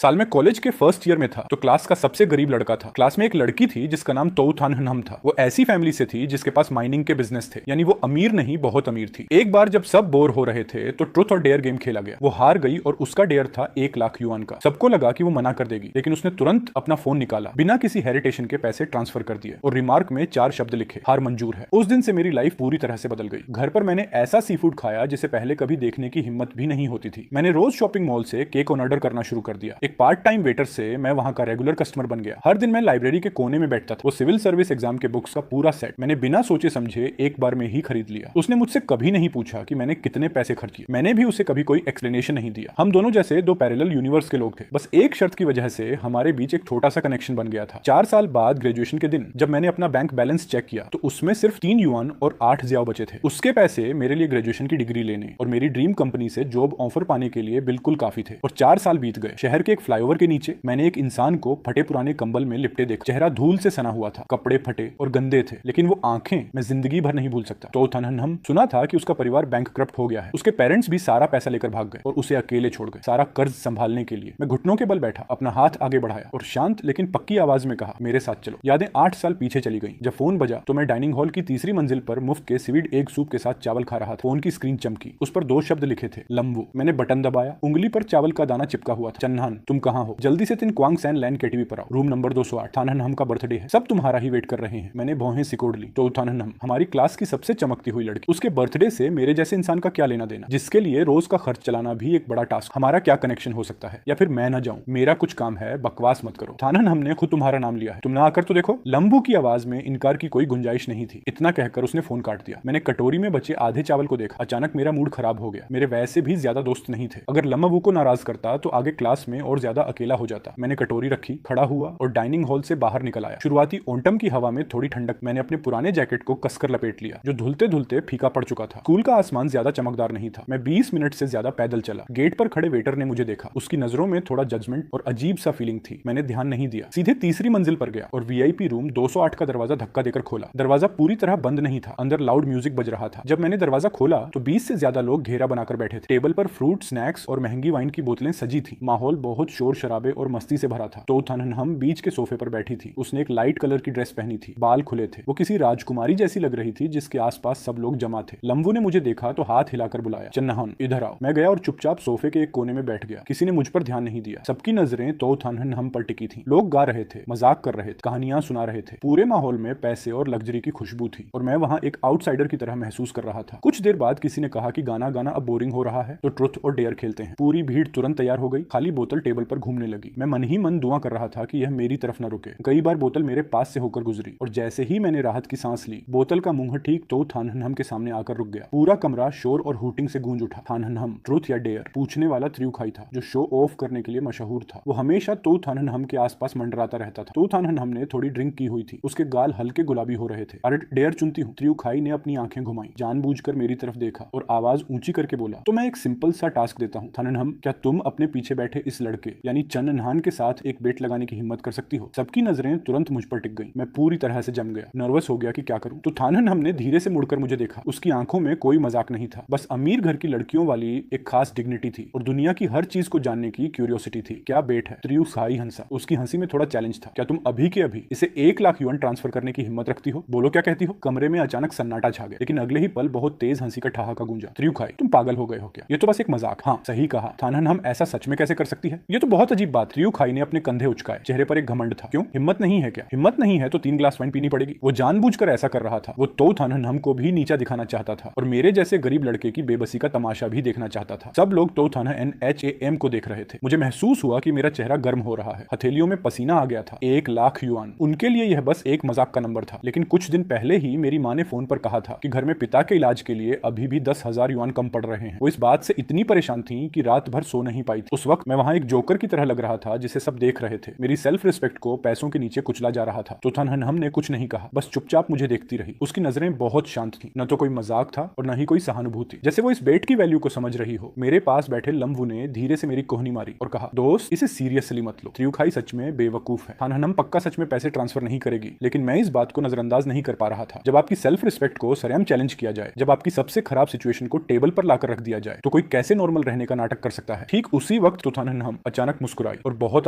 साल में कॉलेज के फर्स्ट ईयर में था तो क्लास का सबसे गरीब लड़का था। क्लास में एक लड़की थी जिसका नाम तोउथानहनम था। वो ऐसी फैमिली से थी जिसके पास माइनिंग के बिजनेस थे, यानी वो अमीर नहीं बहुत अमीर थी। एक बार जब सब बोर हो रहे थे तो ट्रुथ और डेयर गेम खेला गया। वो हार गई और उसका डेयर था 1 लाख युआन का। सबको लगा कि वो मना कर देगी, लेकिन उसने तुरंत अपना फोन निकाला, बिना किसी हेरिटेशन के पैसे ट्रांसफर कर दिए और रिमार्क में 4 शब्द लिखे, हार मंजूर है। उस दिन से मेरी लाइफ पूरी तरह से बदल गई। घर पर मैंने ऐसा सी फूड खाया जिसे पहले कभी देखने की हिम्मत भी नहीं होती थी। मैंने रोज शॉपिंग मॉल से केक ऑन ऑर्डर करना शुरू कर दिया। एक पार्ट टाइम वेटर से मैं वहां का रेगुलर कस्टमर बन गया। हर दिन मैं लाइब्रेरी के कोने में बैठता था। वो सिविल सर्विस एग्जाम के बुक्स का पूरा सेट मैंने बिना सोचे समझे एक बार में ही खरीद लिया। उसने मुझसे कभी नहीं पूछा कि मैंने कितने पैसे खर्च किए। मैंने भी उसे कभी कोई एक्सप्लेनेशन नहीं दिया। हम दोनों जैसे दो पैरेलल यूनिवर्स के लोग थे। बस एक शर्त की वजह से हमारे बीच एक छोटा सा कनेक्शन बन गया था। 4 साल बाद ग्रेजुएशन के दिन जब मैंने अपना बैंक बैलेंस चेक किया तो उसमें सिर्फ 3 युआन और 8 ज़्याओ बचे थे। उसके पैसे मेरे लिए ग्रेजुएशन की डिग्री लेने और मेरी ड्रीम कंपनी से जॉब ऑफर पाने के लिए बिल्कुल काफी थे। और 4 साल बीत गए। शहर के एक फ्लाईओवर के नीचे मैंने एक इंसान को फटे पुराने कंबल में लिपटे देखा। चेहरा धूल से सना हुआ था, कपड़े फटे और गंदे थे, लेकिन वो आंखें मैं जिंदगी भर नहीं भूल सकता। तोउथानहनम सुना था कि उसका परिवार बैंक करप्ट हो गया है। उसके पेरेंट्स भी सारा पैसा लेकर भाग गए और उसे अकेले छोड़ गए, सारा कर्ज संभालने के लिए। मैं घुटनों के बल बैठा, अपना हाथ आगे बढ़ाया और शांत लेकिन पक्की आवाज में कहा, मेरे साथ चलो। यादें 8 साल पीछे चली गई। जब फोन बजा तो मैं डाइनिंग हॉल की तीसरी मंजिल पर मुफ्त के सीवीड एग सूप के साथ चावल खा रहा था। फोन की स्क्रीन चमकी, उस पर 2 शब्द लिखे थे, लम्बू। मैंने बटन दबाया, उंगली पर चावल का दाना चिपका हुआ था। चन्हान, तुम कहाँ हो? जल्दी से 3 क्वांग सैन लैंड केटीवी पर आओ, रूम नंबर 208। थानहनम का बर्थडे है, सब तुम्हारा ही वेट कर रहे हैं। मैंने भौहें सिकोड़ ली। तो थानहनम हमारी क्लास की सबसे चमकती हुई लड़की, उसके बर्थडे से मेरे जैसे इंसान का क्या लेना देना, जिसके लिए रोज का खर्च चलाना भी एक बड़ा टास्क। हमारा क्या कनेक्शन हो सकता है? या फिर मैं ना जाऊं? मेरा कुछ काम है, बकवास मत करो। थानहनम ने खुद तुम्हारा नाम लिया है, तुम ना आकर तो देखो। लंबू की आवाज में इनकार की कोई गुंजाइश नहीं थी। इतना कहकर उसने फोन काट दिया। मैंने कटोरी में बचे आधे चावल को देखा। अचानक मेरा मूड खराब हो गया। मेरे वैसे भी ज्यादा दोस्त नहीं थे। अगर लम्बू को नाराज करता तो आगे क्लास में और ज्यादा अकेला हो जाता। मैंने कटोरी रखी, खड़ा हुआ और डाइनिंग हॉल से बाहर निकल आया। शुरुआती ओंटम की हवा में थोड़ी ठंडक। मैंने अपने पुराने जैकेट को कसकर लपेट लिया जो धुलते धुलते फीका पड़ चुका था। स्कूल का आसमान ज्यादा चमकदार नहीं था। मैं 20 मिनट से ज्यादा पैदल चला। गेट पर खड़े वेटर ने मुझे देखा। उसकी नजरों में थोड़ा जजमेंट और अजीब सा फीलिंग थी। मैंने ध्यान नहीं दिया। सीधे तीसरी मंजिल पर गया और वीआईपी रूम 208 का दरवाजा धक्का देकर खोला। दरवाजा पूरी तरह बंद नहीं था। अंदर लाउड म्यूजिक बज रहा था। जब मैंने दरवाजा खोला तो 20 से ज्यादा लोग घेरा बनाकर बैठे थे। टेबल पर फ्रूट, स्नैक्स और महंगी वाइन की बोतलें सजी थी। माहौल बहुत शोर शराबे और मस्ती से भरा था। तो थानहनम बीच के सोफे पर बैठी थी। उसने एक लाइट कलर की ड्रेस पहनी थी, बाल खुले थे। वो किसी राजकुमारी जैसी लग रही थी जिसके आसपास सब लोग जमा थे। लंबू ने मुझे देखा तो हाथ हिलाकर बुलाया, चन्हान इधर आओ। मैं गया और चुपचाप सोफे के एक कोने में बैठ गया। किसी ने मुझ पर ध्यान नहीं दिया। सबकी नजरें तोउथानहनम पर टिकी थी। लोग गा रहे थे, मजाक कर रहे थे, कहानियां सुना रहे थे। पूरे माहौल में पैसे और लग्जरी की खुशबू थी और मैं वहां एक आउटसाइडर की तरह महसूस कर रहा था। कुछ देर बाद किसी ने कहा कि गाना गाना अब बोरिंग हो रहा है तो ट्रुथ और डेयर खेलते हैं। पूरी भीड़ तुरंत तैयार हो गई। खाली बोतल टेबल पर घूमने लगी। मैं मन ही मन दुआ कर रहा था कि यह मेरी तरफ न रुके। कई बार बोतल मेरे पास से होकर गुजरी और जैसे ही मैंने राहत की सांस ली, बोतल का मुंह ठीक तोउथानहनम के सामने आकर रुक गया। पूरा कमरा शोर और हूटिंग से गूंज उठा। थानहनम, ट्रुथ या डेयर? पूछने वाला त्रियुखाई था जो शो ऑफ करने के लिए मशहूर था। वो हमेशा तोउथानहनम के आसपास मंडराता रहता था। तोउथानहनम ने थोड़ी ड्रिंक की हुई थी। उसके गाल हल्के गुलाबी हो रहे थे। अरे डेयर चुनती हूँ। त्रियुखाई ने अपनी आंखें घुमाई, जानबूझकर मेरी तरफ देखा और आवाज ऊंची करके बोला, तो मैं एक सिंपल सा टास्क देता हूँ थानहनम, क्या तुम अपने पीछे बैठे इस लड़के यानी चन्हान के साथ एक बेट लगाने की हिम्मत कर सकती हो? सबकी नजरें तुरंत मुझ पर टिक गई। मैं पूरी तरह से जम गया, नर्वस हो गया कि क्या करूं। तो थानहनम ने धीरे से मुड़कर मुझे देखा। उसकी आंखों में कोई मजाक नहीं था, बस अमीर घर की लड़कियों वाली एक खास डिग्निटी थी और दुनिया की हर चीज को जानने की क्यूरियोसिटी थी। क्या बेट है? त्रियुखाई हंसा। उसकी हंसी में थोड़ा चैलेंज था। क्या तुम अभी के अभी इसे 1 लाख युआन ट्रांसफर करने की हिम्मत रखती हो? बोलो क्या कहती हो? कमरे में अचानक सन्नाटा छा गया, लेकिन अगले ही पल बहुत तेज हंसी का ठहाका गूंजा। त्रियुखाई, तुम पागल हो गए हो क्या? ये तो बस एक मजाक। हाँ सही कहा। थानहनम ऐसा सच में कैसे कर सकती है? ये तो बहुत अजीब बात। त्रियुखाई ने अपने कंधे उचकाए। चेहरे पर एक घमंड था। क्यों, हिम्मत नहीं है क्या? हिम्मत नहीं है तो 3 ग्लास वाइन पीनी पड़ेगी। वो जानबूझकर ऐसा कर रहा था। वो तोउथानहनम को भी नीचा दिखाना चाहता था और मेरे जैसे गरीब लड़के की बेबसी का तमाशा भी देखना चाहता था। सब लोग तोउथानहनम को देख रहे थे। मुझे महसूस हुआ कि मेरा चेहरा गर्म हो रहा है। हथेलियों में पसीना आ गया था। 1 लाख युआन उनके लिए यह बस एक मजाक का नंबर था, लेकिन कुछ दिन पहले ही मेरी माँ ने फोन पर कहा था कि घर में पिता के इलाज के लिए अभी भी 10,000 युआन कम पड़ रहे हैं। वो इस बात से इतनी परेशान थी कि रात भर सो नहीं पाई थी। उस वक्त मैं वहां एक जोकर की तरह लग रहा था जिसे सब देख रहे थे। मेरी सेल्फ रिस्पेक्ट को पैसों के नीचे कुचला जा रहा था। तो थानहनम ने कुछ नहीं कहा, बस चुपचाप मुझे देखती रही। उसकी नजरें बहुत शांत थी, न तो कोई मजाक था और न ही कोई सहानुभूति, जैसे वो इस बेट की वैल्यू को समझ रही हो। मेरे पास बैठे लम्बू ने धीरे से मेरी कोहनी मारी और कहा, दोस्त इसे सीरियसली मत लो। त्रियुखाई सच में बेवकूफ है। थानहनम पक्का सच में पैसे ट्रांसफर नहीं करेगी, लेकिन मैं इस बात को नजरअंदाज नहीं कर पा रहा था। जब आपकी सेल्फ रिस्पेक्ट को सरेआम चैलेंज किया जाए, जब आपकी सबसे खराब सिचुएशन को टेबल पर लाकर रख दिया जाए, तो कोई कैसे नॉर्मल रहने का नाटक कर सकता है? ठीक उसी वक्त तो थानहनम अचानक मुस्कुराई और बहुत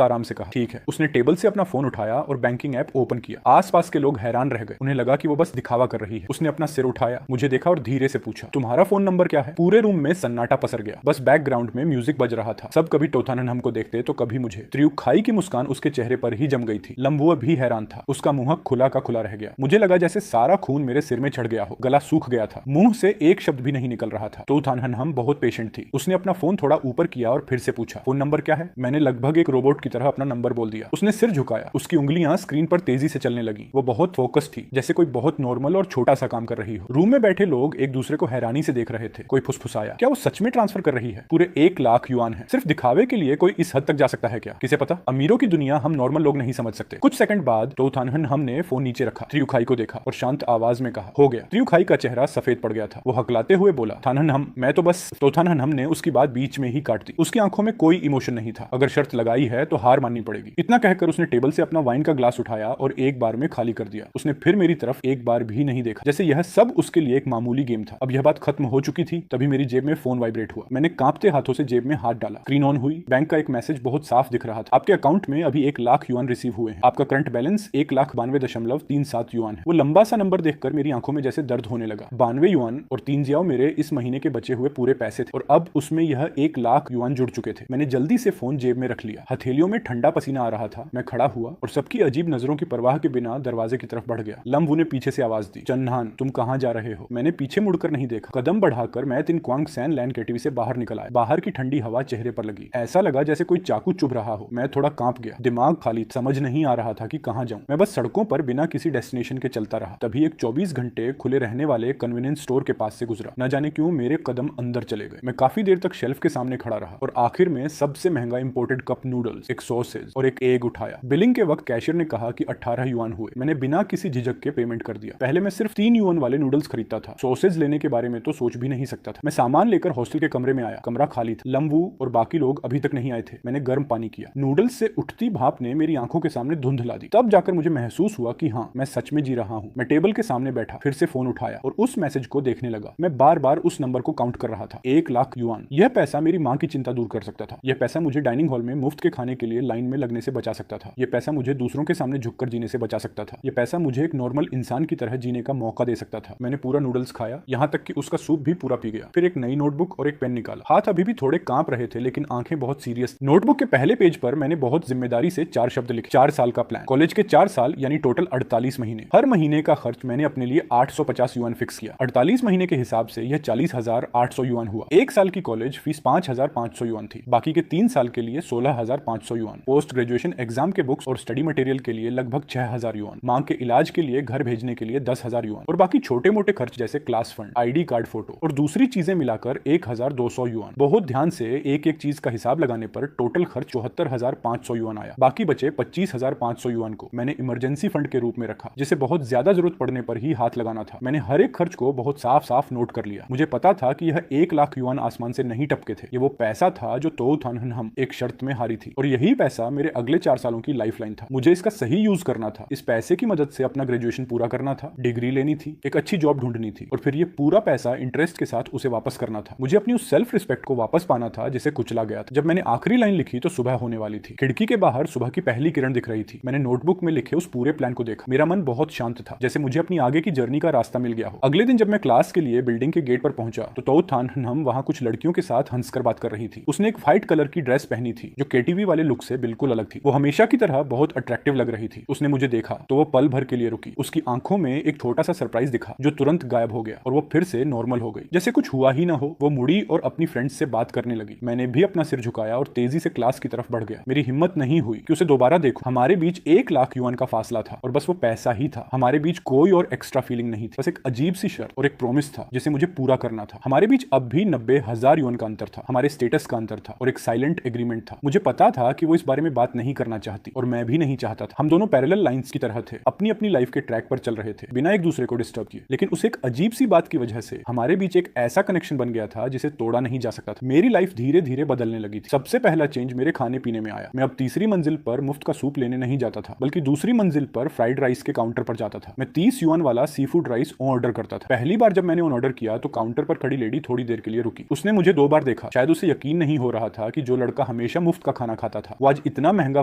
आराम से कहा, ठीक है। उसने टेबल से अपना फोन उठाया और बैंकिंग ऐप ओपन किया। आसपास के लोग हैरान रह गए, उन्हें लगा कि वो बस दिखावा कर रही है। उसने अपना सिर उठाया, मुझे देखा और धीरे से पूछा, तुम्हारा फोन नंबर क्या है? पूरे रूम में सन्नाटा पसर गया, बस बैकग्राउंड में म्यूजिक बज रहा था। सब कभी टोथानन को देखते तो कभी मुझे। त्रियुखाई की मुस्कान उसके चेहरे पर ही जम गई थी। लंबुआ भी हैरान था, उसका मुंह खुला का खुला रह गया। मुझे लगा जैसे सारा खून मेरे सिर में चढ़ गया हो, गला सूख गया था, मुंह से एक शब्द भी नहीं निकल रहा था। टोथानन बहुत पेशेंट थी। उसने अपना फोन थोड़ा ऊपर किया और फिर से पूछा, फोन नंबर क्या है? मैंने लगभग एक रोबोट की तरह अपना नंबर बोल दिया। उसने सिर झुकाया, उसकी उंगलियां स्क्रीन पर तेजी से चलने लगी। वो बहुत फोकस थी, जैसे कोई बहुत नॉर्मल और छोटा सा काम कर रही हो। रूम में बैठे लोग एक दूसरे को हैरानी से देख रहे थे। कोई फुसफुसाया, क्या वो सच में ट्रांसफर कर रही है? पूरे 1 लाख युआन है। सिर्फ दिखावे के लिए कोई इस हद तक जा सकता है क्या? किसे पता? अमीरों की दुनिया हम नॉर्मल लोग नहीं समझ सकते। कुछ सेकंड बाद टोथानन ने फोन नीचे रखा, त्रियुखाई को देखा और शांत आवाज में कहा, हो गया। त्रियुखाई का चेहरा सफेद पड़ गया था। वो हकलाते हुए बोला, थानन मैं तो बस। टोथानन ने उसकी बात बीच में ही काट दी। उसकी आंखों में कोई इमोशन नहीं था। अगर शर्त लगाई है तो हार माननी पड़ेगी। इतना कहकर उसने टेबल से अपना वाइन का ग्लास उठाया और एक बार में खाली कर दिया। उसने फिर मेरी तरफ एक बार भी नहीं देखा, जैसे यह सब उसके लिए एक मामूली गेम था। अब यह बात खत्म हो चुकी थी, तभी मेरी जेब में फोन वाइब्रेट हुआ। मैंने कांपते हाथों से जेब में हाथ डाला। स्क्रीन ऑन हुई। बैंक का एक मैसेज बहुत साफ दिख रहा था, आपके अकाउंट में अभी 1 लाख युआन रिसीव हुए हैं। आपका करंट बैलेंस 1,92.37 युआन है। वो लंबा सा नंबर देखकर मेरी आंखों में जैसे दर्द होने लगा। 92 युआन और 3 जियाओ मेरे इस महीने के बचे हुए पूरे पैसे थे, और अब उसमें यह 1 लाख युआन जुड़ चुके थे। मैंने जल्दी से फोन जेब में रख लिया। हथेलियों में ठंडा पसीना आ रहा था। मैं खड़ा हुआ और सबकी अजीब नजरों की परवाह के बिना दरवाजे की तरफ बढ़ गया। लम्बू ने पीछे से आवाज दी, चन्हान तुम कहां जा रहे हो? मैंने पीछे मुड़कर नहीं देखा। कदम बढ़ाकर मैं तिन क्वांग सैन लैंड केटीवी से बाहर निकल आया। बाहर की ठंडी हवा चेहरे पर लगी। ऐसा लगा जैसे कोई चाकू चुभ रहा हो। मैं थोड़ा कांप गया। दिमाग खाली, समझ नहीं आ रहा था कि कहां जाऊं। मैं बस सड़कों पर बिना किसी डेस्टिनेशन के चलता रहा। तभी एक 24 घंटे खुले रहने वाले कन्वीनियंस स्टोर के पास से गुजरा। न जाने क्यों मेरे कदम अंदर चले गए। मैं काफी देर तक शेल्फ के सामने खड़ा रहा और आखिर में सबसे महंगा इंपोर्टेड कप नूडल्स, एक सॉसेज और एक एग उठाया। बिलिंग के वक्त कैशियर ने कहा कि 18 युआन हुए। मैंने बिना किसी झिझक के पेमेंट कर दिया। पहले मैं सिर्फ 3 युआन वाले नूडल्स खरीदता था। सॉसेज लेने के बारे में तो सोच भी नहीं सकता था। मैं सामान लेकर हॉस्टल के कमरे में आया। कमरा खाली था। लम्बू और बाकी लोग अभी तक नहीं आए थे। मैंने गर्म पानी किया। नूडल्स से उठती भाप ने मेरी आंखों के सामने धुंध ला दी। तब जाकर मुझे महसूस हुआ कि हाँ, मैं सच में जी रहा हूँ। मैं टेबल के सामने बैठा, फिर से फोन उठाया और उस मैसेज को देखने लगा। मैं बार बार उस नंबर को काउंट कर रहा था। 1 लाख युआन। यह पैसा मेरी माँ की चिंता दूर कर सकता था। यह पैसा मुझे डाइनिंग हॉल में मुफ्त के खाने के लिए लाइन में लगने से बचा सकता था। यह पैसा मुझे दूसरों के सामने झुककर जीने से बचा सकता था। यह पैसा मुझे एक नॉर्मल इंसान की तरह जीने का मौका दे सकता था। मैंने पूरा नूडल्स खाया, यहाँ तक कि उसका सूप भी पूरा पी गया। फिर एक नई नोटबुक और एक पेन निकाला। हाथ अभी भी थोड़े कांप रहे थे, लेकिन आंखें बहुत सीरियस। नोटबुक के पहले पेज पर मैंने बहुत जिम्मेदारी से 4 शब्द लिखे। 4 साल का प्लान। कॉलेज के 4 साल यानी टोटल 48 महीने। हर महीने का खर्च मैंने अपने लिए 850 युआन फिक्स किया। 48 महीने के हिसाब से यह 40,800 युआन हुआ। 1 साल की कॉलेज फीस 5,500 युआन थी। बाकी के 3 साल के लिए 16,500 युआन। पोस्ट ग्रेजुएशन एग्जाम के बुक्स और स्टडी मटेरियल के लिए लगभग 6,000 युआन। मां के इलाज के लिए घर भेजने के लिए 10,000 युआन और बाकी छोटे मोटे खर्च जैसे class fund, ID card photo और दूसरी चीजें मिलाकर 1,200 युआन। बहुत ध्यान से एक एक चीज का हिसाब लगाने पर टोटल खर्च 74,500 युआन आया। बाकी बचे 25,500 युआन को मैंने इमरजेंसी फंड के रूप में रखा, जिसे बहुत ज्यादा जरूरत पड़ने पर ही हाथ लगाना था। मैंने हर एक खर्च को बहुत साफ साफ नोट कर लिया। मुझे पता था कि यह 1 लाख युआन आसमान से नहीं टपके थे। ये वो पैसा था जो टोथानन एक शर्त में हारी थी, और यही पैसा मेरे अगले 4 सालों की लाइफलाइन था। मुझे इसका सही यूज करना था। इस पैसे की मदद से अपना ग्रेजुएशन पूरा करना था, डिग्री लेनी थी, एक अच्छी जॉब ढूंढनी थी, और फिर ये पूरा पैसा इंटरेस्ट के साथ उसे वापस करना था। मुझे अपनी उस सेल्फ रिस्पेक्ट को वापस पाना था जिसे कुचला गया था। जब मैंने आखिरी लाइन लिखी तो सुबह होने वाली थी। खिड़की के बाहर सुबह की पहली किरण दिख रही थी। मैंने नोटबुक में लिखे उस पूरे प्लान को देखा। मेरा मन बहुत शांत था, जैसे मुझे अपनी आगे की जर्नी का रास्ता मिल गया हो। अगले दिन जब मैं क्लास के लिए बिल्डिंग के गेट पर पहुंचा तो टोथानन वहां कुछ लड़कियों के साथ हंसकर बात कर रही थी। उसने एक व्हाइट कलर की ड्रेस पहनी थी जो केटीवी वाले लुक से बिल्कुल अलग थी। वो हमेशा की तरह बहुत अट्रैक्टिव लग रही थी। उसने मुझे देखा तो वो पल भर के लिए रुकी। उसकी आंखों में एक छोटा सा सरप्राइज दिखा जो तुरंत गायब हो गया और वो फिर से नॉर्मल हो गई, जैसे कुछ हुआ ही ना हो। वो मुड़ी और अपनी फ्रेंड्स से बात करने लगी। मैंने भी अपना सिर झुकाया और तेजी से क्लास की तरफ बढ़ गया। मेरी हिम्मत नहीं हुई कि उसे दोबारा देखूं। हमारे बीच 1 लाख युआन का फासला था और बस वो पैसा ही था। हमारे बीच कोई और एक्स्ट्रा फीलिंग नहीं थी, बस एक अजीब सी शर्त और एक प्रॉमिस था जिसे मुझे पूरा करना था। हमारे बीच अब भी 90,000 युआन का अंतर था, हमारे स्टेटस का अंतर था और एक साइलेंट एग्रीमेंट था। मुझे पता था कि वो इस बारे में बात नहीं करना चाहती और मैं भी नहीं चाहता था। हम दोनों पैरेलल लाइंस की तरह थे, अपनी अपनी लाइफ के ट्रैक पर चल रहे थे बिना एक दूसरे को डिस्टर्ब किए। लेकिन उस एक अजीब सी बात की वजह से हमारे बीच एक ऐसा कनेक्शन बन गया था जिसे तोड़ा नहीं जा सकता था। मेरी लाइफ धीरे धीरे बदलने लगी थी। सबसे पहला चेंज मेरे खाने पीने में आया। मैं अब तीसरी मंजिल पर मुफ्त का सूप लेने नहीं जाता था, बल्कि दूसरी मंजिल पर फ्राइड राइस के काउंटर पर जाता था। मैं 30 युआन वाला सी फूड राइस ऑर्डर करता था। पहली बार जब मैंने ऑर्डर किया तो काउंटर पर खड़ी लेडी थोड़ी देर के लिए रुकी। उसने मुझे 2 बार देखा। शायद उसे यकीन नहीं हो रहा था कि जो लड़का हमेशा मुफ्त का खाना खाता था, वो आज इतना महंगा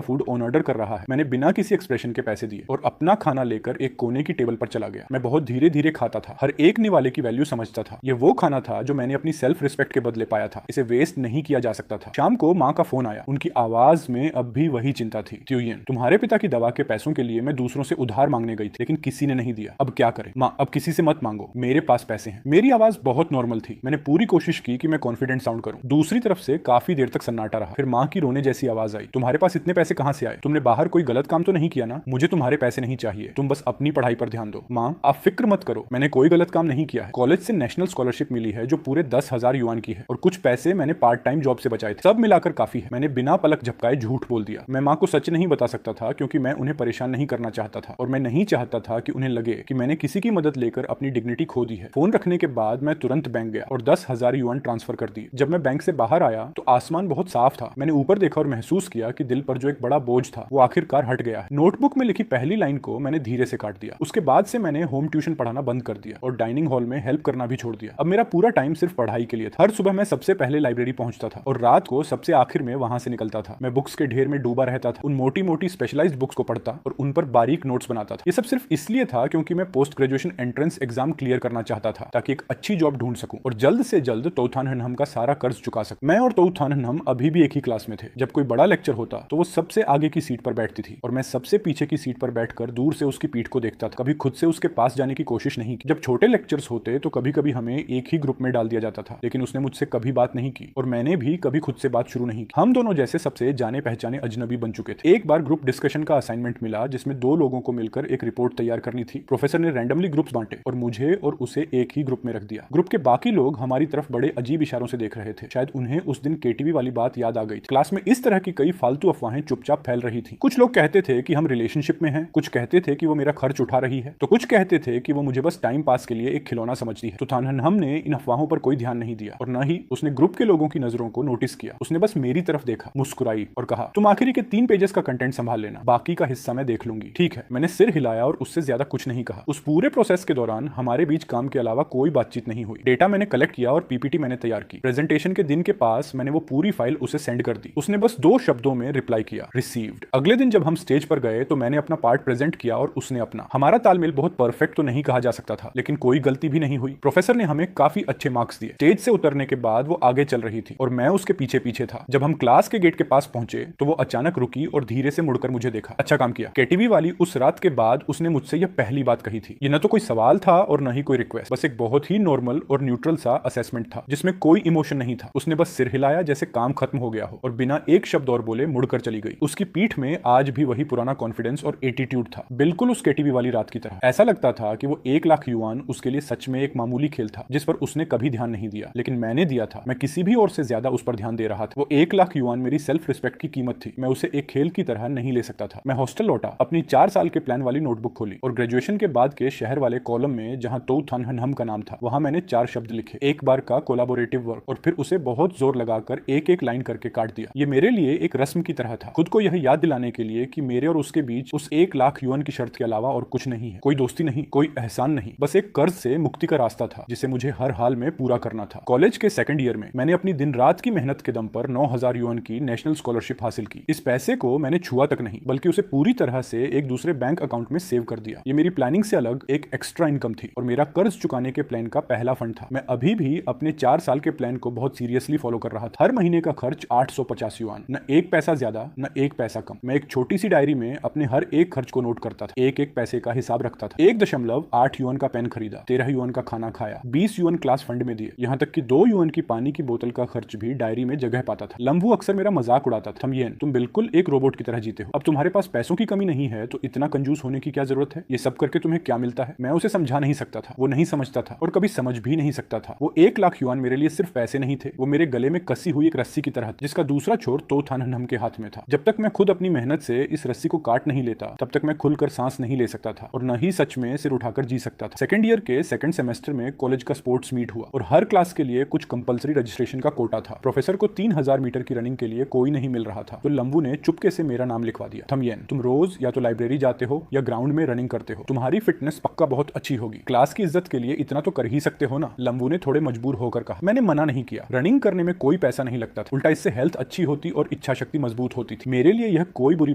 फूड ऑन ऑर्डर कर रहा है। मैंने बिना किसी एक्सप्रेशन के पैसे दिए और अपना खाना लेकर एक कोने की टेबल पर चला गया। मैं बहुत धीरे धीरे खाता था, हर एक निवाले की वैल्यू समझता था। ये वो खाना था जो मैंने अपनी सेल्फ रिस्पेक्ट के बदले पाया था। इसे वेस्ट नहीं किया जा सकता था। शाम को माँ का फोन आया। उनकी आवाज में अब भी वही चिंता थी। त्युयिन, तुम्हारे पिता की दवा के पैसों के लिए मैं दूसरों से उधार मांगने गई थी, लेकिन किसी ने नहीं दिया। अब क्या करें? माँ, अब किसी से मत मांगो, मेरे पास पैसे हैं। मेरी आवाज बहुत नॉर्मल थी। मैंने पूरी कोशिश की कि मैं कॉन्फिडेंट साउंड करूं। दूसरी तरफ से काफी देर तक सन्नाटा रहा। फिर माँ की रोने जैसी आवाज आई। तुम्हारे पास इतने पैसे कहां से आए? तुमने बाहर कोई गलत काम तो नहीं किया ना? मुझे तुम्हारे पैसे नहीं चाहिए, तुम बस अपनी पढ़ाई पर ध्यान दो। माँ, आप फिक्र मत करो, मैंने कोई गलत काम नहीं किया है। कॉलेज से नेशनल स्कॉलरशिप मिली है जो पूरे 10,000 युआन की है, और कुछ पैसे मैंने पार्ट टाइम जॉब से बचाए थे। सब मिलाकर काफी है। मैंने बिना पलक झपकाए झूठ बोल दिया। मैं माँ को सच नहीं बता सकता था क्योंकि मैं उन्हें परेशान नहीं करना चाहता था, और मैं नहीं चाहता था कि उन्हें लगे कि मैंने किसी की मदद लेकर अपनी डिग्निटी खो दी है। फोन रखने के बाद मैं तुरंत बैंक गया और 10,000 युआन ट्रांसफर कर दी। जब मैं बैंक से बाहर आया तो आसमान बहुत साफ था। मैंने ऊपर देखा और महसूस किया कि दिल पर जो एक बड़ा बोझ था वो आखिरकार हट गया है। नोटबुक में लिखी पहली लाइन को मैंने धीरे से काट दिया। उसके बाद से मैंने होम ट्यूशन पढ़ाना बंद कर दिया और डाइनिंग हॉल में हेल्प करना भी छोड़ दिया। अब मेरा पूरा टाइम सिर्फ पढ़ाई के लिए था। हर सुबह मैं सबसे पहले लाइब्रेरी पहुंचता था और रात को सबसे आखिर में वहां से निकलता था। मैं बुक्स के ढेर में डूबा रहता था, उन मोटी मोटी स्पेशलाइज्ड बुक्स को पढ़ता और उन पर बारीक नोट्स बनाता था। ये सब सिर्फ इसलिए था क्योंकि मैं post graduation entrance exam clear करना चाहता था ताकि एक अच्छी जॉब ढूंढ सकूं और जल्द से जल्द तोथानहनहम का सारा कर्ज चुका सकूं। मैं और तोथानहनहम अभी भी एक ही क्लास में थे। जब कोई बड़ा लेक्चर होता तो वो सबसे आगे की सीट पर बैठती थी और मैं सबसे पीछे की सीट पर बैठकर दूर से उसकी पीठ को देखता था। कभी खुद से उसके पास जाने की कोशिश नहीं की। जब छोटे लेक्चर्स होते तो कभी कभी हमें एक ही ग्रुप में डाल दिया जाता था, लेकिन उसने मुझसे कभी बात नहीं की और मैंने भी कभी खुद से बात शुरू नहीं की। हम दोनों जैसे सबसे जाने पहचाने अजनबी बन चुके थे। एक बार ग्रुप डिस्कशन का असाइनमेंट मिला जिसमें 2 लोगों को मिलकर एक रिपोर्ट तैयार करनी थी। प्रोफेसर ने रैंडमली ग्रुप्स बांटे और मुझे और उसे एक ही ग्रुप में रख दिया। ग्रुप के बाकी लोग हमारी तरफ बड़े अजीब इशारों से देख रहे थे। शायद उन्हें उस दिन केटीवी वाली बात याद आ गई थी। क्लास में इस तरह की कई फालतू अफवाहें चुपचाप फैल रही थी। कुछ लोग कहते थे कि हम रिलेशनशिप में हैं, कुछ कहते थे कि वो मेरा खर्च उठा रही है, तो कुछ कहते थे कि वो मुझे बस टाइम पास के लिए एक खिलौना समझती है। तो तोथानहनहम ने इन अफवाहों पर कोई ध्यान नहीं दिया और न ही उसने ग्रुप के लोगों की नजरों को नोटिस किया। उसने बस मेरी तरफ देखा, मुस्कुराई और कहा, तुम आखिरी के 3 पेजेस का कंटेंट संभाल लेना, बाकी का हिस्सा मैं देख लूंगी। ठीक है, मैंने सिर हिलाया और उससे ज्यादा कुछ नहीं कहा। उस पूरे प्रोसेस के दौरान हमारे बीच काम के अलावा कोई बातचीत नहीं हुई। डेटा मैंने कलेक्ट किया और पीपीटी मैंने तैयार की। प्रेजेंटेशन के दिन के पास मैंने वो पूरी फाइल उसे सेंड कर दी। उसने बस 2 शब्दों में रिप्लाई किया, रिसीव्ड। अगले दिन जब हम स्टेज पर गए तो मैंने अपना पार्ट प्रेजेंट किया और उसने अपना। हमारा तालमेल बहुत परफेक्ट तो नहीं कहा जा सकता था, लेकिन कोई गलती भी नहीं हुई। प्रोफेसर ने हमें काफी अच्छे मार्क्स दिए। स्टेज से उतरने के बाद वो आगे चल रही थी और मैं उसके पीछे पीछे था। जब हम क्लास के गेट के पास पहुंचे तो वो अचानक रुकी और धीरे से मुड़कर मुझे देखा। अच्छा काम किया। केटीवी वाली उस रात के बाद उसने मुझसे यह पहली बात कही थी। ये न तो कोई सवाल था और न ही कोई रिक्वेस्ट, बस एक बहुत ही नॉर्मल और न्यूट्रल सा असेसमेंट था जिसमें कोई इमोशन नहीं था। उसने बस सिर हिलाया जैसे काम खत्म हो गया हो और बिना एक शब्द और बोले मुड़कर चली गई। उसकी पीठ में आज भी वही पुराना कॉन्फिडेंस और एटीट्यूड था, बिल्कुल उस केटीवी वाली रात की तरह। ऐसा लगता था कि वो 1 लाख युआन उसके लिए सच में एक मामूली खेल था जिस पर उसने कभी ध्यान नहीं दिया, लेकिन मैंने दिया था। मैं किसी भी और से ज्यादा उस पर ध्यान दे रहा था। वो 1 लाख युआन मेरी सेल्फ रिस्पेक्ट की कीमत थी। मैं उसे एक खेल की तरह नहीं ले सकता था। मैं हॉस्टल लौटा, अपनी 4 साल के प्लान वाली नोटबुक खोली और ग्रेजुएशन के बाद के शहर वाले कॉलम में जहां तोथानहनहम का नाम था वहां मैंने 4 शब्द लिखे, एक बार का कोलैबोरेटिव वर्क, और फिर उसे बहुत जोर लगाकर एक एक लाइन करके काट दिया। ये मेरे लिए एक रस्म की तरह था, खुद को यह याद दिलाने के लिए कि मेरे और उसके बीच उस 1 लाख युआन की शर्त के अलावा और कुछ नहीं है। कोई दोस्ती नहीं, कोई एहसान नहीं, बस एक कर्ज से मुक्ति का रास्ता था जिसे मुझे हर हाल में पूरा करना था। कॉलेज के 2nd ईयर में मैंने अपनी दिन रात की मेहनत के दम पर 9,000 युआन की नेशनल स्कॉलरशिप हासिल की। इस पैसे को मैंने छुआ तक नहीं, बल्कि उसे पूरी तरह से एक दूसरे बैंक अकाउंट में सेव कर दिया। ये मेरी प्लानिंग से अलग एक एक्स्ट्रा इनकम थी और मेरा कर्ज चुकाने के प्लान का पहला फंड था। मैं अभी भी अपने 4 साल के प्लान को बहुत सीरियसली फॉलो कर रहा था। हर महीने का खर्च 850 युआन, न 1 पैसा ज्यादा न 1 पैसा कम। मैं एक छोटी सी डायरी में अपने हर एक खर्च को नोट करता था, एक एक पैसे का हिसाब रखता था। 1.8 युआन का पेन खरीदा, 13 युआन का खाना खाया, 20 युआन क्लास फंड में दिए, यहाँ तक कि 2 युआन की पानी की बोतल का खर्च भी डायरी में जगह पाता था। लम्बू अक्सर मेरा मजाक उड़ाता था, थमयेन तुम बिल्कुल एक रोबोट की तरह जीते हो, अब तुम्हारे पास पैसों की कमी नहीं है तो इतना कंजूस होने की क्या जरूरत है, ये सब करके तुम्हें क्या मिलता है। मैं उसे समझा नहीं सकता था, वो नहीं समझता था और कभी समझ भी नहीं सकता था। वो 1 लाख युआन मेरे लिए सिर्फ पैसे नहीं थे, वो मेरे गले में कसी हुई एक रस्सी की तरह जिसका दूसरा छोर तोथानहनहम के हाथ में था। जब तक मैं खुद अपनी मेहनत से इस रस्सी को काट नहीं लेता तब तक मैं खुलकर सांस नहीं ले सकता था और न ही सच में सिर उठाकर जी सकता था। 2nd ईयर के 2nd सेमेस्टर में कॉलेज का स्पोर्ट्स मीट हुआ और हर क्लास के लिए कुछ कंपलसरी रजिस्ट्रेशन का कोटा था। प्रोफेसर को 3000 मीटर की रनिंग के लिए कोई नहीं मिल रहा था तो लंबू ने चुपके से मेरा नाम लिखवा दिया। थमयेन तुम रोज या तो लाइब्रेरी जाते हो या ग्राउंड में रनिंग करते हो, तुम्हारी फिटनेस पक्का बहुत अच्छी होगी, क्लास की इज्जत के लिए इतना तो कर ही सकते हो ना। लंबू ने थोड़े मजबूर होकर कहा। मैंने मना नहीं किया, रनिंग करने में कोई पैसा नहीं लगता था, उल्टा इससे हेल्थ अच्छी होती और इच्छा शक्ति मजबूत होती थी। मेरे लिए यह कोई बुरी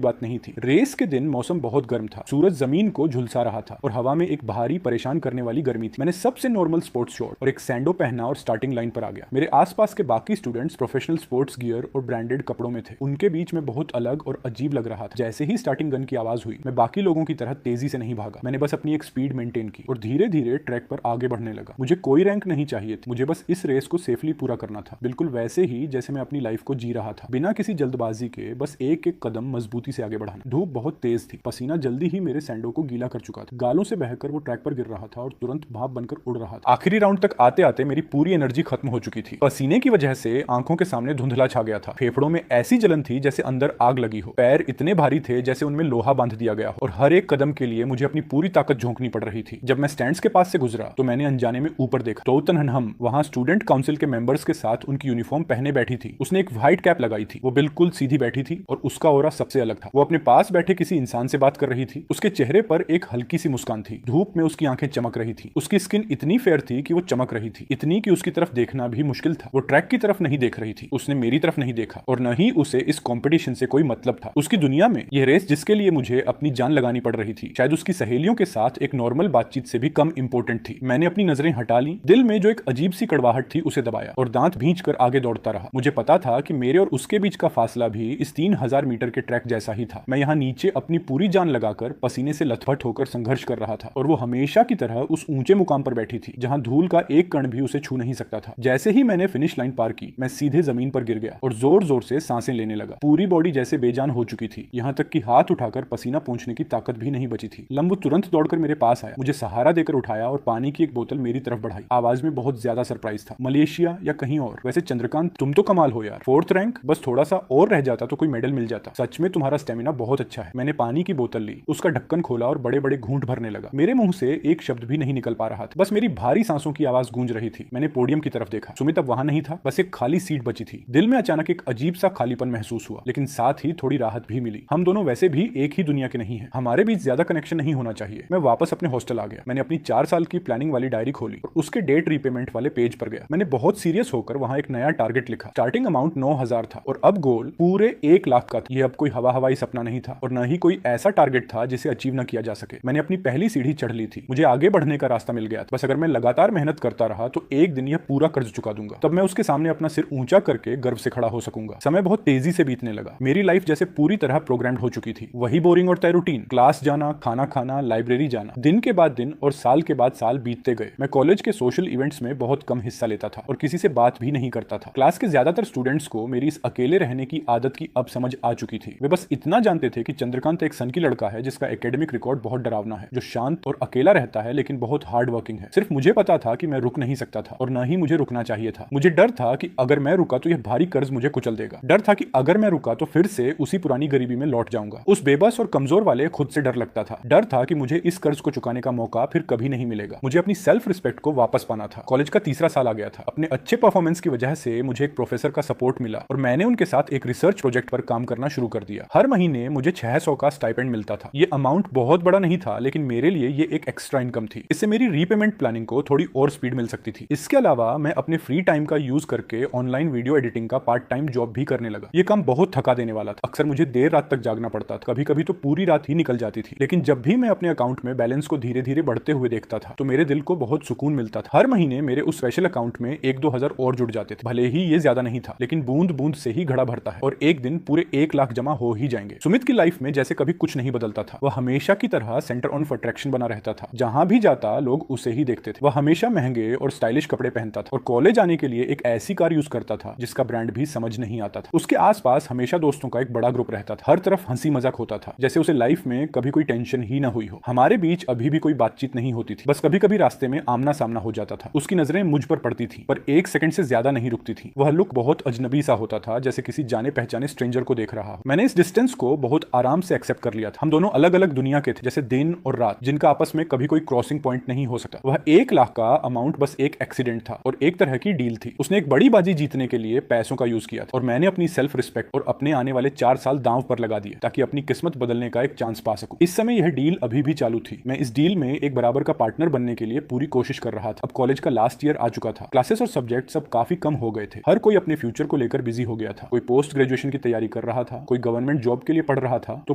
बात नहीं थी। रेस के दिन मौसम बहुत गर्म था, सूरज जमीन को झुलसा रहा था और हवा में एक भारी परेशान करने वाली गर्मी थी। मैंने सबसे नॉर्मल स्पोर्ट्स शॉर्ट और एक सैंडो पहना और स्टार्टिंग लाइन पर आ गया। मेरे आसपास के बाकी स्टूडेंट्स प्रोफेशनल स्पोर्ट्स गियर और ब्रांडेड कपड़ों में थे। उनके बीच में बहुत अलग और अजीब लग रहा था। जैसे ही स्टार्टिंग गन की आवाज हुई, मैं बाकी लोगों की तरह तेजी से नहीं भागा। मैंने बस अपनी एक स्पीड मेंटेन की और धीरे धीरे ट्रैक पर आगे बढ़ने लगा। मुझे कोई रैंक नहीं चाहिए थी, मुझे बस इस रेस को सेफली पूरा करना था, बिल्कुल वैसे ही जैसे मैं अपनी लाइफ को जी रहा था, बिना किसी जल्दबाजी के, बस एक एक कदम मजबूती से आगे बढ़ाना। धूप बहुत तेज थी, पसीना जल्दी ही मेरे सैंडो को गीला कर चुका था। गालों से बहकर वो ट्रैक पर गिर रहा था और तुरंत भाप बनकर उड़ रहा था। आखिरी राउंड तक आते आते मेरी पूरी एनर्जी खत्म हो चुकी थी। पसीने की वजह से आंखों के सामने धुंधला छा गया था। फेफड़ों में ऐसी जलन थी जैसे अंदर आग लगी हो। पैर इतने भारी थे जैसे उनमें लोहा बांध दिया गया हो और हर एक कदम के लिए मुझे अपनी पूरी ताकत झोंकनी पड़ रही थी। जब मैं स्टैंड्स के पास से गुजरा तो मैंने अनजाने में ऊपर देखा। तोतनहम वहां स्टूडेंट काउंसिल के मेंबर्स के साथ उनकी यूनिफॉर्म पहने बैठी थी। उसने एक व्हाइट कैप लगाई थी, वो बिल्कुल सीधी बैठी थी और उसका ऑरा सबसे अलग था। वो अपने पास बैठे किसी इंसान से बात कर रही थी। उसके चेहरे पर एक हल्की सी मुस्कान थी। धूप में उसकी आंखें चमक रही थी। उसकी स्किन इतनी फेयर थी कि वो चमक रही थी, इतनी कि उसकी तरफ देखना भी मुश्किल था। वो ट्रैक की तरफ नहीं देख रही थी, उसने मेरी तरफ नहीं देखा और न ही उसे इस कंपटीशन से कोई मतलब था। उसकी दुनिया में यह रेस जिसके लिए मुझे अपनी जान लगानी पड़ रही थी, शायद उसकी सहेलियों के साथ एक नॉर्मल बातचीत से भी कम इंपॉर्टेंट थी। मैंने अपनी नजरें हटा ली। दिल में जो एक अजीब सी कड़वाहट थी उसे दबाया और दांत भींच कर आगे दौड़ता रहा। मुझे पता था कि मेरे और उसके बीच का फासला भी इस 3000 मीटर के ट्रैक जैसा ही था। मैं यहाँ नीचे अपनी पूरी जान लगाकर पसीने से लथपथ होकर संघर्ष कर रहा था और वो हमेशा की तरह उस ऊंचे मुकाम पर बैठी थी जहां धूल का एक कण भी उसे छू नहीं सकता था। जैसे ही मैंने फिनिश लाइन पार की, मैं सीधे जमीन पर गिर गया और जोर जोर से सांसें लेने लगा। पूरी बॉडी जैसे बेजान हो चुकी थी, यहाँ तक कि हाथ उठाकर पसीना पोंछने की ताकत भी नहीं बची थी। लंबू तुरंत दौड़कर मेरे पास आया, मुझे सहारा देकर उठाया और पानी की एक बोतल मेरी तरफ बढ़ाई। आवाज में बहुत ज्यादा सरप्राइज था। मलेशिया या कहीं और। वैसे चंद्रकांत, तुम तो कमाल हो यार, 4th रैंक, बस थोड़ा सा और रह जाता तो कोई मेडल मिल जाता। सच में तुम्हारा स्टेमिना बहुत अच्छा है। मैंने पानी की बोतल ली, उसका ढक्कन खोला और बड़े बड़े घूंट भरने लगा। मेरे मुंह से एक शब्द भी नहीं निकल पा रहा था, बस मेरी भारी सांसों की आवाज गूंज रही थी। मैंने पोडियम की तरफ देखा। सुमित अब वहां नहीं था, बस एक खाली सीट बची थी। दिल में अचानक एक अजीब सा खालीपन महसूस हुआ, लेकिन साथ ही थोड़ी राहत भी मिली। हम दोनों वैसे भी एक ही दुनिया के नहीं हैं, हमारे बीच ज्यादा कनेक्शन नहीं होना चाहिए। मैं वापस अपने हॉस्टल आ गया। मैंने अपनी 4 साल की प्लानिंग वाली डायरी खोली और उसके डेट रीपेमेंट वाले पेज पर गया। मैंने बहुत सीरियस होकर वहां एक नया टारगेट लिखा। स्टार्टिंग अमाउंट 9000 था और अब गोल पूरे 1 लाख का था। यह अब कोई हवाई सपना नहीं था और न ही कोई ऐसा टारगेट था जिसे अचीव न किया जा सके। मैंने अपनी पहली सीढ़ी चढ़ ली थी। मुझे आगे बढ़ने का रास्ता मिल गया था। बस अगर मैं लगातार मेहनत करता रहा तो एक दिन यह पूरा कर्ज चुका दूंगा। तब मैं उसके सामने अपना सिर ऊंचा करके गर्व से खड़ा हो सकूंगा। समय बहुत तेजी से बीतने लगा। मेरी लाइफ जैसे पूरी तरह प्रोग्राम्ड हो चुकी थी। वही बोरिंग और तय रूटीन, क्लास जाना, खाना खाना, लाइब्रेरी जाना। दिन के बाद दिन और साल के बाद साल बीतते गए। मैं कॉलेज के सोशल इवेंट्स में बहुत कम हिस्सा लेता था और किसी से बात भी नहीं करता था। क्लास के ज्यादातर स्टूडेंट्स को मेरी इस अकेले रहने की आदत की अब समझ आ चुकी थी। वे बस इतना जानते थे कि चंद्रकांत एक सन की लड़का है जिसका एकेडमिक रिकॉर्ड बहुत डरावना है, जो शांत और अकेला रहता है लेकिन बहुत हार्ड वर्किंग है। सिर्फ मुझे पता था कि मैं रुक नहीं सकता था और न ही मुझे रुकना चाहिए था। मुझे डर था कि अगर मैं रुका तो यह भारी कर्ज मुझे कुचल देगा। डर था कि अगर मैं रुका तो फिर से उसी पुरानी गरीबी में लौट जाऊंगा। उस बेबस और कमजोर वाले खुद से डर लगता था। डर था कि मुझे इस कर्ज को चुकाने का मौका फिर कभी नहीं मिलेगा। मुझे अपनी सेल्फ रिस्पेक्ट को वापस पाना था। कॉलेज का तीसरा साल आ गया था। अपने अच्छे परफॉर्मेंस की वजह से मुझे एक प्रोफेसर का सपोर्ट मिला और मैंने उनके साथ एक रिसर्च प्रोजेक्ट पर काम करना शुरू कर दिया। हर महीने मुझे 600 का स्टाइपेंड मिलता था। ये अमाउंट बहुत बड़ा नहीं था, लेकिन मेरे लिए ये एक एक्स्ट्रा इनकम थी। इससे मेरी रीपेमेंट प्लानिंग को थोड़ी और स्पीड मिल सकती थी। इसके अलावा मैं अपने फ्री टाइम का यूज करके ऑनलाइन वीडियो एडिटिंग का पार्ट टाइम जॉब भी करने लगा। ये काम बहुत थका देने वाला था। अक्सर मुझे देर रात तक जागना पड़ता था, कभी कभी तो पूरी रात ही निकल जाती थी। लेकिन जब भी मैं अपने अकाउंट में बैलेंस को धीरे धीरे बढ़ते हुए देखता था तो मेरे दिल को बहुत सुकून मिलता था। हर महीने मेरे उस स्पेशल अकाउंट में 1-2 हजार और जुड़ जाते थे। भले ही ये ज्यादा नहीं था, लेकिन बूंद बूंद से ही घड़ा भरता है और एक दिन पूरे 1 लाख जमा हो ही जाएंगे। सुमित की लाइफ में जैसे कभी कुछ नहीं बदलता था। वह हमेशा की तरह सेंटर ऑफ अट्रैक्शन बना रहता था। जहां भी जाता लोग उसे ही देखते थे। वह हमेशा महंगे और स्टाइलिश कपड़े पहनता था और कॉलेज आने के लिए एक ऐसी कार यूज करता था जिसका ब्रांड भी समझ नहीं आता था। उसके आसपास हमेशा दोस्तों का एक बड़ा ग्रुप रहता था। हर तरफ हंसी मजाक होता था, जैसे उसे लाइफ में कभी कोई टेंशन ही ना हुई हो। हमारे बीच अभी भी कोई बातचीत नहीं होती थी, बस कभी कभी रास्ते में आमना सामना हो जाता था। उसकी नजरें मुझ पर पड़ती थी, पर 1 सेकंड से ज्यादा नहीं रुकती थी। वह लुक बहुत अजनबी सा होता था, जैसे किसी जाने पहचाने स्ट्रेंजर को देख रहा हो। मैंने इस डिस्टेंस को बहुत आराम से एक्सेप्ट कर लिया था। हम दोनों अलग अलग दुनिया के थे, जैसे दिन और रात, जिनका आपस में कभी कोई क्रॉसिंग पॉइंट नहीं हो सकता। वह 1 लाख का अमाउंट बस एक एक्सीडेंट था और एक तरह की डील थी। उसने एक बड़ी बाजी जीतने के लिए पैसों का यूज किया था और मैंने अपनी सेल्फ रिस्पेक्ट और अपने आने वाले 4 साल दांव पर लगा दिए ताकि अपनी किस्मत बदलने का एक चांस पा सकूं। इस समय यह डील अभी भी चालू थी। मैं इस डील में एक बराबर का पार्टनर बनने के लिए पूरी कोशिश कर रहा था। अब कॉलेज का लास्ट ईयर आ चुका था। क्लासेस और सब्जेक्ट सब काफी कम हो गए थे। हर कोई अपने फ्यूचर को लेकर लेकर बिजी हो गया था। कोई पोस्ट ग्रेजुएशन की तैयारी कर रहा था, कोई गवर्नमेंट जॉब के लिए पढ़ रहा था, तो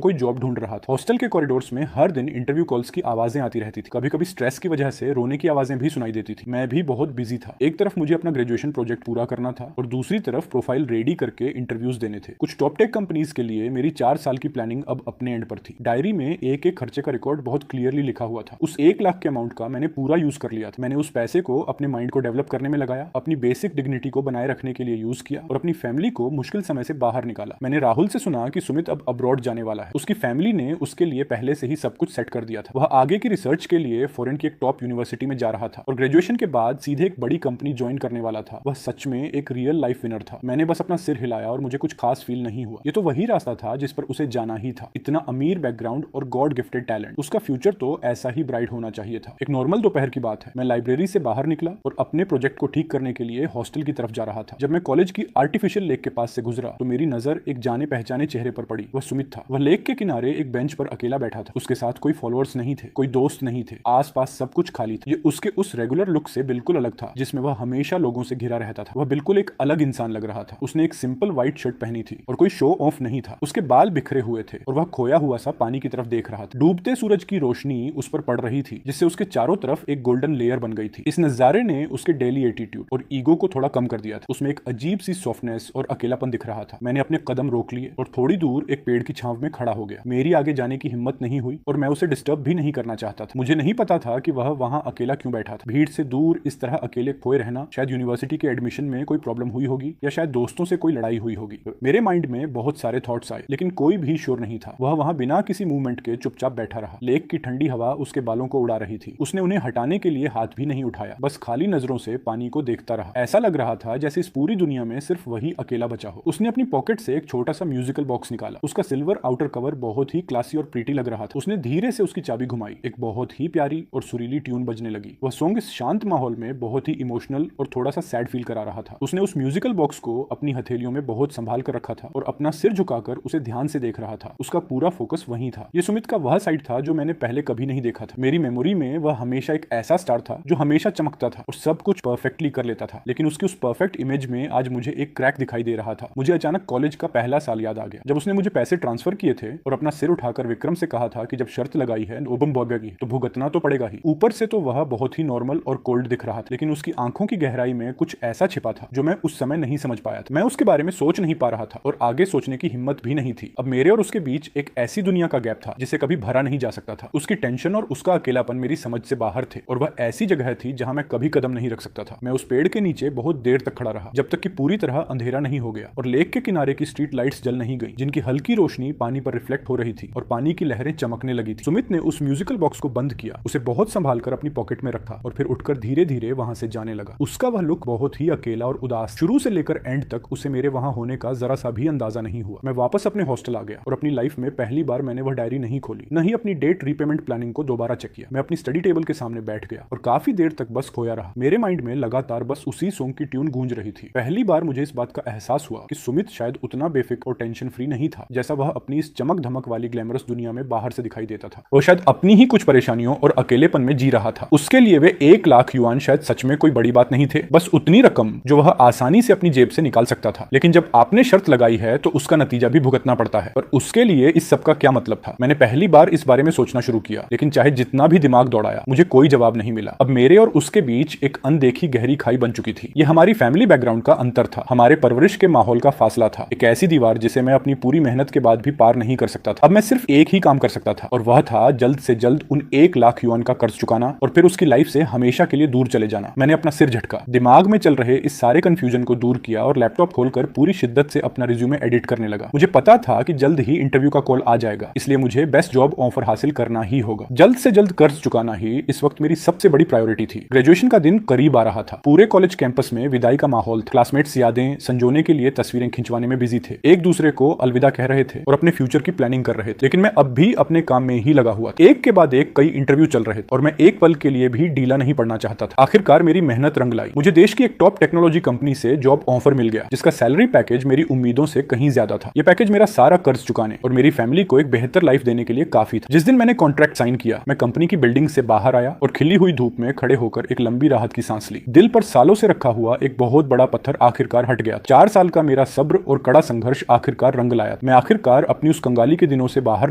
कोई जॉब ढूंढ रहा था। हॉस्टल के कॉरिडोर्स में हर दिन इंटरव्यू कॉल्स की आवाजें आती रहती थी। कभी कभी स्ट्रेस की वजह से रोने की आवाजें भी सुनाई देती थी। मैं भी बहुत बिजी था। एक तरफ मुझे अपना ग्रेजुएशन प्रोजेक्ट पूरा करना था और दूसरी तरफ प्रोफाइल रेडी करके इंटरव्यूज देने थे। कुछ टॉप टेक कंपनीज के लिए मेरी 4 साल की प्लानिंग अब अपने एंड पर थी। डायरी में एक एक खर्चे का रिकॉर्ड बहुत क्लियरली लिखा हुआ था। उस 1 लाख के अमाउंट का मैंने पूरा यूज कर लिया था। मैंने उस पैसे को अपने माइंड को डेवलप करने में लगाया, अपनी बेसिक डिग्निटी को बनाए रखने के लिए यूज किया और अपनी फैमिली को मुश्किल समय से बाहर निकाला। मैंने राहुल से सुना कि सुमित अब अब्रॉड जाने वाला है। उसकी फैमिली ने उसके लिए पहले से ही सब कुछ सेट कर दिया था। वह आगे की रिसर्च के लिए फॉरेन की एक टॉप यूनिवर्सिटी में जा रहा था और ग्रेजुएशन के बाद सीधे एक बड़ी कंपनी ज्वाइन करने वाला था। वह सच में एक रियल लाइफ विनर था। मैंने बस अपना सिर हिलाया और मुझे कुछ खास फील नहीं हुआ। ये तो वही रास्ता था जिस पर उसे जाना ही था। इतना अमीर बैकग्राउंड और गॉड गिफ्टेड टैलेंट, उसका फ्यूचर तो ऐसा ही ब्राइट होना चाहिए था। एक नॉर्मल दोपहर की बात है। मैं लाइब्रेरी से बाहर निकला और अपने प्रोजेक्ट को ठीक करने के लिए हॉस्टल की तरफ जा रहा था। जब मैं कॉलेज की आर्टिफिशियल लेक के पास से गुजरा तो मेरी नजर एक जाने पहचाने चेहरे पर पड़ी। वह सुमित था। वह लेक के किनारे एक बेंच पर अकेला बैठा था। उसके साथ कोई फॉलोअर्स नहीं थे, कोई दोस्त नहीं थे, आसपास सब कुछ खाली था। ये उसके उस रेगुलर लुक से बिल्कुल अलग था जिसमें वह हमेशा लोगों से घिरा रहता था। वह बिल्कुल एक अलग इंसान लग रहा था। उसने एक सिंपल व्हाइट शर्ट पहनी थी और कोई शो ऑफ नहीं था। उसके बाल बिखरे हुए थे और वह खोया हुआ सा पानी की तरफ देख रहा था। डूबते सूरज की रोशनी उस पर पड़ रही थी जिससे उसके चारों तरफ एक गोल्डन लेयर बन गई थी। इस नजारे ने उसके डेली एटीट्यूड और ईगो को थोड़ा कम कर दिया था। उसमें एक अजीब सी सॉफ्टनेस और अकेलापन दिख रहा था। मैंने अपने कदम रोक लिए और थोड़ी दूर एक पेड़ की छांव में खड़ा हो गया। मेरी आगे जाने की हिम्मत नहीं हुई और मैं उसे डिस्टर्ब भी नहीं करना चाहता था। मुझे नहीं पता था कि वह वहां अकेला क्यों बैठा था। भीड़ से दूर इस तरह अकेले खोए रहना, शायद यूनिवर्सिटी के एडमिशन में कोई प्रॉब्लम हुई होगी या शायद दोस्तों से कोई लड़ाई हुई होगी। मेरे माइंड में बहुत सारे थॉट्स आए लेकिन कोई भी श्योर नहीं था। वह वहां बिना किसी मूवमेंट के चुपचाप बैठा रहा। लेक की ठंडी हवा उसके बालों को उड़ा रही थी। उसने उन्हें हटाने के लिए हाथ भी नहीं उठाया, बस खाली नजरों से पानी को देखता रहा। ऐसा लग रहा था जैसे इस पूरी दुनिया में सिर्फ वही अकेला बचा हो। उसने अपनी पॉकेट से एक छोटा सा म्यूजिकल बॉक्स निकाला। उसका सिल्वर आउटर कवर बहुत ही क्लासी और प्रीटी लग रहा था। उसने धीरे से उसकी चाबी घुमाई। एक बहुत ही प्यारी और सुरीली ट्यून बजने लगी। वह सॉन्ग इस शांत माहौल में बहुत ही इमोशनल और थोड़ा सा सैड फील करा रहा था। उसने उस म्यूजिकल बॉक्स को अपनी हथेलियों में बहुत संभाल कर रखा था और अपना सिर झुकाकर उसे ध्यान से देख रहा था। उसका पूरा फोकस वहीं था। ये सुमित का वह साइड था जो मैंने पहले कभी नहीं देखा था। मेरी मेमोरी में वह हमेशा एक ऐसा स्टार था जो हमेशा चमकता था और सब कुछ परफेक्टली कर लेता था। लेकिन उसकी उस परफेक्ट इमेज में आज मुझे एक क्रैक दिखाई दे रहा था। मुझे अचानक कॉलेज का पहला साल याद आ गया जब उसने मुझे पैसे ट्रांसफर किए थे और अपना सिर उठाकर विक्रम से कहा था कि जब शर्त लगाई है ओबम बॉर्गर की तो भुगतना तो पड़ेगा ही। ऊपर से तो वह बहुत ही नॉर्मल और कोल्ड दिख रहा था लेकिन उसकी आंखों की गहराई में कुछ ऐसा छिपा था जो मैं उस समय नहीं समझ पाया था। मैं उसके बारे में सोच नहीं पा रहा था और आगे सोचने की हिम्मत भी नहीं थी। अब मेरे और उसके बीच एक ऐसी दुनिया का गैप था जिसे कभी भरा नहीं जा सकता था। उसकी टेंशन और उसका अकेलापन मेरी समझ से बाहर थे और वह ऐसी जगह थी जहां मैं कभी कदम नहीं रख सकता था। मैं उस पेड़ के नीचे बहुत देर तक खड़ा रहा जब तक कि पूरी तरह अंधेरा नहीं हो गया और लेक के किनारे की स्ट्रीट लाइट्स जल नहीं गई जिनकी हल्की रोशनी पानी पर रिफ्लेक्ट हो रही थी और पानी की लहरें चमकने लगी थी। सुमित ने उस म्यूजिकल बॉक्स को बंद किया, उसे बहुत संभाल कर अपनी पॉकेट में रखा और फिर उठकर धीरे धीरे वहां से जाने लगा। उसका वह लुक बहुत ही अकेला और उदास। शुरू से लेकर एंड तक उसे मेरे वहां होने का जरा सा भी अंदाजा नहीं हुआ। मैं वापस अपने हॉस्टल आ गया और अपनी लाइफ में पहली बार मैंने वह डायरी नहीं खोली, न ही अपनी डेट रीपेमेंट प्लानिंग को दोबारा चेक किया। मैं अपनी स्टडी टेबल के सामने बैठ गया और काफी देर तक बस खोया रहा। मेरे माइंड में लगातार बस उसी सॉन्ग की ट्यून गूंज रही थी। पहली बार मुझे इस बात का एहसास हुआ कि सुमित शायद उतना बेफिक्र और टेंशन फ्री नहीं था जैसा वह अपनी इस चमक धमक वाली ग्लैमरस दुनिया में बाहर से दिखाई देता था। वो शायद अपनी ही कुछ परेशानियों और अकेलेपन में जी रहा था। उसके लिए वे 1 लाख युआन शायद सच में कोई बड़ी बात नहीं थे, बस उतनी रकम जो वह आसानी से अपनी जेब से निकाल सकता था। लेकिन जब आपने शर्त लगाई है तो उसका नतीजा भी भुगतना पड़ता है। पर उसके लिए इस सब का क्या मतलब था? मैंने पहली बार इस बारे में सोचना शुरू किया लेकिन चाहे जितना भी दिमाग दौड़ाया मुझे कोई जवाब नहीं मिला। अब मेरे और उसके बीच एक अनदेखी गहरी खाई बन चुकी थी। यह हमारी फैमिली बैकग्राउंड का अंतर था, हमारे परवरिश के माहौल का फासला था, एक ऐसी दीवार जिसे मैं अपनी पूरी मेहनत के बाद भी पार नहीं कर सकता था। अब मैं सिर्फ एक ही काम कर सकता था और वह था जल्द से जल्द उन 1 लाख युआन का कर्ज चुकाना और फिर उसकी लाइफ से हमेशा के लिए दूर चले जाना। मैंने अपना सिर झटका, दिमाग में चल रहे इस सारे कंफ्यूजन को दूर किया और लैपटॉप खोलकर पूरी शिद्दत से अपना रिज्यूमे एडिट करने लगा। मुझे पता था कि जल्द ही इंटरव्यू का कॉल आ जाएगा, इसलिए मुझे बेस्ट जॉब ऑफर हासिल करना ही होगा। जल्द से जल्द कर्ज चुकाना ही इस वक्त मेरी सबसे बड़ी प्रायोरिटी थी। ग्रेजुएशन का दिन करीब आ रहा था। पूरे कॉलेज कैंपस में विदाई का माहौल था। क्लासमेट्स यादें संजोने के लिए तस्वीरें खिंचवाने में बिजी थे, एक दूसरे को अलविदा कह रहे थे और अपने फ्यूचर की प्लानिंग कर रहे थे। लेकिन मैं अब भी अपने काम में ही लगा हुआ था। एक के बाद एक कई इंटरव्यू चल रहे थे और मैं एक पल के लिए भी ढीला नहीं पड़ना चाहता था। आखिरकार मेरी मेहनत रंग लाई। मुझे देश की एक टॉप टेक्नोलॉजी कंपनी से जॉब ऑफर मिल गया जिसका सैलरी पैकेज मेरी उम्मीदों से कहीं ज्यादा था। यह पैकेज मेरा सारा कर्ज चुकाने और मेरी फैमिली को एक बेहतर लाइफ देने के लिए काफी था। जिस दिन मैंने कॉन्ट्रैक्ट साइन किया मैं कंपनी की बिल्डिंग से बाहर आया और खिली हुई धूप में खड़े होकर एक लंबी राहत की सांस ली। दिल पर सालों से रखा हुआ एक बहुत बड़ा पत्थर आखिरकार हट गया। 4 साल का मेरा सब्र और कड़ा संघर्ष आखिरकार रंग लाया। मैं आखिरकार अपनी उस कंगाली के दिनों से बाहर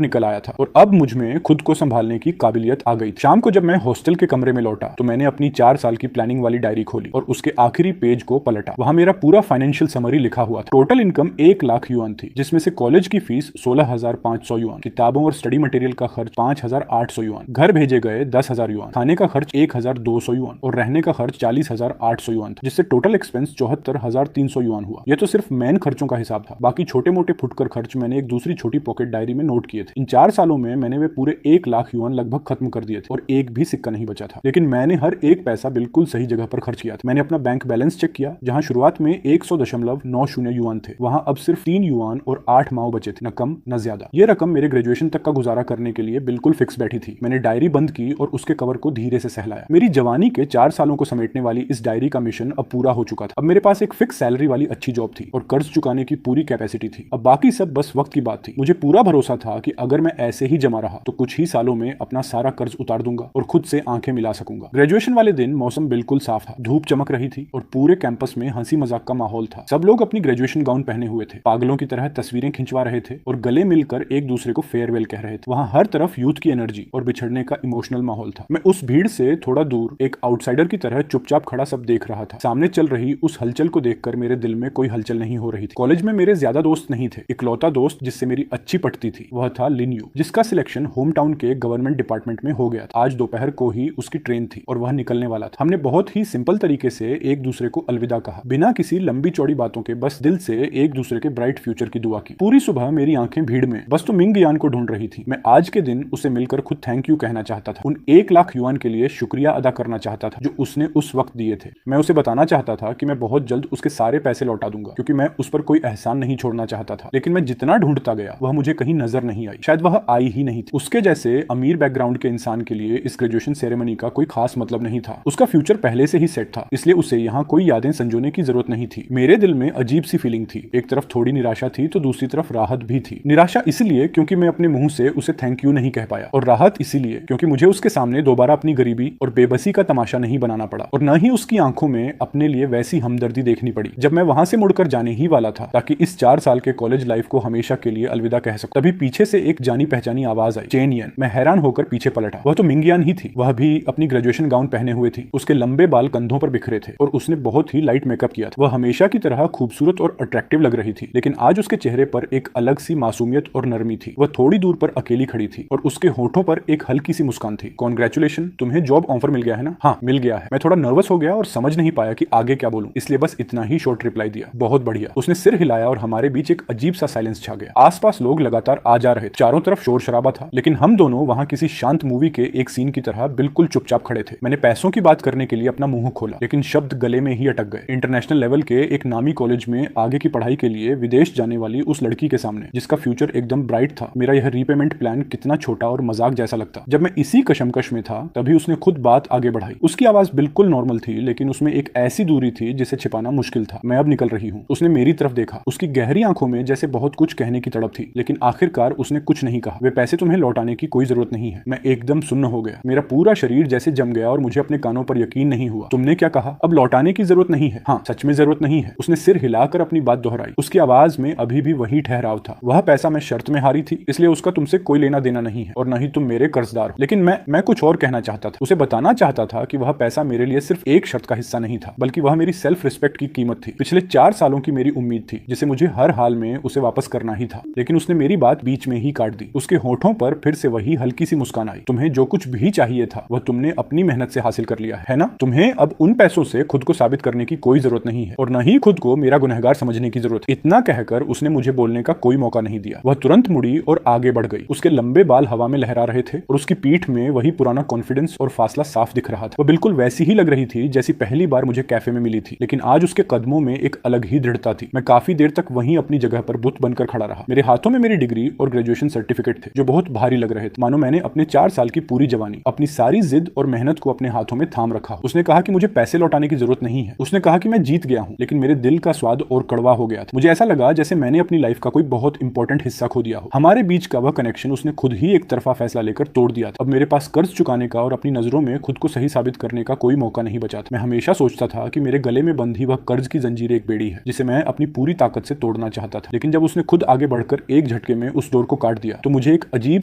निकल आया था और अब मुझ में खुद को संभालने की काबिलियत आ गई। शाम को जब मैं हॉस्टल के कमरे में लौटा तो मैंने अपनी 4 साल की प्लानिंग वाली डायरी खोली और उसके आखिरी पेज को पलटा। वहां मेरा पूरा फाइनेंशियल समरी लिखा हुआ था। टोटल इनकम 1 लाख युआन थी, जिसमें से कॉलेज की फीस 16,500 युआन, किताबों और स्टडी मटेरियल का खर्च 5,800 युआन, घर भेजे गए 10,000 युआन, खाने का खर्च 1,200 युआन और रहने का खर्च 40,800 युआन था, जिससे टोटल एक्सपेंस 74,300 युआन हुआ। यह तो सिर्फ मेन खर्चों का हिसाब था। बाकी छोटे मोटे फुटकर खर्च मैंने एक दूसरी छोटी पॉकेट डायरी में नोट किए थे। इन 4 सालों में मैंने वे पूरे 1 लाख युआन लगभग खत्म कर दिए थे और एक भी सिक्का नहीं बचा था। लेकिन मैंने हर एक पैसा बिल्कुल सही जगह पर खर्च किया था। मैंने अपना बैंक बैलेंस चेक किया, जहां शुरुआत में 100.90 युआन थे, वहां अब सिर्फ 3 युआन और 8 माओ बचे थे, न कम न ज्यादा। ये रकम मेरे ग्रेजुएशन तक का गुजारा करने के लिए बिल्कुल फिक्स बैठी थी। मैंने डायरी बंद की और उसके कवर को धीरे से सहलाया। मेरी जवानी के 4 सालों को समेटने वाली इस डायरी का मिशन अब पूरा हो चुका था। अब मेरे पास एक फिक्स सैलरी वाली अच्छी जॉब थी और कर्ज चुकाने की पूरी कैपेसिटी थी। अब बाकी सब बस वक्त की बात थी। मुझे पूरा भरोसा था कि अगर मैं ऐसे ही जमा रहा तो कुछ ही सालों में अपना सारा कर्ज उतार दूंगा और खुद से आंखें मिला सकूंगा। ग्रेजुएशन वाले दिन मौसम बिल्कुल साफ था, धूप चमक रही थी और पूरे कैंपस में हंसी मजाक का माहौल था। सब लोग अपनी ग्रेजुएशन गाउन पहने हुए थे, पागलों की तरह तस्वीरें खिंचवा रहे थे और गले मिलकर एक दूसरे को फेयरवेल कह रहे थे। वहां हर तरफ यूथ की एनर्जी और बिछड़ने का इमोशनल माहौल था। मैं उस भीड़ से थोड़ा दूर एक आउटसाइडर की तरह चुपचाप खड़ा सब देख रहा था। सामने चल रही उस हलचल को देखकर मेरे दिल में कोई हलचल नहीं हो रही थी। कॉलेज में मेरे ज्यादा दोस्त नहीं थे। इकलौता दोस्त जिससे मेरी अच्छी पटती थी वह था लिनयू, जिसका सिलेक्शन होम टाउन के गवर्नमेंट डिपार्टमेंट में हो गया था। आज दोपहर को ही उसकी ट्रेन थी और वह निकलने वाला था। हमने बहुत ही सिंपल तरीके से एक दूसरे को अलविदा कहा, बिना किसी लंबी चौड़ी बातों के, बस दिल से एक दूसरे के ब्राइट फ्यूचर की दुआ की। पूरी सुबह मेरी आंखें भीड़ में बस तो मिंग यान को ढूंढ रही थी। मैं आज के दिन उसे मिलकर खुद थैंक यू कहना चाहता था। उन 1 लाख युआन के लिए शुक्रिया अदा करना चाहता था जो उसने उस वक्त दिए थे। मैं उसे बताना चाहता था कि मैं बहुत जल्द उसके सारे पैसे लौटा दूंगा, क्योंकि मैं उस पर कोई एहसान नहीं छोड़ना चाहता था। लेकिन मैं जितना ढूंढता गया वह मुझे कहीं नजर नहीं आई। शायद वह आई ही नहीं थी। उसके जैसे अमीर बैकग्राउंड के इंसान के लिए इस ग्रेजुएशन सेरेमनी का कोई खास मतलब नहीं था। उसका फ्यूचर पहले से ही सेट था, इसलिए उसे यहाँ कोई यादें संजोने की जरूरत नहीं थी। मेरे दिल में अजीब सी फीलिंग थी। एक तरफ थोड़ी निराशा थी तो दूसरी तरफ राहत भी थी। निराशा इसलिए क्योंकि मैं अपने मुंह से उसे थैंक यू नहीं कह पाया, और राहत इसीलिए क्योंकि मुझे उसके सामने दोबारा अपनी गरीबी और बेबसी का तमाशा नहीं बनाना पड़ा और न ही उसकी आंखों में अपने लिए वैसी हमदर्दी देखनी पड़ी। जब मैं वहां से मुड़कर जाने ही वाला था ताकि इस 4 साल के कॉलेज लाइफ को हमेशा के लिए अलविदा कह सकूं, तभी पीछे से एक जानी पहचानी आवाज आई, चेन यान। मैं हैरान होकर पीछे पलटा। वह तो मिंग यान ही थी। वह भी अपनी ग्रेजुएशन गाउन पहने हुए थी। उसके लंबे बाल कंधों पर बिखरे थे और उसने बहुत ही लाइट मेकअप किया था। वह हमेशा की तरह खूबसूरत और अट्रैक्टिव लग रही थी, लेकिन आज उसके चेहरे पर एक अलग सी मासूमियत और नरमी थी। वह थोड़ी दूर पर अकेली खड़ी थी और उसके होठों पर एक हल्की सी मुस्कान थी। कॉन्ग्रेचुलेशन, तुम्हें जॉब ऑफर मिल गया है ना? हाँ, मिल गया है। मैं थोड़ा नर्वस हो गया और समझ नहीं पाया कि आगे क्या बोलूं, इसलिए बस इतना ही शॉर्ट रिप्लाई दिया, बहुत बढ़िया। उसने सिर हिलाया और हमारे बीच एक अजीब सा साइलेंस छा गया। आसपास लोग लगातार आ जा रहे थे, चारों तरफ शोर शराबा था, लेकिन हम दोनों वहां किसी शांत मूवी के एक सीन की तरह बिल्कुल चुपचाप खड़े थे। मैंने पैसों की बात करने के लिए अपना मुंह खोला, लेकिन शब्द गले में ही अटक गए। इंटरनेशनल लेवल के एक नामी कॉलेज में आगे की पढ़ाई के लिए विदेश जाने वाली उस लड़की के सामने, जिसका फ्यूचर एकदम ब्राइट था, मेरा यह रीपेमेंट प्लान कितना छोटा और मजाक जैसा लगता। जब मैं इसी कशमकश में था तभी उसने खुद बात आगे बढ़ाई। उसकी आवाज बिल्कुल नॉर्मल थी, लेकिन उसमें एक ऐसी दूरी थी जिसे छिपाना मुश्किल था। मैं अब निकल रही हूँ। उसने मेरी तरफ देखा। उसकी गहरी आंखों में जैसे बहुत कुछ कहने की तड़प थी, लेकिन आखिरकार उसने कुछ नहीं कहा। वे पैसे तुम्हें लौटाने की कोई जरूरत नहीं है। मैं एकदम सुन्न हो गया। मेरा पूरा शरीर जैसे जम गया और मुझे अपने कानों पर यकीन नहीं हुआ। तुमने क्या कहा? अब लौटाने की जरूरत नहीं है? हाँ, सच में जरूरत नहीं है। उसने सिर हिलाकर अपनी बात दोहराई। उसकी आवाज में अभी भी वही ठहराव था। वह पैसा मैं शर्त में हारी थी, इसलिए उसका तुमसे कोई लेना देना नहीं है और न ही तुम मेरे कर्जदार हो। लेकिन मैं कुछ और कहना चाहता था। उसे बताना चाहता था कि वह पैसा मेरे लिए सिर्फ एक शर्त का हिस्सा नहीं था, बल्कि वह मेरी सेल्फ रिस्पेक्ट की कीमत थी। पिछले 4 सालों की मेरी उम्मीद थी, जिसे मुझे हर हाल में उसे वापस करना ही था। लेकिन उसने मेरी बात बीच में ही काट दी। उसके होठों पर फिर से वही हल्की सी मुस्कान आई। तुम्हें जो कुछ भी चाहिए था वह तुमने अपनी मेहनत से हासिल कर लिया है ना? तुम्हें अब उन पैसों से खुद को साबित करने की कोई जरूरत नहीं है और न ही खुद को मेरा गुनहगार समझने की जरूरत है। इतना कहकर उसने मुझे बोलने का कोई मौका नहीं दिया। वह तुरंत मुड़ी और आगे बढ़ गई। उसके लंबे बाल हवा में लहरा रहे थे और उसकी पीठ में वही पुराना कॉन्फिडेंस और फासला साफ दिख रहा था। वह बिल्कुल वैसी ही लग रही थी जैसी पहली बार मुझे कैफे में मिली थी, लेकिन आज उसके कदमों में एक अलग ही दृढ़ता थी। मैं काफी देर तक वहीं अपनी जगह पर बुत बनकर खड़ा रहा। मेरे हाथों में मेरी डिग्री और ग्रेजुएशन सर्टिफिकेट थे, जो बहुत भारी लग रहे थे, मानो मैंने अपने 4 साल की पूरी जवानी, अपनी सारी जिद और मेहनत को अपने हाथों में थाम रखा। उसने कहा कि मुझे पैसे लौटाने की जरूरत नहीं है। उसने कहा कि मैं जीत गया हूं, लेकिन मेरे दिल का स्वाद और कड़वा हो गया था। मुझे ऐसा लगा जैसे मैंने अपनी लाइफ का कोई बहुत इंपॉर्टेंट हिस्सा खो दिया हो। हमारे बीच का वह कनेक्शन उसने खुद ही एक तरफा फैसला लेकर तोड़ दिया था। अब मेरे पास कर्ज चुकाने का और अपनी नजरों में खुद को सही साबित करने का कोई मौका नहीं बचा था। मैं हमेशा सोचता था कि मेरे गले में बंधी वह कर्ज की जंजीर जंजीर एक बेड़ी है जिसे मैं अपनी पूरी ताकत से तोड़ना चाहता था, लेकिन जब उसने खुद आगे बढ़कर एक झटके में उस डोर को काट दिया तो मुझे एक अजीब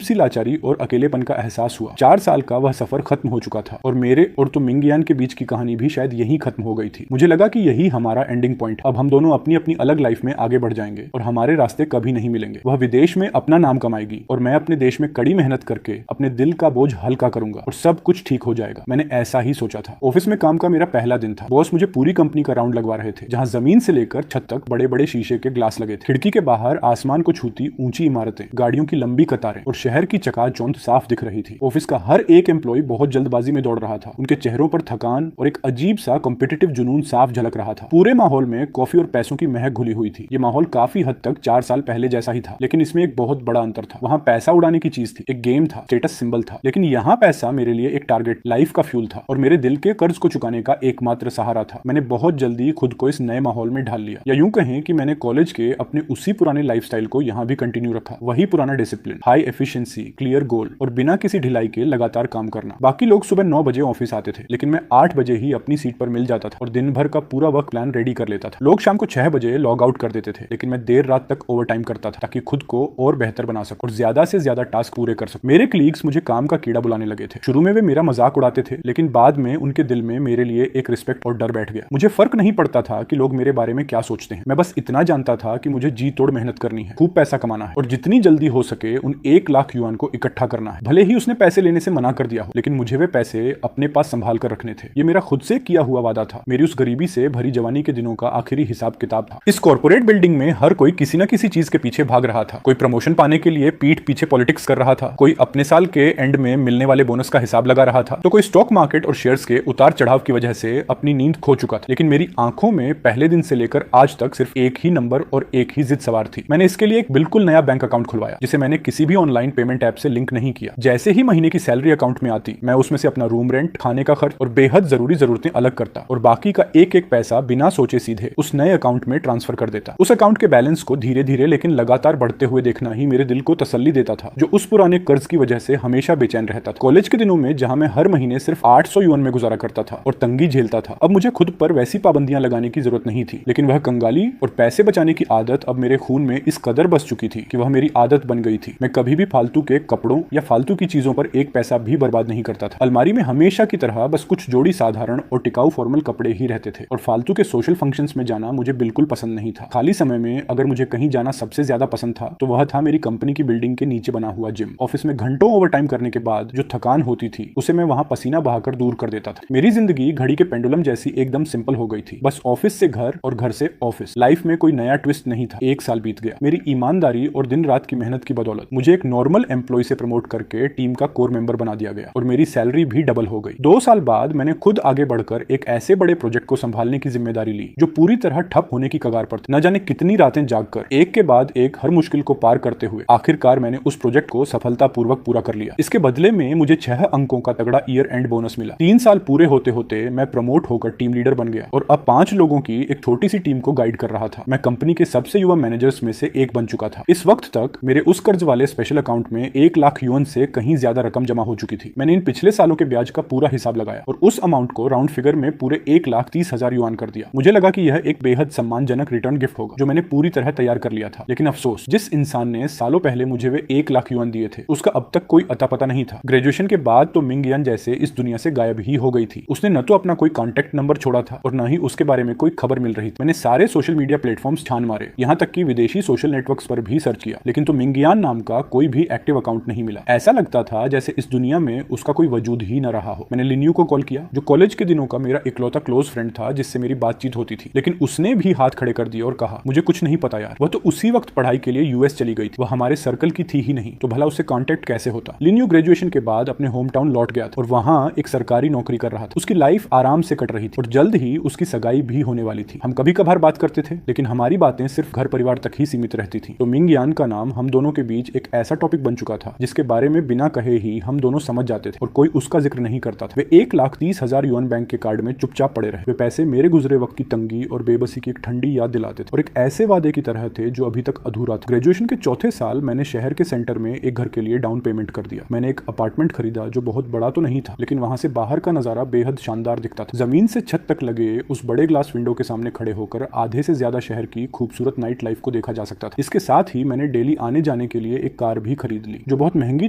सी लाचारी और अकेलेपन का एहसास हुआ। 4 साल का वह सफर खत्म हो चुका था और मेरे और तो मिंगयान के बीच की कहानी भी शायद यहीं खत्म हो गई थी। मुझे लगा कि यही हमारा एंडिंग पॉइंट, अब हम दोनों अपनी अपनी अलग लाइफ में आगे बढ़ जाएंगे और हमारे रास्ते कभी नहीं मिलेंगे। वह विदेश में अपना नाम कमाएगी और मैं अपने देश में कड़ी मेहनत करके अपने दिल का बोझ हल्का करूंगा और सब कुछ ठीक हो जाएगा। मैंने ऐसा ही सोचा था। ऑफिस में काम का मेरा पहला दिन था। बॉस मुझे पूरी कंपनी का राउंड लगवा रहे थे, जहां जमीन से लेकर छत तक बड़े बड़े शीशे के ग्लास लगे थे। खिड़की के बाहर आसमान को छूती ऊंची इमारतें, गाड़ियों की लंबी कतारें और शहर की चकाचौंध साफ दिख रही थी। ऑफिस का हर एक एम्प्लॉय बहुत जल्दबाजी में दौड़ रहा था। उनके चेहरों पर थकान और एक अजीब सा कॉम्पिटिटिव जुनून साफ झलक रहा था। पूरे माहौल में कॉफी और पैसों की महक घुली हुई थी। ये माहौल काफी हद तक 4 साल पहले जैसा ही था, लेकिन इसमें एक बहुत बड़ा अंतर था। वहां पैसा उड़ाने की चीज थी, एक गेम था, स्टेटस सिंबल था, लेकिन यहाँ पैसा मेरे लिए एक टारगेट, लाइफ का फ्यूल था और मेरे दिल के कर्ज को चुकाने का एकमात्र सहारा था। मैंने बहुत जल्दी खुद को इस नए माहौल में ढाल लिया, या यूं कहें कि मैंने कॉलेज के अपने उसी पुराने लाइफस्टाइल को यहाँ भी कंटिन्यू रखा। वही पुराना discipline, high efficiency, clear goal और बिना किसी ढिलाई के लगातार काम करना। बाकी लोग सुबह 9 बजे ऑफिस आते थे, लेकिन मैं 8 बजे ही अपनी सीट पर मिल जाता था और दिन भर का पूरा वर्क प्लान रेडी कर लेता था। लोग शाम को 6 बजे लॉग आउट कर देते थे, लेकिन मैं देर रात तक ओवर टाइम करता था ताकि खुद को और बेहतर बना सकूं और ज्यादा से ज्यादा टास्क पूरे कर सकूं। मेरे कलीग्स मुझे काम का कीड़ा बुलाने लगे थे। शुरू में वे मेरा मजाक उड़ाते थे, लेकिन बाद में उनके दिल में मेरे लिए एक रिस्पेक्ट और डर बैठ गया। मुझे फर्क नहीं पड़ता था कि लोग मेरे बारे में क्या सोचते हैं। मैं बस इतना जानता था कि मुझे जी तोड़ मेहनत करनी है, खूब पैसा कमाना है और जितनी जल्दी हो सके उन 1 लाख युआन को इकट्ठा करना है। भले ही उसने पैसे लेने से मना कर दिया हो, लेकिन मुझे वे पैसे अपने पास संभाल कर रखने थे। ये मेरा खुद से किया हुआ वादा था, मेरी उस गरीबी से भरी जवानी के दिनों का आखिरी हिसाब किताब था। इस कॉर्पोरेट बिल्डिंग में हर कोई किसी न किसी चीज के पीछे भाग रहा था। कोई प्रमोशन पाने के लिए पीठ पीछे पॉलिटिक्स कर रहा था, कोई अपने साल के एंड में मिलने वाले बोनस का हिसाब लगा रहा था, तो कोई स्टॉक मार्केट और शेयर्स के उतार चढ़ाव की वजह से अपनी नींद खो चुका था। लेकिन मेरी आंखों में पहले दिन से लेकर आज तक सिर्फ एक ही नंबर और एक ही जिद सवार थी। मैंने इसके लिए एक बिल्कुल नया बैंक अकाउंट खुलवाया, जिसे मैंने किसी भी ऑनलाइन पेमेंट ऐप से लिंक नहीं किया। जैसे ही महीने की सैलरी अकाउंट में आती, मैं उसमें से अपना रूम रेंट, खाने का खर्च और बेहद जरूरी जरूरतें अलग करता और बाकी का एक एक पैसा बिना सोचे सीधे उस नए अकाउंट में ट्रांसफर कर देता। उस अकाउंट के बैलेंस को धीरे धीरे लेकिन लगातार बढ़ते हुए देखना ही मेरे दिल को तसल्ली देता था, जो उस पुराने कर्ज की वजह से हमेशा बेचैन रहता था। कॉलेज के दिनों में जहां मैं हर महीने सिर्फ 800 युआन में गुजारा करता था और तंगी झेलता था, अब मुझे खुद पर वैसी पाबंदियां लगाने की जरूरत नहीं थी। लेकिन वह कंगाली और पैसे बचाने की आदत अब मेरे खून में इस कदर बस चुकी थी कि वह मेरी आदत बन गई थी। मैं कभी भी फालतू के कपड़ों या फालतू की चीजों पर एक पैसा भी बर्बाद नहीं करता था। अलमारी में हमेशा की तरह बस कुछ जोड़ी साधारण और टिकाऊ फॉर्मल कपड़े ही रहते थे और फालतू के सोशल फंक्शंस में जाना मुझे बिल्कुल पसंद नहीं था। खाली समय में अगर मुझे कहीं जाना सबसे ज्यादा पसंद था तो वह था मेरी कंपनी की बिल्डिंग के नीचे बना हुआ जिम। ऑफिस में घंटों ओवर टाइम करने के बाद जो थकान होती थी उसे मैं वहां पसीना बहाकर दूर कर देता था। मेरी जिंदगी घड़ी के पेंडुलम जैसी एकदम सिंपल हो गई थी, बस ऑफिस से घर और घर से ऑफिस। लाइफ में कोई नया ट्विस्ट नहीं था। 1 साल बीत गया। मेरी ईमानदारी और दिन रात की मेहनत की बदौलत मुझे एक नॉर्मल एम्प्लॉय से प्रमोट करके टीम का कोर मेंबर बना दिया गया और मेरी सैलरी भी डबल हो गई। 2 साल बाद मैंने खुद आगे बढ़कर एक ऐसे बड़े प्रोजेक्ट को संभालने की जिम्मेदारी ली जो पूरी तरह ठप होने की कगार पर था। न जाने कितनी रातें जागकर एक के बाद एक हर मुश्किल को पार करते हुए आखिरकार मैंने उस प्रोजेक्ट को सफलतापूर्वक पूरा कर लिया। इसके बदले में मुझे 6 अंकों का तगड़ा ईयर एंड बोनस मिला। 3 साल पूरे होते होते मैं प्रमोट होकर टीम लीडर बन गया और अब 5 लोगों की एक छोटी सी टीम को गाइड कर रहा था। मैं कंपनी के सबसे युवा मैनेजर्स में से एक बन चुका था। इस वक्त तक मेरे उस कर्ज वाले स्पेशल अकाउंट में 1 लाख युआन से कहीं ज्यादा रकम जमा हो चुकी थी। मैंने इन पिछले सालों के ब्याज का पूरा हिसाब लगाया और उस अमाउंट को राउंड फिगर में पूरे 1,30,000 युआन कर दिया। मुझे लगा कि यह एक बेहद सम्मानजनक रिटर्न गिफ्ट होगा जो मैंने पूरी तरह तैयार कर लिया था। लेकिन अफसोस, जिस इंसान ने सालों पहले मुझे वे 1 लाख युआन दिए थे उसका अब तक कोई अता पता नहीं था। ग्रेजुएशन के बाद तो मिंगयान जैसे इस दुनिया से गायब ही हो गई थी। उसने न तो अपना कोई कॉन्टेक्ट नंबर छोड़ा था और न ही उसके बारे में कोई खबर मिल रही थी। मैंने सारे सोशल मीडिया प्लेटफॉर्म्स छान मारे, यहाँ तक कि विदेशी सोशल नेटवर्क्स पर भी सर्च किया, लेकिन तो मिंगयान नाम का कोई भी एक्टिव अकाउंट नहीं मिला। ऐसा लगता था जैसे इस दुनिया में उसका कोई वजूद ही न रहा हो। मैंने लिन्यू को कॉल किया, जो कॉलेज के दिनों का मेरा इकलौता क्लोज फ्रेंड था जिससे मेरी बातचीत होती थी, लेकिन उसने भी हाथ खड़े कर दिए और कहा, मुझे कुछ नहीं पता यार, वह तो उसी वक्त पढ़ाई के लिए यूएस चली गई थी, वह हमारे सर्कल की थी ही नहीं, तो भला उससे कांटेक्ट कैसे होता। लिन्यू ग्रेजुएशन के बाद अपने होम टाउन लौट गया था और वहां एक सरकारी नौकरी कर रहा था। उसकी लाइफ आराम से कट रही थी और जल्द ही उसकी सगाई भी होने वाली थी। हम कभी कभार बात करते थे, लेकिन हमारी बातें सिर्फ घर परिवार तक ही सीमित रहती थी। तो मिंगयान का नाम हम दोनों के बीच एक ऐसा टॉपिक बन चुका था जिसके बारे में बिना कहे ही हम दोनों समझ जाते थे और कोई उसका जिक्र नहीं करता था। वे 1,30,000 युआन बैंक के कार्ड में चुपचाप पड़े रहे। वे पैसे मेरे गुजरे वक्त की तंगी और बेबसी की एक ठंडी याद दिलाते थे और एक ऐसे वादे की तरह थे जो अभी तक अधूरा था। ग्रेजुएशन के चौथे साल मैंने शहर के सेंटर में एक घर के लिए डाउन पेमेंट कर दिया। मैंने एक अपार्टमेंट खरीदा जो बहुत बड़ा तो नहीं था, लेकिन वहां से बाहर का नजारा बेहद शानदार दिखता था। जमीन से छत तक लगे उस बड़े ग्लास विंडो के के सामने खड़े होकर आधे से ज्यादा शहर की खूबसूरत नाइट लाइफ को देखा जा सकता था। इसके साथ ही मैंने डेली आने जाने के लिए एक कार भी खरीद ली, जो बहुत महंगी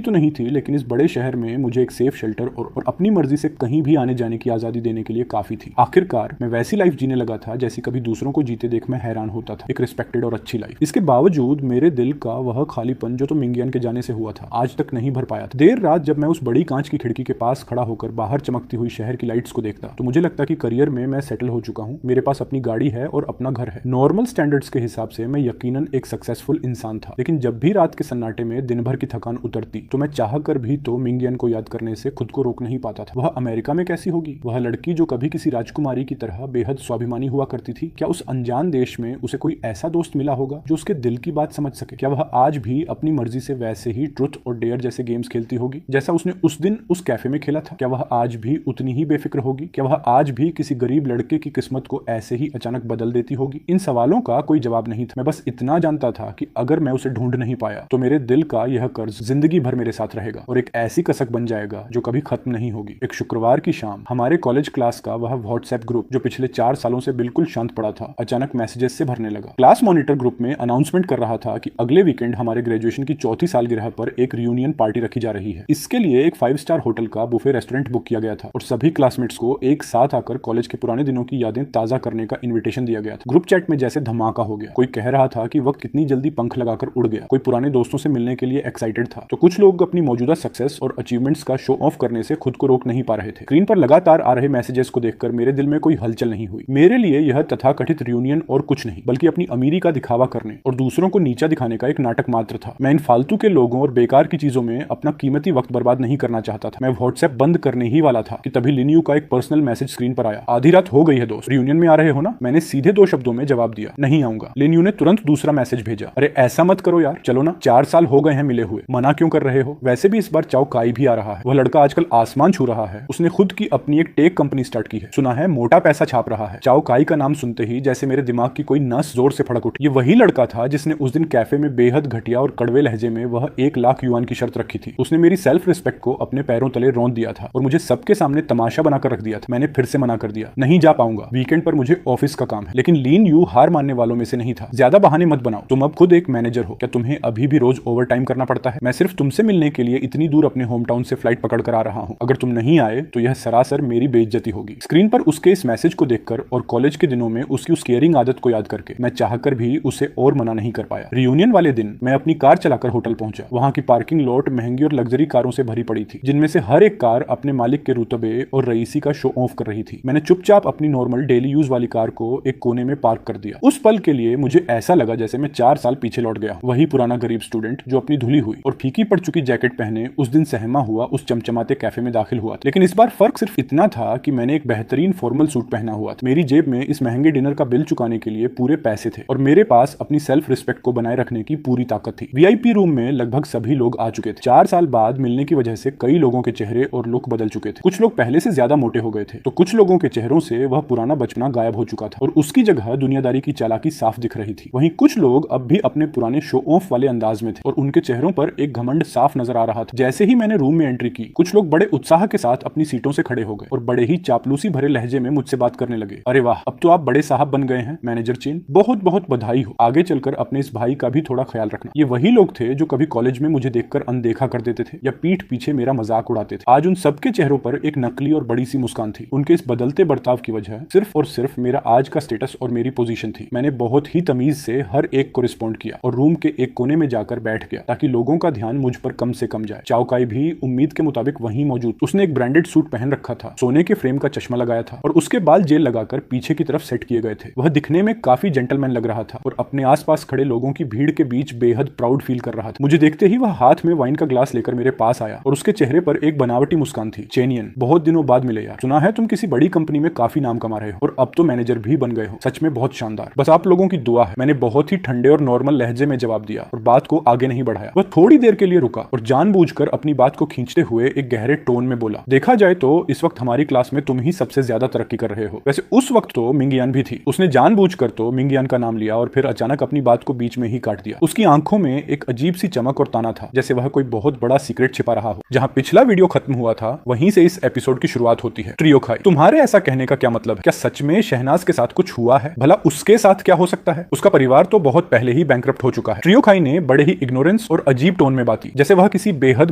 तो नहीं थी, लेकिन इस बड़े शहर में मुझे एक सेफ शेल्टर और अपनी मर्जी से कहीं भी आने जाने की आजादी देने के लिए काफी थी। आखिरकार मैं वैसी लाइफ जीने लगा था जैसी कभी दूसरों को जीते देख मैं हैरान होता था, एक रिस्पेक्टेड और अच्छी लाइफ। इसके बावजूद मेरे दिल का वह खालीपन जो तो मिंगियन के जाने से हुआ था, आज तक नहीं भर पाया था। देर रात जब मैं उस बड़ी कांच की खिड़की के पास खड़ा होकर बाहर चमकती हुई शहर की लाइट्स को देखता, तो मुझे लगता कि करियर में मैं सेटल हो चुका हूँ, मेरे पास अपनी गाड़ी है और अपना घर है। नॉर्मल स्टैंडर्ड्स के हिसाब से मैं यकीनन एक सक्सेसफुल इंसान था, लेकिन जब भी रात के सन्नाटे में दिन भर की थकान उतरती तो मैं चाह कर भी तो मिंगियन को याद करने से खुद को रोक नहीं पाता था। वह अमेरिका में कैसी होगी, वह लड़की जो कभी किसी राजकुमारी की तरह बेहद स्वाभिमानी हुआ करती थी। क्या उस अनजान देश में उसे कोई ऐसा दोस्त मिला होगा जो उसके दिल की बात समझ सके? क्या वह आज भी अपनी मर्जी से वैसे ही ट्रुथ और डेयर जैसे गेम्स खेलती होगी जैसा उसने उस दिन उस कैफे में खेला था? क्या वह आज भी उतनी ही बेफिक्र होगी? क्या वह आज भी किसी गरीब लड़के की किस्मत को ऐसे ही अचानक बदल देती होगी? इन सवालों का कोई जवाब नहीं था। मैं बस इतना जानता था कि अगर मैं उसे ढूंढ नहीं पाया तो मेरे दिल का यह कर्ज जिंदगी भर मेरे साथ रहेगा और एक ऐसी कसक बन जाएगा जो कभी खत्म नहीं होगी। एक शुक्रवार की शाम हमारे कॉलेज क्लास का वह व्हाट्सएप ग्रुप जो पिछले 4 सालों से बिल्कुल शांत पड़ा था, अचानक मैसेजेस से भरने लगा। क्लास मॉनिटर ग्रुप में अनाउंसमेंट कर रहा था कि अगले वीकेंड हमारे ग्रेजुएशन की 4थी सालगिरह पर एक रियूनियन पार्टी रखी जा रही है। इसके लिए एक 5 स्टार होटल का बुफे रेस्टोरेंट बुक किया गया था और सभी क्लासमेट्स को एक साथ आकर कॉलेज के पुराने दिनों की यादें ताजा करने का इन्विटेशन दिया गया था। ग्रुप चैट में जैसे धमाका हो गया। कोई कह रहा था कि वक्त कितनी जल्दी पंख लगाकर उड़ गया, कोई पुराने दोस्तों से मिलने के लिए एक्साइटेड था, तो कुछ लोग अपनी मौजूदा सक्सेस और अचीवमेंट्स का शो ऑफ करने से खुद को रोक नहीं पा रहे थे। स्क्रीन पर लगातार आ रहे मैसेजेस को देखकर मेरे दिल में कोई हलचल नहीं हुई। मेरे लिए यह तथाकथित रियूनियन और कुछ नहीं बल्कि अपनी अमीरी का दिखावा करने और दूसरों को नीचा दिखाने का एक नाटक मात्र था। मैं इन फालतू के लोगों और बेकार की चीजों में अपना कीमती वक्त बर्बाद नहीं करना चाहता था। मैं व्हाट्सएप बंद करने ही वाला था कि तभी लिनियू का एक पर्सनल मैसेज स्क्रीन पर आया। आधी रात हो गई है दोस्त, रियूनियन में आ रहे हो ना? मैंने सीधे 2 शब्दों में जवाब दिया, नहीं आऊंगा। लिनियू ने तुरंत दूसरा मैसेज भेजा, अरे ऐसा मत करो यार, चलो ना, 4 साल हो गए हैं मिले हुए, मना क्यों कर रहे हो? वैसे भी इस बार चाओ काई भी आ रहा है, वह लड़का आजकल आसमान छू रहा है, उसने खुद की अपनी एक टेक कंपनी स्टार्ट की है, सुना है मोटा पैसा छाप रहा है। चाओ काई का नाम सुनते ही जैसे मेरे दिमाग की कोई नस जोर से फड़क उठी। ये वही लड़का था जिसने उस दिन कैफे में बेहद घटिया और कड़वे लहजे में वह 1 लाख युआन की शर्त रखी थी। उसने मेरी सेल्फ रिस्पेक्ट को अपने पैरों तले रौंद दिया था और मुझे सबके सामने तमाशा बनाकर रख दिया था। मैंने फिर से मना कर दिया, नहीं जा पाऊंगा, वीकेंड पर मुझे ऑफिस का काम है। लेकिन लीन यू हार मानने वालों में से नहीं था। ज्यादा बहाने मत बनाओ, तुम अब खुद एक मैनेजर हो, क्या तुम्हें अभी भी रोज ओवर टाइम करना पड़ता है? मैं सिर्फ तुमसे मिलने के लिए इतनी दूर अपने होम टाउन से फ्लाइट पकड़ कर आ रहा हूँ, अगर तुम नहीं आए तो यह सरासर मेरी बेइज्जती होगी। स्क्रीन पर उसके इस मैसेज को देखकर और कॉलेज के दिनों में उसकी उस केयरिंग आदत को याद करके मैं चाहकर भी उसे और मना नहीं कर पाया। रियूनियन वाले दिन मैं अपनी कार चलाकर होटल पहुंचा। वहां की पार्किंग लॉट महंगी और लग्जरी कारों से भरी पड़ी थी, जिनमें से हर एक कार अपने मालिक के रुतबे और रईसी का शो ऑफ कर रही थी। मैंने चुपचाप अपनी नॉर्मल डेली यूज वाली कार को एक कोने में पार्क कर दिया। उस पल के लिए मुझे ऐसा लगा जैसे मैं 4 साल पीछे लौट गया। वही पुराना गरीब स्टूडेंट जो अपनी धुली हुई और फीकी पड़ चुकी जैकेट पहने उस दिन सहमा हुआ उस चमचमाते कैफे में दाखिल हुआ। लेकिन इस बार फर्क सिर्फ इतना था कि मैंने एक बेहतरीन फॉर्मल सूट पहना हुआ था। मेरी जेब में इस महंगे डिनर का बिल चुकाने के लिए पूरे पैसे थे और मेरे पास अपनी सेल्फ रिस्पेक्ट को बनाए रखने की पूरी ताकत थी। वीआईपी रूम में लगभग सभी लोग आ चुके थे। 4 साल बाद मिलने की वजह से कई लोगों के चेहरे और लुक बदल चुके थे। कुछ लोग पहले से ज्यादा मोटे हो गए थे, तो कुछ लोगों के चेहरों से वह पुराना बचपना गायब हो चुका था और उसकी जगह दुनियादारी की चालाकी साफ दिख रही थी। वहीं कुछ लोग अब भी अपने पुराने शो ऑफ वाले अंदाज में थे और उनके चेहरों पर एक घमंड साफ नजर आ रहा था। जैसे ही मैंने रूम में एंट्री की, कुछ लोग बड़े उत्साह के साथ अपनी सीटों से खड़े हो गए और बड़े ही चापलूसी भरे लहजे में मुझसे बात करने लगे। अरे वाह, अब तो आप बड़े साहब बन गए हैं मैनेजर चीन, बहुत बहुत बधाई हो। आगे चलकर अपने इस भाई का भी थोड़ा ख्याल रखना। ये वही लोग थे जो कभी कॉलेज में मुझे देखकर अनदेखा कर देते थे या पीठ पीछे मेरा मजाक उड़ाते थे। आज उन सबके चेहरों पर एक नकली और बड़ी सी मुस्कान थी। उनके इस बदलते बर्ताव की वजह सिर्फ और सिर्फ मेरा आज का स्टेटस और मेरी पोजीशन थी। मैंने बहुत ही तमीज से हर एक को रिस्पॉन्ड किया और रूम के एक कोने में जाकर बैठ गया ताकि लोगों का ध्यान मुझ पर कम से कम जाए। चाओकाई भी उम्मीद के मुताबिक वहीं मौजूद। उसने एक ब्रांडेड सूट पहन रखा था, सोने के फ्रेम का चश्मा लगाया था और उसके बाल जेल लगाकर पीछे की तरफ सेट किए गए थे। वह दिखने में काफी जेंटलमैन लग रहा था और अपने आसपास खड़े लोगों की भीड़ के बीच बेहद प्राउड फील कर रहा था। मुझे देखते ही वह हाथ में वाइन का ग्लास लेकर मेरे पास आया और उसके चेहरे पर एक बनावटी मुस्कान थी। चेनियन, बहुत दिनों बाद मिले यार, सुना है तुम किसी बड़ी कंपनी में काफी नाम कमा रहे हो और अब तो मैनेजर भी बन गए हो, सच में बहुत शानदार, बस आप लोगों की दुआ है। मैंने बहुत ही ठंडे और नॉर्मल लहजे में जवाब दिया और बात को आगे नहीं बढ़ाया। वह थोड़ी देर के लिए रुका और जानबूझकर अपनी बात को खींचते हुए एक गहरे टोन में बोला, देखा जाए तो इस वक्त हमारी क्लास में तुम ही सबसे ज्यादा तरक्की कर रहे हो। वैसे उस वक्त तो मिंगियान भी थी। उसने जानबूझकर तो मिंगियान का नाम लिया और फिर अचानक अपनी बात को बीच में ही काट दिया। उसकी आंखों में एक अजीब सी चमक और ताना था, जैसे वह कोई बहुत बड़ा सीक्रेट छिपा रहा हो। जहां पिछला वीडियो खत्म हुआ था वहीं से इस एपिसोड की शुरुआत होती है। ट्रियो खाई, तुम्हारे ऐसा कहने का क्या मतलब है? क्या सच में शहनाज शहनाज के साथ कुछ हुआ है? भला उसके साथ क्या हो सकता है? उसका परिवार तो बहुत पहले ही बैंकरप्ट हो चुका है। ट्रियो खाई ने बड़े ही इग्नोरेंस और अजीब टोन में बात की, जैसे वह किसी बेहद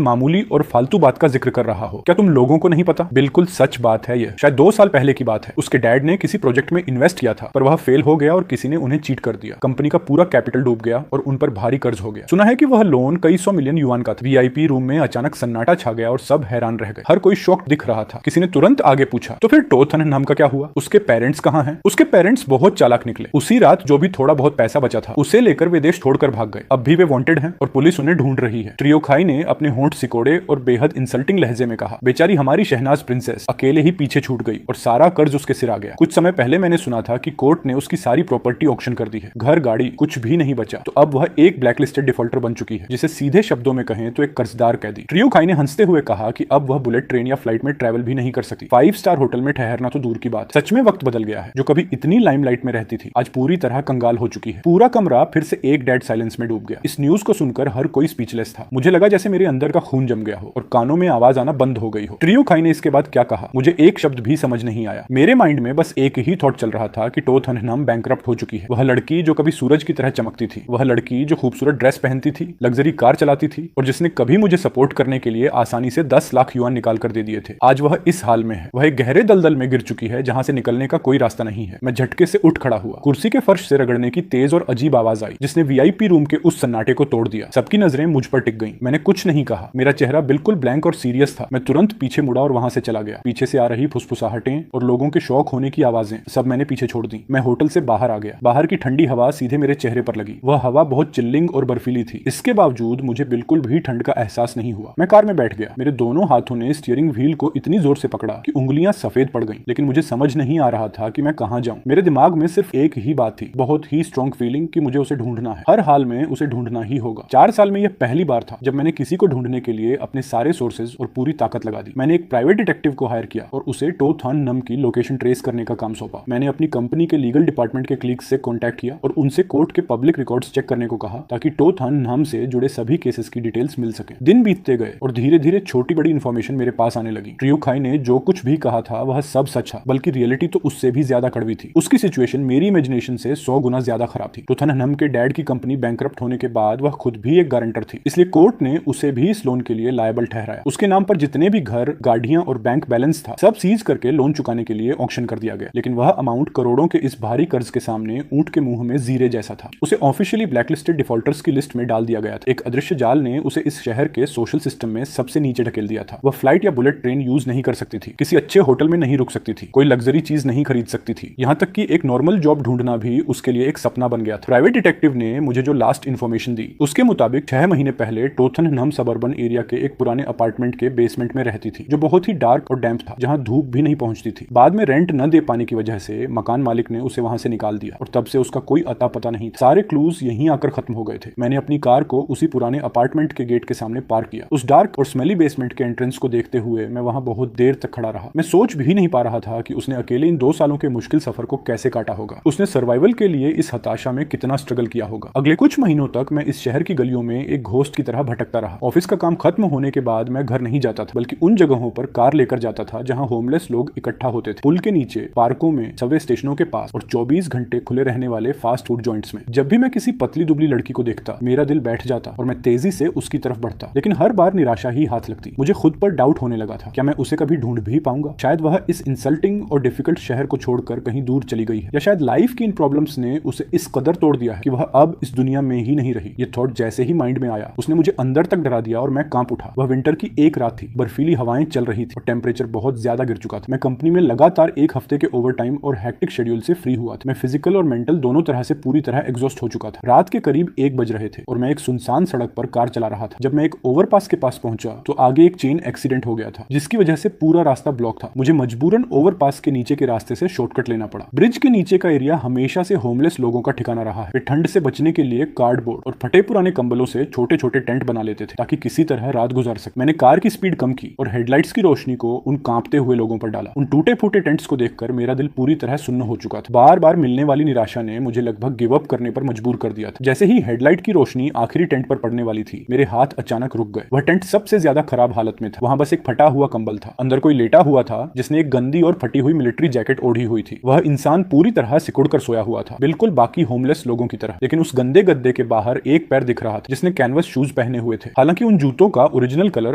मामूली और फालतू बात का जिक्र कर रहा हो। क्या तुम लोगों को नहीं पता? बिल्कुल सच बात है। यह शायद 2 साल पहले की बात है। उसके डैड ने किसी प्रोजेक्ट में इन्वेस्ट किया था, पर वह फेल हो गया और किसी ने उन्हें चीट कर दिया। कंपनी का पूरा कैपिटल डूब गया और उन पर भारी कर्ज हो गया। सुना है कि वह लोन कई 100 मिलियन युआन का था। वीआईपी रूम में अचानक सन्नाटा छा गया और सब हैरान रह गए। हर कोई शॉक्ड दिख रहा था। किसी ने तुरंत आगे पूछा, तो फिर टो थन नाम का क्या हुआ? उसके पेरेंट्स कहाँ हैं? उसके पेरेंट्स बहुत चालाक निकले। उसी रात जो भी थोड़ा बहुत पैसा बचा था उसे लेकर वे देश छोड़कर भाग गए। अब भी वे वांटेड हैं और पुलिस उन्हें ढूंढ रही है। ट्रियो खाई ने अपने होंठ सिकोड़े और बेहद इंसल्टिंग लहजे में कहा, बेचारी हमारी शहनाज प्रिंसेस अकेले ही पीछे छूट गई और सारा कर्ज उसके सिर आ गया। कुछ समय पहले मैंने सुना था कि कोर्ट ने उसकी सारी प्रॉपर्टी ऑक्शन कर दी है। घर, गाड़ी, कुछ भी नहीं बचा। तो अब वह एक ब्लैकलिस्टेड डिफॉल्टर बन चुकी है, जिसे सीधे शब्दों में कहें तो एक कर्जदार कैदी। ट्रियो खाई ने हंसते हुए कहा कि अब वह बुलेट ट्रेन या फ्लाइट में ट्रैवल भी नहीं कर सकती। 5 स्टार होटल में ठहरना तो दूर की बात। सच में वक्त बदल गया है। जो कभी इतनी लाइमलाइट में रहती थी आज पूरी तरह कंगाल हो चुकी है। पूरा कमरा फिर से एक डेड साइलेंस में डूब गया। इस न्यूज को सुनकर हर कोई स्पीचलेस था। मुझे लगा जैसे मेरे अंदर का खून जम गया हो और कानों में आवाज आना बंद हो गई हो। ट्रियो खाई ने इसके बाद क्या कहा मुझे एक शब्द भी समझ नहीं आया। मेरे माइंड में बस एक ही थॉट चल रहा था कि टो थन नाम बैंकरप्ट हो चुकी है। वह लड़की जो कभी सूरज की तरह चमकती थी, वह लड़की जो खूबसूरत ड्रेस पहनती थी, लग्जरी कार चलाती थी और जिसने कभी मुझे सपोर्ट करने के लिए आसानी से 10 लाख युआन निकाल कर दे दिए थे, आज वह इस हाल में है। वह एक गहरे दलदल में गिर चुकी है जहां से निकलने का कोई रास्ता नहीं है। मैं झटके से उठ खड़ा हुआ। कुर्सी के फर्श से रगड़ने की तेज और अजीब आवाज आई जिसने वीआईपी रूम के उस सन्नाटे को तोड़ दिया। सबकी नजरें मुझ पर टिक गईं। मैंने कुछ नहीं कहा। मेरा चेहरा बिल्कुल ब्लैंक और सीरियस था। मैं तुरंत पीछे मुड़ा और वहां से चला गया। पीछे से आ रही फुसफुसाहटें और लोगों के शौक होने की आवाजें सब मैंने पीछे छोड़ दी। मैं होटल से बाहर आ गया। बाहर की ठंडी हवा सीधे मेरे चेहरे पर लगी। वह हवा बहुत चिल्लिंग और बर्फीली थी। इसके बावजूद मुझे बिल्कुल भी ठंड का एहसास नहीं हुआ। मैं कार में बैठ गया। मेरे दोनों हाथों ने स्टीयरिंग व्हील को इतनी जोर से पकड़ा कि उंगलियां सफेद पड़ गईं। लेकिन मुझे समझ नहीं आ रहा था कि मैं कहां जाऊं। मेरे दिमाग में सिर्फ एक ही बात थी, बहुत ही स्ट्रॉन्ग फीलिंग कि मुझे उसे ढूंढना है। हर हाल में उसे ढूंढना ही होगा। 4 साल में यह पहली बार था जब मैंने किसी को ढूंढने के लिए अपने सारे सोर्सेज और पूरी ताकत लगा दी। मैंने एक प्राइवेट डिटेक्टिव को हायर किया और उसे टो थन नम की लोकेशन ट्रेस करने का काम सौंपा। मैंने अपनी कंपनी के लीगल डिपार्टमेंट के क्लीग्स से कांटेक्ट किया और उनसे कोर्ट के पब्लिक रिकॉर्ड्स चेक करने को कहा ताकि टो थन नम से जुड़े सभी केसेस की डिटेल्स मिल सके। दिन बीतते गए और धीरे धीरे छोटी बड़ी इंफॉर्मेशन मेरे पास आने लगी। ट्रियो खाई ने जो कुछ भी कहा था वह सब सच था, बल्कि रियलिटी तो उससे भी ज्यादा कड़वी थी। उसकी सिचुएशन मेरी इमेजिनेशन से 100 गुना ज्यादा खराब थी। टो थन नम के डैड की कंपनी बैंकरप्ट होने के बाद वह खुद भी एक गारंटर थी, इसलिए कोर्ट ने उसे भी इस लोन के लिए लायबल ठहराया। उसके नाम पर जितने भी घर, गाड़ियां और बैंक बैलेंस था सब सीज करके लोन चुकाने के लिए ऑक्शन कर दिया गया। लेकिन वह अमाउंट करोड़ों के इस भारी कर्ज के सामने ऊंट के मुंह में जीरे जैसा था। उसे ऑफिशियली ब्लैकलिस्टेड डिफॉल्टर्स की लिस्ट में डाल दिया गया था। एक अदृश्य जाल ने उसे इस शहर के सोशल सिस्टम में सबसे नीचे ढकेल दिया था। वह फ्लाइट या बुलेट ट्रेन यूज नहीं कर सकती थी, किसी अच्छे होटल में नहीं रुक सकती थी, कोई लग्जरी चीज नहीं खरीद सकती थी, यहाँ तक कि एक नॉर्मल जॉब ढूंढना भी उसके लिए एक सपना बन गया था। प्राइवेट डिटेक्टिव ने मुझे जो लास्ट इन्फॉर्मेशन दी उसके मुताबिक 6 महीने पहले टो थन नम सबर्बन एरिया के एक पुराने अपार्टमेंट के बेसमेंट में रहती थी, जो बहुत ही डार्क और डैम्प था, जहां धूप भी नहीं पहुंचती थी। बाद में रेंट न दे पाने की वजह से मकान मालिक ने उसे वहां से निकाल दिया और तब से उसका कोई अता पता नहीं था। सारे क्लूज यहीं आकर खत्म हो गए थे। मैंने अपनी कार को उसी पुराने अपार्टमेंट के गेट के सामने पार्क किया। उस डार्क और स्मेली बेसमेंट के एंट्रेंस को देखते हुए मैं वहां बहुत देर तक खड़ा रहा। मैं सोच भी नहीं पा रहा था कि उसने अकेले इन 2 सालों के मुश्किल सफर को कैसे काटा होगा। उसने सर्वाइवल के लिए इस हताशा में कितना स्ट्रगल किया होगा। अगले कुछ महीनों तक मैं इस शहर की गलियों में एक घोस्ट की तरह भटकता रहा। ऑफिस का काम खत्म होने के बाद मैं घर नहीं जाता था, बल्कि उन जगहों पर कार लेकर जाता था जहां होमलेस लोग इकट्ठा होते थे। पुल के नीचे, पार्कों में, सबवे स्टेशनों के पास और 24 घंटे खुले रहने वाले फास्ट फूड जॉइंट्स में। जब भी मैं किसी पतली दुबली लड़की को देखता मेरा दिल बैठ जाता और मैं तेजी से उसकी तरफ बढ़ता, लेकिन हर बार निराशा ही हाथ लगती। मुझे खुद पर डाउट होने लगा था, क्या मैं उसे कभी ढूंढ भी पाऊंगा? शायद वह इस इंसल्टिंग और डिफिकल्ट शहर को छोड़कर कहीं दूर चली गई है, या शायद लाइफ की इन प्रॉब्लम्स ने उसे इस कदर तोड़ दिया है कि वह अब इस दुनिया में ही नहीं रही। ये थॉट जैसे ही माइंड में आया उसने मुझे अंदर तक डरा दिया और मैं कांप उठा। वह विंटर की एक रात थी, बर्फीली हवाएं चल रही थी और टेम्परेचर बहुत ज्यादा गिर चुका था। मैं कंपनी में लगातार 1 हफ्ते के ओवरटाइम और हैक्टिक शेड्यूल से फ्री हुआ था। मैं फिजिकल और मेंटल दोनों तरह से पूरी तरह एग्जॉस्ट हो चुका था। रात के करीब 1 बज रहे थे और मैं एक सुनसान सड़क पर कार चला रहा था। जब मैं एक ओवरपास के पास पहुंचा तो आगे एक चेन एक्सीडेंट हो गया था, जिसकी वजह से पूरा रास्ता ब्लॉक था। मुझे मजबूरन ओवरपास के नीचे के रास्ते से शॉर्टकट लेना पड़ा। ब्रिज के नीचे का एरिया हमेशा से होमलेस लोगों का ठिकाना रहा है। वे ठंड से बचने के लिए कार्डबोर्ड और फटे पुराने कंबलों से छोटे छोटे टेंट बना लेते थे ताकि किसी तरह रात गुजार सके। मैंने कार की स्पीड कम की और हेडलाइट्स की रोशनी को उन कांपते हुए लोगों पर डाला। उन टूटे फूटे टेंट्स को देखकर मेरा दिल पूरी तरह सुन्न हो चुका था। बार बार मिलने वाली निराशा ने मुझे लगभग गिव अप करने पर मजबूर कर दिया था। जैसे ही हेडलाइट की रोशनी आखिरी टेंट पर पड़ने वाली थी, मेरे हाथ अचानक रुक गए। वह टेंट सबसे ज्यादा खराब हालत में था। वहां बस एक फटा हुआ कंबल था। अंदर कोई लेटा हुआ था जिसने एक गंदी और फटी हुई मिलिट्री जैकेट ओढ़ी हुई थी। वह इंसान पूरी तरह सिकुड़ कर सोया हुआ था, बिल्कुल बाकी होमलेस लोगों की तरह। लेकिन उस गंदे गद्दे के बाहर एक पैर दिख रहा था जिसने कैनवस शूज पहने हुए थे। हालांकि उन जूतों का ओरिजिनल कलर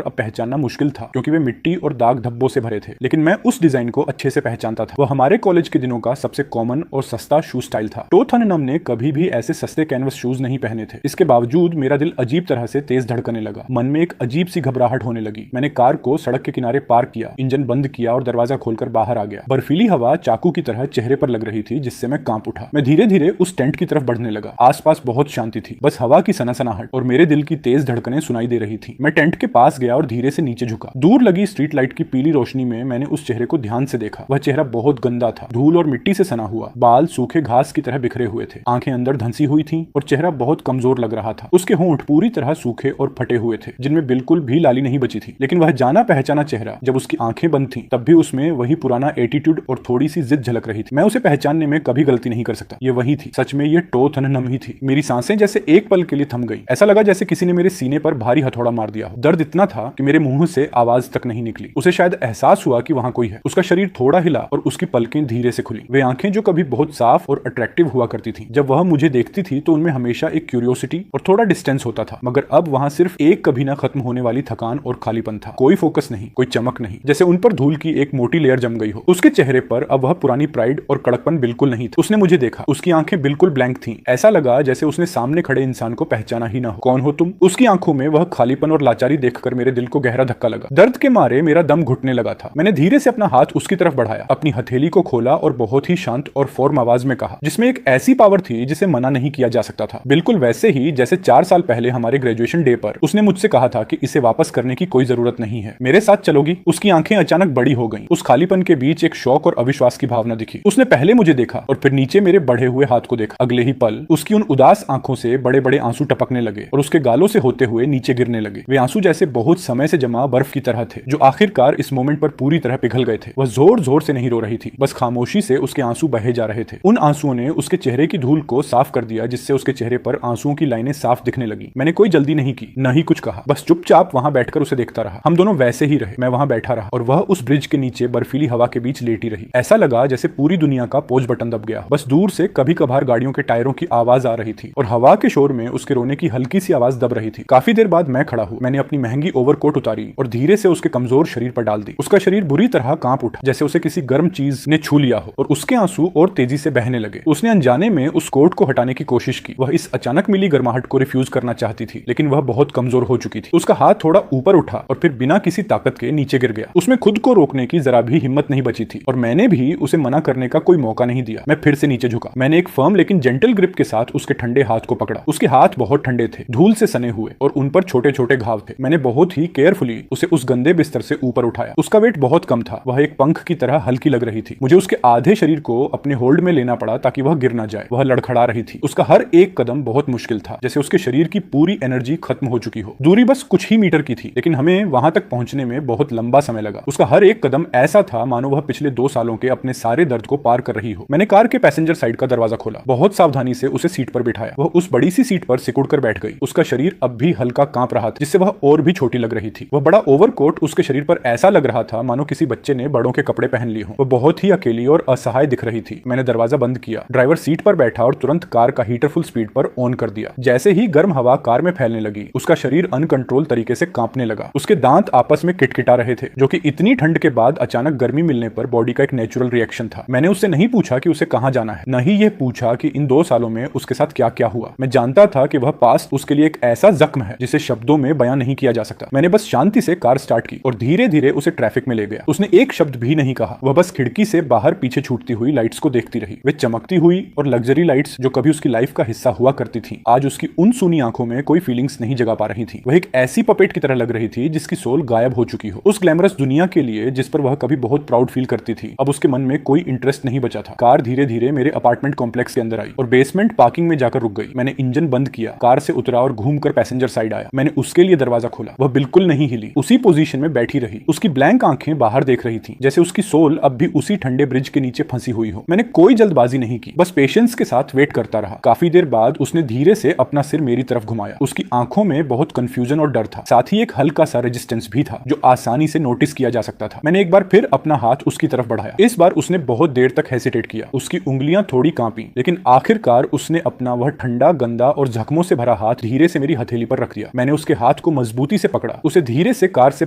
अब पहचानना मुश्किल था क्योंकि वे मिट्टी और दाग धब्बों से भरे थे, लेकिन मैं उस डिजाइन को अच्छे से पहचानता था। वह हमारे कॉलेज के दिनों का सबसे कॉमन और सस्ता शू स्टाइल था। टो थन नम ने कभी भी ऐसे सस्ते कैनवस शूज नहीं पहने थे। इसके बावजूद मेरा दिल अजीब तरह से तेज धड़कने लगा। मन में एक अजीब सी घबराहट होने लगी। मैंने कार को सड़क के किनारे पार्क किया, इंजन बंद किया और दरवाजा खोलकर बाहर आ गया। बर्फीली हवा चाकू की तरह चेहरे पर लग रही थी जिससे मैं कांप उठा। मैं धीरे धीरे उस टेंट की तरफ बढ़ने लगा। आसपास बहुत शांति थी, बस हवा की सनसनाहट और मेरे दिल की तेज धड़कनें सुनाई दे रही थी। मैं टेंट के पास गया और धीरे से नीचे झुका। दूर लगी स्ट्रीट लाइट की पीली रोशनी में मैंने उस चेहरे को ध्यान से देखा। वह चेहरा बहुत गंदा था, धूल और मिट्टी से सना हुआ, बाल सूखे घास की तरह बिखरे हुए थे, आंखें अंदर धंसी हुई थीं और चेहरा बहुत कमजोर लग रहा था। उसके होंठ पूरी तरह सूखे और फटे हुए थे जिनमें बिल्कुल भी लाली नहीं बची थी। लेकिन वह जाना पहचाना चेहरा, जब उसकी आंखें बंद थीं तब भी उसमें वही पुराना एटीट्यूड और थोड़ी सी जिद झलक रही थी। मैं उसे पहचानने में कभी गलती नहीं कर सकता। ये वही थी, सच में ये टो थन नम ही थी। मेरी सांसें जैसे एक पल के लिए थम गई। ऐसा लगा जैसे किसी ने मेरे सीने पर भारी हथौड़ा मार दिया। दर्द इतना था कि मेरे मुंह से आवाज तक नहीं निकली। उसे शायद एहसास हुआ कि वहां कोई है। उसका शरीर थोड़ा हिला और उसकी पलकें धीरे से खुली। वे आंखें जो कभी बहुत साफ और अट्रैक्टिव हुआ करती थी, जब वह मुझे देखती थी तो उनमें हमेशा एक क्यूरियोसिटी और थोड़ा डिस्टेंस होता था, मगर अब वहां सिर्फ एक कभी ना खत्म होने वाली थकान और खालीपन था। कोई फोकस नहीं, कोई चमक नहीं, जैसे उन पर धूल की एक मोटी लेयर जम गई हो। उसके चेहरे पर अब वह पुरानी प्राइड और कड़कपन बिल्कुल नहीं था। उसने मुझे देखा, उसकी आंखें बिल्कुल ब्लैंक थीं। ऐसा लगा जैसे उसने सामने खड़े इंसान को पहचाना ही ना हो। कौन हो तुम? उसकी आंखों में वह खालीपन और लाचारी देखकर मेरे दिल को गहरा धक्का लगा। दर्द के मारे मेरा दम घुटने लगा था। मैंने धीरे से अपना हाथ उसकी तरफ बढ़ाया, अपनी हथेली को खोला और बहुत ही शांत और फॉर्म आवाज में कहा, जिसमें एक ऐसी पावर थी जिसे मना नहीं किया जा सकता था। बिल्कुल वैसे ही जैसे 4 साल पहले हमारे ग्रेजुएशन डे पर उसने मुझसे कहा था कि इसे वापस करने की कोई जरूरत नहीं है, मेरे साथ चलोगी? उसकी आंखें अचानक बड़ी हो गईं। उस खालीपन के बीच एक शौक और अविश्वास की भावना दिखी। उसने पहले मुझे देखा और फिर नीचे मेरे बढ़े हुए हाथ को देखा। अगले ही पल उसकी उन उदास आंखों से बड़े बड़े आंसू टपकने लगे और उसके गालों से होते हुए नीचे गिरने लगे। वे आंसू जैसे बहुत समय से जमा बर्फ की तरह थे, जो आखिरकार इस मोमेंट पर पूरी तरह पिघल गए थे। वह जोर जोर से नहीं रो रही थी, बस खामोशी से उसके आंसू बहे जा रहे थे। उन आंसुओं ने उसके चेहरे की धूल को साफ कर दिया, जिससे उसके चेहरे पर आंसुओं की लाइनें साफ दिखने लगी। मैंने कोई जल्दी नहीं की, न ही कुछ कहा, बस चुपचाप वहां बैठकर उसे देखता रहा। हम दोनों वैसे ही रहे। मैं वहां बैठा रहा और वह उस ब्रिज के नीचे बर्फीली हवा के बीच लेटी रही। ऐसा लगा जैसे पूरी दुनिया का पॉज बटन दब गया। बस दूर से कभी कभार गाड़ियों के टायरों की आवाज आ रही थी और हवा के शोर में उसके रोने की हल्की सी आवाज दब रही थी। काफी देर बाद मैं खड़ा हुआ। मैंने अपनी महंगी ओवरकोट उतारी और धीरे से उसके कमजोर शरीर पर डाल दी। उसका शरीर बुरी तरह कांप उठा, जैसे उसे किसी गर्म चीज ने छू लिया हो, और उसके आंसू और तेजी से बहने लगे। उसने अनजाने में उस कोट को हटाने की कोशिश की। वह इस अचानक मिली गर्माहट को रिफ्यूज करना चाहती थी, लेकिन वह बहुत कमजोर हो चुकी थी। उसका हाथ थोड़ा ऊपर उठा और फिर बिना किसी ताकत के नीचे गिर गया। उसमें खुद को रोकने की जरा भी हिम्मत नहीं बची थी और मैंने भी उसे मना करने का कोई मौका नहीं दिया। मैं फिर से नीचे झुका। मैंने एक फर्म लेकिन जेंटल ग्रिप के साथ उसके ठंडे हाथ को पकड़ा। उसके हाथ बहुत ठंडे थे, धूल से सने हुए, और उन पर छोटे छोटे घाव थे। मैंने बहुत ही केयरफुली उसे उस गंदे बिस्तर से ऊपर उठाया। उसका वेट बहुत कम था, वह एक पंख की तरह हल्की लग रही थी। मुझे उसके आधे शरीर को अपने होल्ड में लेना पड़ा ताकि वह गिर ना जाए। वह लड़खड़ा रही थी। उसका हर एक कदम बहुत मुश्किल था, जैसे उसके शरीर की पूरी एनर्जी खत्म हो चुकी हो। दूरी बस कुछ ही मीटर की थी, लेकिन हमें वहां तक पहुंचने में बहुत लंबा समय लगा। उसका हर एक कदम ऐसा था मानो वह पिछले 2 सालों के अपने सारे दर्द को पार कर रही हो। मैंने कार के पैसेंजर साइड का दरवाजा खोला, बहुत सावधानी से उसे सीट पर बिठाया। वह उस बड़ी सी सीट पर सिकुड़ कर बैठ गई। उसका शरीर अब भी हल्का कांप रहा था, जिससे वह और भी छोटी लग रही थी। वह बड़ा ओवरकोट उसके शरीर पर ऐसा लग रहा था मानो किसी बच्चे ने बड़ों के कपड़े पहन लिए हों। वह बहुत ही अकेली और असहाय दिख रही थी। मैंने दरवाजा बंद किया, ड्राइवर सीट पर बैठा और तुरंत कार का हीटर फुल स्पीड पर ऑन कर दिया। जैसे ही गर्म हवा कार में फैलने लगी, उसका शरीर अनकंट्रोल तरीके से कांपने लगा। उसके दांत आपस में किटकिटा रहे थे, जो कि इतनी ठंड के बाद अचानक गर्मी मिलने पर बॉडी का एक नेचुरल रिएक्शन था। मैंने उससे नहीं पूछा कि उसे कहां जाना है, न ही यह पूछा कि इन 2 सालों में उसके साथ क्या क्या हुआ। मैं जानता था कि वह पास्ट उसके लिए एक ऐसा जख्म है जिसे शब्दों में बयां नहीं किया जा सकता। मैंने बस शांति से कार स्टार्ट की और धीरे धीरे उसे ट्रैफिक में ले गया। उसने एक शब्द भी नहीं कहा। वह बस खिड़की से बाहर पीछे छूटती हुई लाइट्स को देखती रही। वे चमकती हुई और लग्जरी लाइट्स जो कभी उसकी लाइफ का हिस्सा हुआ करती थी, आज उसकी उन सूनी आंखों में कोई फीलिंग्स नहीं जगा पा रही थी। वह एक ऐसी पपेट की तरह लग रही थी जिसकी सोल गायब हो चुकी हो। उस ग्लैमरस दुनिया के लिए जिस पर वह कभी बहुत प्राउड फील करती थी, अब उसके मन में कोई इंटरेस्ट नहीं बचा था। कार धीरे धीरे मेरे अपार्टमेंट कॉम्प्लेक्स के अंदर आई और बेसमेंट पार्किंग में जाकर रुक गई। मैंने इंजन बंद किया, कार से उतरा और घूमकर पैसेंजर साइड आया। मैंने उसके लिए दरवाजा खोला। वह बिल्कुल नहीं हिली, उसी पोजीशन में बैठी रही। उसकी ब्लैंक आंखें बाहर देख रही थी, जैसे उसकी सोल अब भी उसी ठंडे ब्रिज के नीचे फंसी हुई हो। मैंने कोई जल्दबाजी नहीं की, बस पेशेंस के साथ वेट करता रहा। काफी देर बाद उसने धीरे से अपना सिर मेरी तरफ घुमाया। उसकी आंखों में बहुत कंफ्यूजन और डर था, साथ ही एक हल्का सा रेजिस्टेंस भी था जो आसानी से नोटिस किया जा सकता था। मैंने एक बार फिर अपना हाथ उसकी तरफ बढ़ाया। इस बार उसने बहुत देर तक हेसिटेट किया, उसकी उंगलियां थोड़ी कांपी, लेकिन आखिरकार उसने अपना वह ठंडा, गंदा और जख्मों से भरा हाथ धीरे से मेरी हथेली पर रख दिया। मैंने उसके हाथ को मजबूती से पकड़ा, उसे धीरे से कार से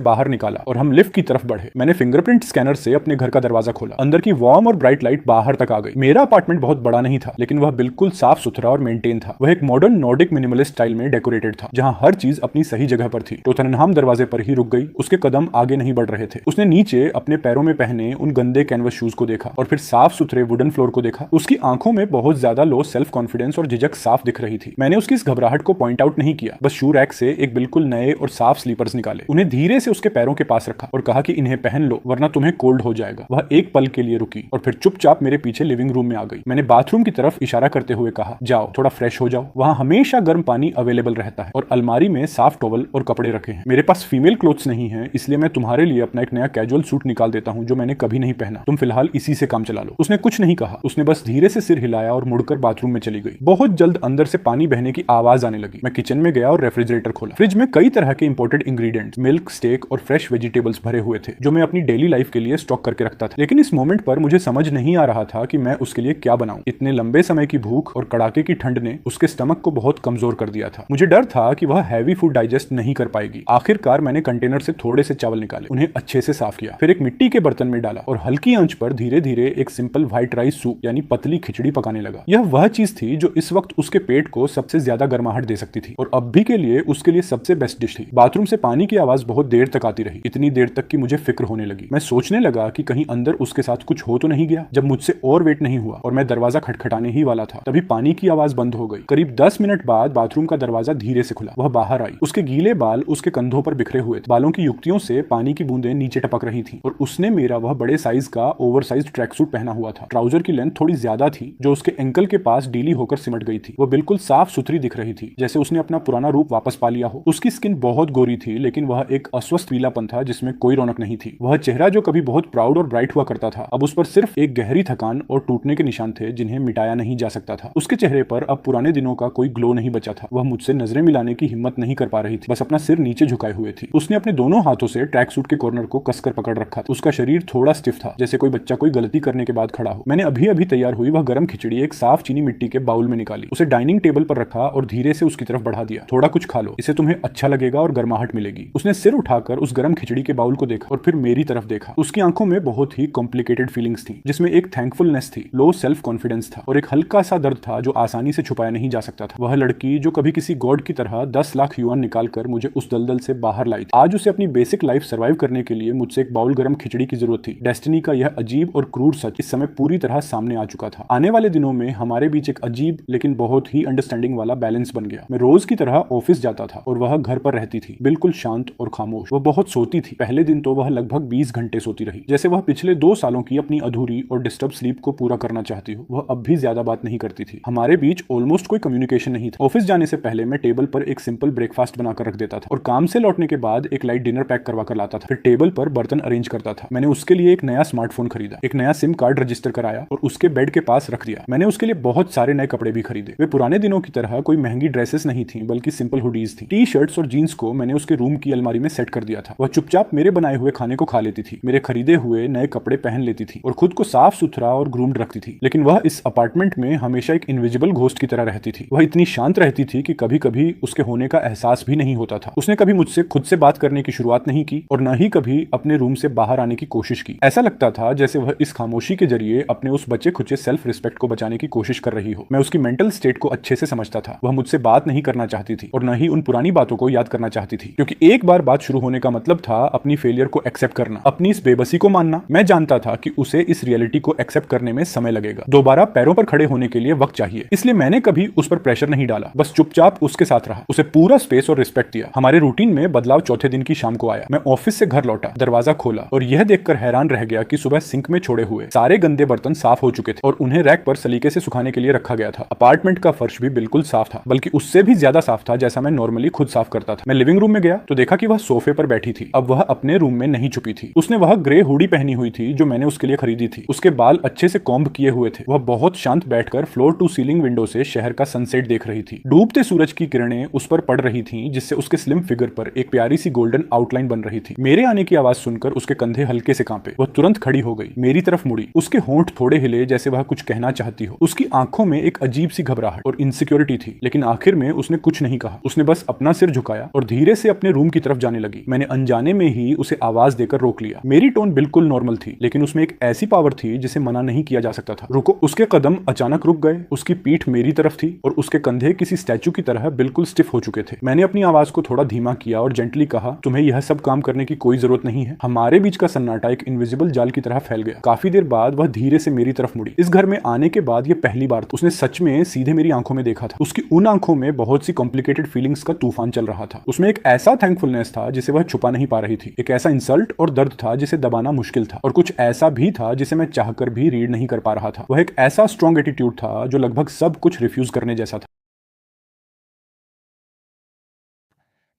बाहर निकाला और हम लिफ्ट की तरफ बढ़े। मैंने फिंगरप्रिंट स्कैनर से अपने घर का दरवाजा खोला। अंदर की वार्म और ब्राइट लाइट बाहर तक आ गई। मेरा अपार्टमेंट बहुत बड़ा नहीं था, लेकिन वह बिल्कुल साफ सुथरा और मेंटेन था। वह एक मॉडर्न नॉर्डिक मिनिमलिस्ट स्टाइल में डेकोरेटेड था, जहां हर चीज अपनी सही जगह पर थी। टोटनहाम दरवाजे पर ही रुक गई। उसके कदम आगे नहीं बढ़ रहे थे। उसने नीचे अपने पैरों में पहने उन गंदे कैनवस शूज को देखा और फिर साफ सुथरे वुडन फ्लोर को देखा। उसकी आंखों में बहुत ज्यादा लो सेल्फ कॉन्फिडेंस और झिझक साफ दिख रही थी। मैंने उसकी इस घबराहट को पॉइंट आउट नहीं किया, बस शू रैक से एक बिल्कुल नए और साफ स्लीपर्स निकाले, उन्हें धीरे से उसके पैरों के पास रखा और कहा कि इन्हें पहन लो वरना तुम्हें कोल्ड हो जाएगा। वह एक पल के लिए रुकी और फिर चुपचाप मेरे पीछे लिविंग रूम में आ गई। मैंने बाथरूम की तरफ इशारा करते हुए कहा, जाओ थोड़ा फ्रेश हो जाओ, वहां हमेशा गर्म पानी अवेलेबल रहता है और अलमारी में साफ टॉवल और कपड़े रखे हैं। मेरे पास फीमेल क्लोथ्स नहीं है, इसलिए मैं तुम्हारे लिए अपना एक नया कैजुअल सूट निकाल देता हूं जो मैंने कभी नहीं पहना। तुम फिलहाल इसी से काम चला लो। उसने कुछ नहीं कहा, उसने बस धीरे से सिर हिलाया और मुड़कर बाथरूम में चली गई। बहुत जल्द अंदर से पानी बहने की आवाज आने लगी। मैं किचन में गया और रेफ्रिजरेटर खोला। फ्रिज में कई तरह के इंपोर्टेड इंग्रेडिएंट्स, मिल्क, स्टेक और फ्रेश वेजिटेबल्स भरे हुए थे, जो मैं अपनी डेली लाइफ के लिए स्टॉक करके रखता था। लेकिन इस मोमेंट पर मुझे समझ नहीं आ रहा था कि मैं उसके लिए क्या बनाऊं। इतने लंबे समय की भूख और कड़ाके की ठंड ने उसके स्टमक को बहुत कमजोर कर दिया था। मुझे डर था कि वह हैवी फूड डाइजेस्ट नहीं कर पाएगी। आखिरकार मैंने कंटेनर से थोड़े से चावल निकाले, उन्हें अच्छे से साफ किया, फिर एक मिट्टी के बर्तन में डाला और हल्की आंच पर धीरे धीरे एक सिंपल व्हाइट राइस सूप यानी पतली खिचड़ी पकाने लगा। यह वह चीज थी जो इस वक्त उसके पेट को सबसे ज्यादा गर्माहट दे सकती थी और अब भी के लिए उसके लिए सबसे बेस्ट डिश थी। बाथरूम से पानी की आवाज बहुत देर तक आती रही, इतनी देर तक कि मुझे फिक्र होने लगी। मैं सोचने लगा कि कहीं अंदर उसके साथ कुछ हो तो नहीं गया। जब मुझसे और वेट नहीं हुआ और मैं दरवाजा खटखटाने ही वाला था, तभी पानी की आवाज बंद हो गई। करीब 10 मिनट बाद बाथरूम का दरवाजा धीरे से खुला। वह बाहर आई। उसके गीले बाल उसके कंधों पर बिखरे हुए थे। बालों की युक्तियों से पानी की बूंदें नीचे टपक रही थी और उसने मेरा वह बड़े साइज का ओवरसाइज्ड ट्रैक सूट पहना हुआ था। ट्राउजर की लेंथ थोड़ी ज्यादा थी, जो उसके एंकल के पास डीली होकर सिमट गई थी। वो बिल्कुल साफ सुथरी दिख रही थी, जैसे उसने अपना पुराना रूप वापस पा लिया हो। उसकी स्किन बहुत गोरी थी, लेकिन वह एक अस्वस्थ पीलापन था जिसमें कोई रौनक नहीं थी। वह चेहरा जो कभी बहुत प्राउड और ब्राइट हुआ करता था, अब उस पर सिर्फ एक गहरी थकान और टूटने के निशान थे जिन्हें मिटाया नहीं जा सकता था। उसके चेहरे पर अब पुराने दिनों का कोई ग्लो नहीं बचा था। वह मुझसे नजरें मिलाने की हिम्मत नहीं कर पा रही थी, बस अपना सिर नीचे झुकाए हुए थी। उसने अपने दोनों हाथों से ट्रैक सूट के कॉर्नर को कसकर पकड़ रखा था। उसका शरीर थोड़ा स्टिफ था, जैसे कोई बच्चा कोई गलती करने के बाद खड़ा हो। मैंने अभी अभी तैयार हुई वह गर्म खिचड़ी एक साफ चीनी मिट्टी के बाउल में निकाली, उसे डाइनिंग टेबल पर रखा और धीरे से उसकी तरफ बढ़ा दिया। थोड़ा कुछ खा लो, इससे तुम्हें अच्छा लगेगा और गर्माहट मिलेगी। उसने सिर उठाकर उस गर्म खिचड़ी के बाउल को देखा और फिर मेरी तरफ देखा। उसकी आंखों में बहुत ही कॉम्प्लिकेटेड फीलिंग्स थी, जिसमें एक थैंकफुलनेस थी, लो सेल्फ कॉन्फिडेंस था और एक हल्का सा दर्द था जो आसानी से छुपाया नहीं जा सकता था। वह लड़की जो कभी किसी गॉड की तरह 10 लाख युआन निकालकर मुझे उस दलदल से बाहर लाई थी, आज उसे अपनी बेसिक लाइफ सर्वाइव करने के लिए मुझसे एक बाउल गर्म खिचड़ी की जरूरत थी। डेस्टिनी का यह अजीब और क्रूर सच इस समय पूरी तरह सामने आ चुका था। आने वाले दिनों में हमारे बीच एक अजीब लेकिन बहुत ही अंडरस्टैंडिंग वाला बैलेंस बन गया। मैं रोज की तरह ऑफिस जाता था और वह घर पर रहती थी, बिल्कुल शांत और खामोश। वह बहुत सोती थी। पहले दिन तो वह लगभग 20 घंटे सोती रही, जैसे वह पिछले 2 सालों की अपनी अधूरी और डिस्टर्ब स्लीप को पूरा करना चाहती हो। वह अब भी ज्यादा बात नहीं करती थी। हमारे बीच ऑलमोस्ट कोई कम्युनिकेशन नहीं था। ऑफिस जाने से पहले मैं टेबल पर एक सिंपल ब्रेकफास्ट बनाकर रख देता था और काम से लौटने के बाद एक लाइट डिनर पैक करवा कर लाता था। फिर टेबल पर बर्तन अरेंज करता था। मैंने उसके लिए एक नया स्मार्टफोन खरीदा, एक नया सिम कार्ड रजिस्टर कराया और उसके बेड के पास रख दिया। मैंने उसके लिए बहुत सारे नए कपड़े भी खरीदे। वे पुराने दिनों की तरह कोई महंगी ड्रेसेस नहीं थी, बल्कि सिंपल हुडीज थी। टी शर्ट्स और जीन्स को मैंने उसके रूम की अलमारी में सेट कर दिया था। वह चुपचाप मेरे बनाए हुए खाने को खा लेती थी, मेरे खरीदे हुए नए कपड़े पहन लेती थी और खुद को साफ सुथरा और ग्रूम्ड रखती थी। लेकिन वह इस अपार्टमेंट में हमेशा एक इनविजिबल घोस्ट की तरह रहती थी। वह इतनी शांत रहती थी कि कभी कभी उसके होने का एहसास भी नहीं होता था। उसने कभी मुझसे खुद से बात करने की शुरुआत नहीं की और न ही कभी अपने रूम से बाहर आने की कोशिश की। ऐसा लगता था जैसे वह इस खामोशी के जरिए अपने उस बचे खुचे सेल्फ रिस्पेक्ट को बचाने की कोशिश कर रही हो। मैं उसकी मेंटल स्टेट को अच्छे से समझता था। वह मुझसे बात नहीं करना चाहती थी और न ही उन पुरानी बातों को याद करना चाहती थी, क्योंकि एक बार बात शुरू होने का मतलब था अपनी फेलियर को एक्सेप्ट करना, अपनी इस बेबसी को मानना। मैं जानता था कि उसे इस रियलिटी को एक्सेप्ट करने में समय लगेगा, दोबारा पैरों पर खड़े होने के लिए वक्त चाहिए। इसलिए मैंने कभी उस पर प्रेशर नहीं डाला, बस चुपचाप उसके साथ रहा, उसे पूरा स्पेस और रिस्पेक्ट दिया। हमारे रूटीन में बदलाव चौथे दिन की शाम को आया। मैं ऑफिस से घर लौटा, दरवाजा खोला और यह देखकर हैरान रह गया कि सुबह सिंक में छोड़े हुए सारे गंदे बर्तन साफ हो चुके थे और उन्हें रैक पर सलीके से सुखाने के लिए रखा गया था। अपार्टमेंट का फर्श भी बिल्कुल साफ था, बल्कि उससे भी ज्यादा साफ था जैसा मैं नॉर्मली खुद साफ करता था। मैं लिविंग रूम में गया तो देखा कि वह सोफे पर बैठी थी। अब वह अपने रूम में नहीं छुपी थी। उसने वह ग्रे हुडी पहनी हुई थी जो मैंने उसके लिए खरीदी थी। उसके बाल अच्छे से कॉम्ब किए हुए थे। वह बहुत शांत बैठकर फ्लोर टू सीलिंग विंडो से शहर का सनसेट देख रही थी। डूबते सूरज की किरणें उस पर पड़ रही थीं, जिससे उसके स्लिम फिगर पर एक प्यारी सी गोल्डन आउटलाइन बन रही थी। मेरे आने की आवाज सुनकर उसके कंधे हल्के से कांपे। वह तुरंत खड़ी हो गई, मेरी तरफ मुड़ी। उसके होंठ थोड़े हिले जैसे वह कुछ कहना चाहती हो। उसकी आंखों में एक अजीब सी घबराहट और इनसिक्योरिटी थी, लेकिन आखिर में उसने कुछ नहीं कहा। उसने बस अपना सिर झुकाया और धीरे से अपने रूम की तरफ जाने लगी। मैंने अनजाने में ही उसे आवाज देकर रोक लिया। मेरी टोन बिल्कुल नॉर्मल थी, लेकिन उसमें एक ऐसी पावर थी जिसे मना नहीं किया जा सकता था। रुको। उसके कदम अचानक रुक गए। उसकी पीठ मेरी तरफ थी और उसके कंधे किसी स्टैचू की तरह बिल्कुल स्टिफ हो चुके थे। मैंने अपनी आवाज को थोड़ा धीमा किया और जेंटली कहा, तुम्हें यह सब काम करने की कोई जरूरत नहीं है। हमारे बीच का सन्नाटा एक इनविजिबल जाल की तरह फैल गया। काफी देर बाद वह धीरे से मेरी तरफ मुड़ी। इस घर में आने के बाद यह पहली बार उसने सच में सीधे मेरी आंखों में देखा था। उसकी उन आंखों में बहुत सी कॉम्प्लिकेटेड फीलिंग्स का तूफान चल रहा था। उसमें एक ऐसा थैंकफुलनेस था जिसे वह छुपा नहीं पा रही थी, एक ऐसा इंसल्ट और दर्द था जिसे दबाना मुश्किल था, और कुछ ऐसा भी था जिसे मैं चाहकर भी रीड नहीं कर पा रहा था। वह एक ऐसा स्ट्रॉन्ग एटीट्यूड था जो लगभग सब कुछ रिफ्यूज करने जैसा था,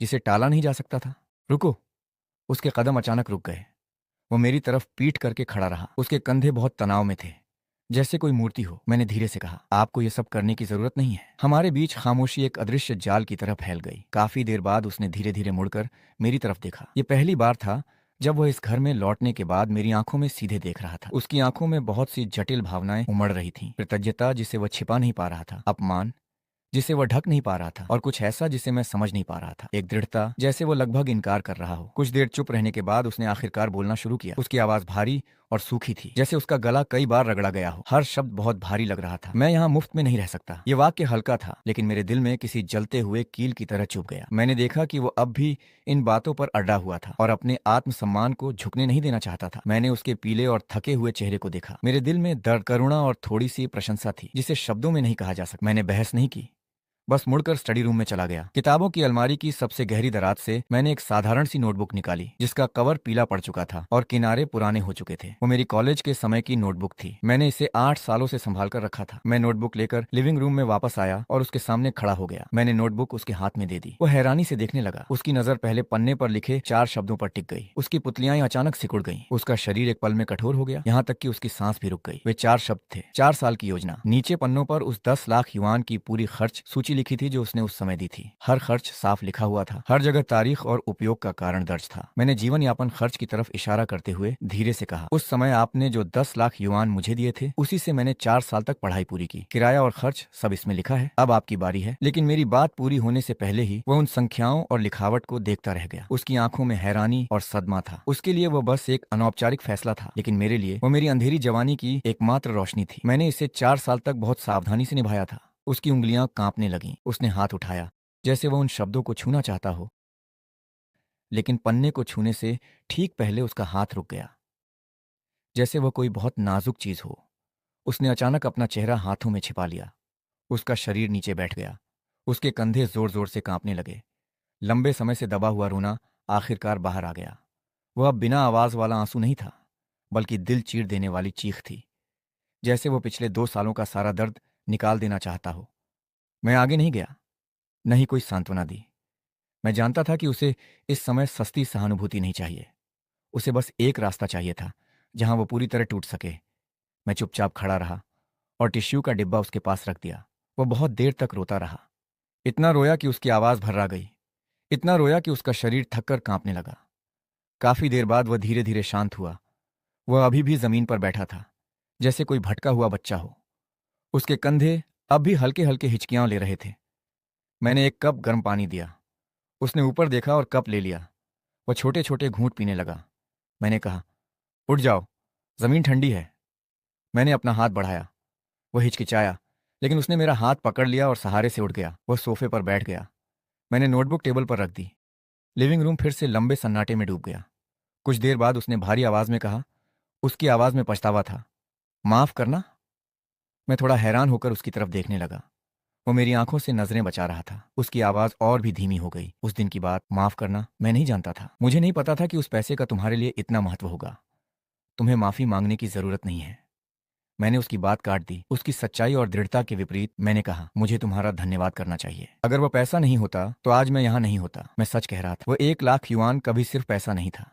जिसे टाला नहीं जा सकता था। रुको। उसके कदम अचानक रुक गए। वो मेरी तरफ पीठ करके खड़ा रहा। उसके कंधे बहुत तनाव में थे, जैसे कोई मूर्ति हो। मैंने धीरे से कहा, आपको ये सब करने की जरूरत नहीं है। हमारे बीच खामोशी एक अदृश्य जाल की तरह फैल गई। काफी देर बाद उसने धीरे धीरे मुड़कर मेरी तरफ देखा। ये पहली बार था जब वह इस घर में लौटने के बाद मेरी आंखों में सीधे देख रहा था। उसकी आंखों में बहुत सी जटिल भावनाएं उमड़ रही थीं। कृतज्ञता जिसे वह छिपा नहीं पा रहा था, अपमान जिसे वह ढक नहीं पा रहा था, और कुछ ऐसा जिसे मैं समझ नहीं पा रहा था। एक दृढ़ता जैसे वो लगभग इनकार कर रहा हो। कुछ देर चुप रहने के बाद उसने आखिरकार बोलना शुरू किया। उसकी आवाज भारी और सूखी थी, जैसे उसका गला कई बार रगड़ा गया हो। हर शब्द बहुत भारी लग रहा था। मैं यहाँ मुफ्त में नहीं रह सकता। ये वाक्य हल्का था, लेकिन मेरे दिल में किसी जलते हुए कील की तरह चुभ गया। मैंने देखा कि वो अब भी इन बातों पर अड़ा हुआ था और अपने आत्मसम्मान को झुकने नहीं देना चाहता था। मैंने उसके पीले और थके हुए चेहरे को देखा। मेरे दिल में दर्द, करुणा और थोड़ी सी प्रशंसा थी जिसे शब्दों में नहीं कहा जा सकता। मैंने बहस नहीं की, बस मुड़कर स्टडी रूम में चला गया। किताबों की अलमारी की सबसे गहरी दराज से मैंने एक साधारण सी नोटबुक निकाली, जिसका कवर पीला पड़ चुका था और किनारे पुराने हो चुके थे। वो मेरी कॉलेज के समय की नोटबुक थी। मैंने इसे 8 सालों से संभाल कर रखा था। मैं नोटबुक लेकर लिविंग रूम में वापस आया और उसके सामने खड़ा हो गया। मैंने नोटबुक उसके हाथ में दे दी। वो हैरानी से देखने लगा। उसकी नजर पहले पन्ने पर लिखे 4 शब्दों पर टिक गई। उसकी पुतलियां अचानक सिकुड़ गईं। उसका शरीर एक पल में कठोर हो गया, यहाँ तक कि उसकी सांस भी रुक गई। वे 4 शब्द थे, 4 साल की योजना। नीचे पन्नों पर उस 10 लाख युआन की पूरी खर्च सूची लिखी थी जो उसने उस समय दी थी। हर खर्च साफ लिखा हुआ था, हर जगह तारीख और उपयोग का कारण दर्ज था। मैंने जीवन यापन खर्च की तरफ इशारा करते हुए धीरे से कहा, उस समय आपने जो 10 लाख युआन मुझे दिए थे, उसी से मैंने 4 साल तक पढ़ाई पूरी की। किराया और खर्च सब इसमें लिखा है। अब आपकी बारी है। लेकिन मेरी बात पूरी होने से पहले ही वह उन संख्याओं और लिखावट को देखता रह गया। उसकी आंखों में हैरानी और सदमा था। उसके लिए वह बस एक अनौपचारिक फैसला था, लेकिन मेरे लिए वो मेरी अंधेरी जवानी की एकमात्र रोशनी थी। मैंने इसे 4 साल तक बहुत सावधानी से निभाया था। उसकी उंगलियां कांपने लगीं। उसने हाथ उठाया, जैसे वह उन शब्दों को छूना चाहता हो, लेकिन पन्ने को छूने से ठीक पहले उसका हाथ रुक गया, जैसे वह कोई बहुत नाजुक चीज हो। उसने अचानक अपना चेहरा हाथों में छिपा लिया। उसका शरीर नीचे बैठ गया। उसके कंधे जोर जोर से कांपने लगे। लंबे समय से दबा हुआ रोना आखिरकार बाहर आ गया। वह अब बिना आवाज वाला आंसू नहीं था, बल्कि दिल चीर देने वाली चीख थी, जैसे वो पिछले 2 सालों का सारा दर्द निकाल देना चाहता हो। मैं आगे नहीं गया, नहीं कोई सांत्वना दी। मैं जानता था कि उसे इस समय सस्ती सहानुभूति नहीं चाहिए। उसे बस एक रास्ता चाहिए था जहां वो पूरी तरह टूट सके। मैं चुपचाप खड़ा रहा और टिश्यू का डिब्बा उसके पास रख दिया। वो बहुत देर तक रोता रहा। इतना रोया कि उसकी आवाज भर्रा गई, इतना रोया कि उसका शरीर थककर कांपने लगा। काफी देर बाद वह धीरे धीरे शांत हुआ। वह अभी भी जमीन पर बैठा था, जैसे कोई भटका हुआ बच्चा हो। उसके कंधे अब भी हल्के हल्के हिचकियां ले रहे थे। मैंने एक कप गर्म पानी दिया। उसने ऊपर देखा और कप ले लिया। वह छोटे छोटे घूंट पीने लगा। मैंने कहा, उठ जाओ, जमीन ठंडी है। मैंने अपना हाथ बढ़ाया। वह हिचकिचाया, लेकिन उसने मेरा हाथ पकड़ लिया और सहारे से उठ गया। वह सोफे पर बैठ गया। मैंने नोटबुक टेबल पर रख दी। लिविंग रूम फिर से लंबे सन्नाटे में डूब गया। कुछ देर बाद उसने भारी आवाज में कहा, उसकी आवाज में पछतावा था, माफ करना। मैं थोड़ा हैरान होकर उसकी तरफ देखने लगा। वो मेरी आंखों से नजरें बचा रहा था। उसकी आवाज और भी धीमी हो गई। उस दिन की बात, माफ करना, मैं नहीं जानता था। मुझे नहीं पता था कि उस पैसे का तुम्हारे लिए इतना महत्व होगा। तुम्हें माफी मांगने की जरूरत नहीं है। मैंने उसकी बात काट दी। उसकी सच्चाई और दृढ़ता के विपरीत मैंने कहा, मुझे तुम्हारा धन्यवाद करना चाहिए। अगर वो पैसा नहीं होता तो आज मैं यहाँ नहीं होता। मैं सच कह रहा था। वो 1 लाख युआन कभी सिर्फ पैसा नहीं था।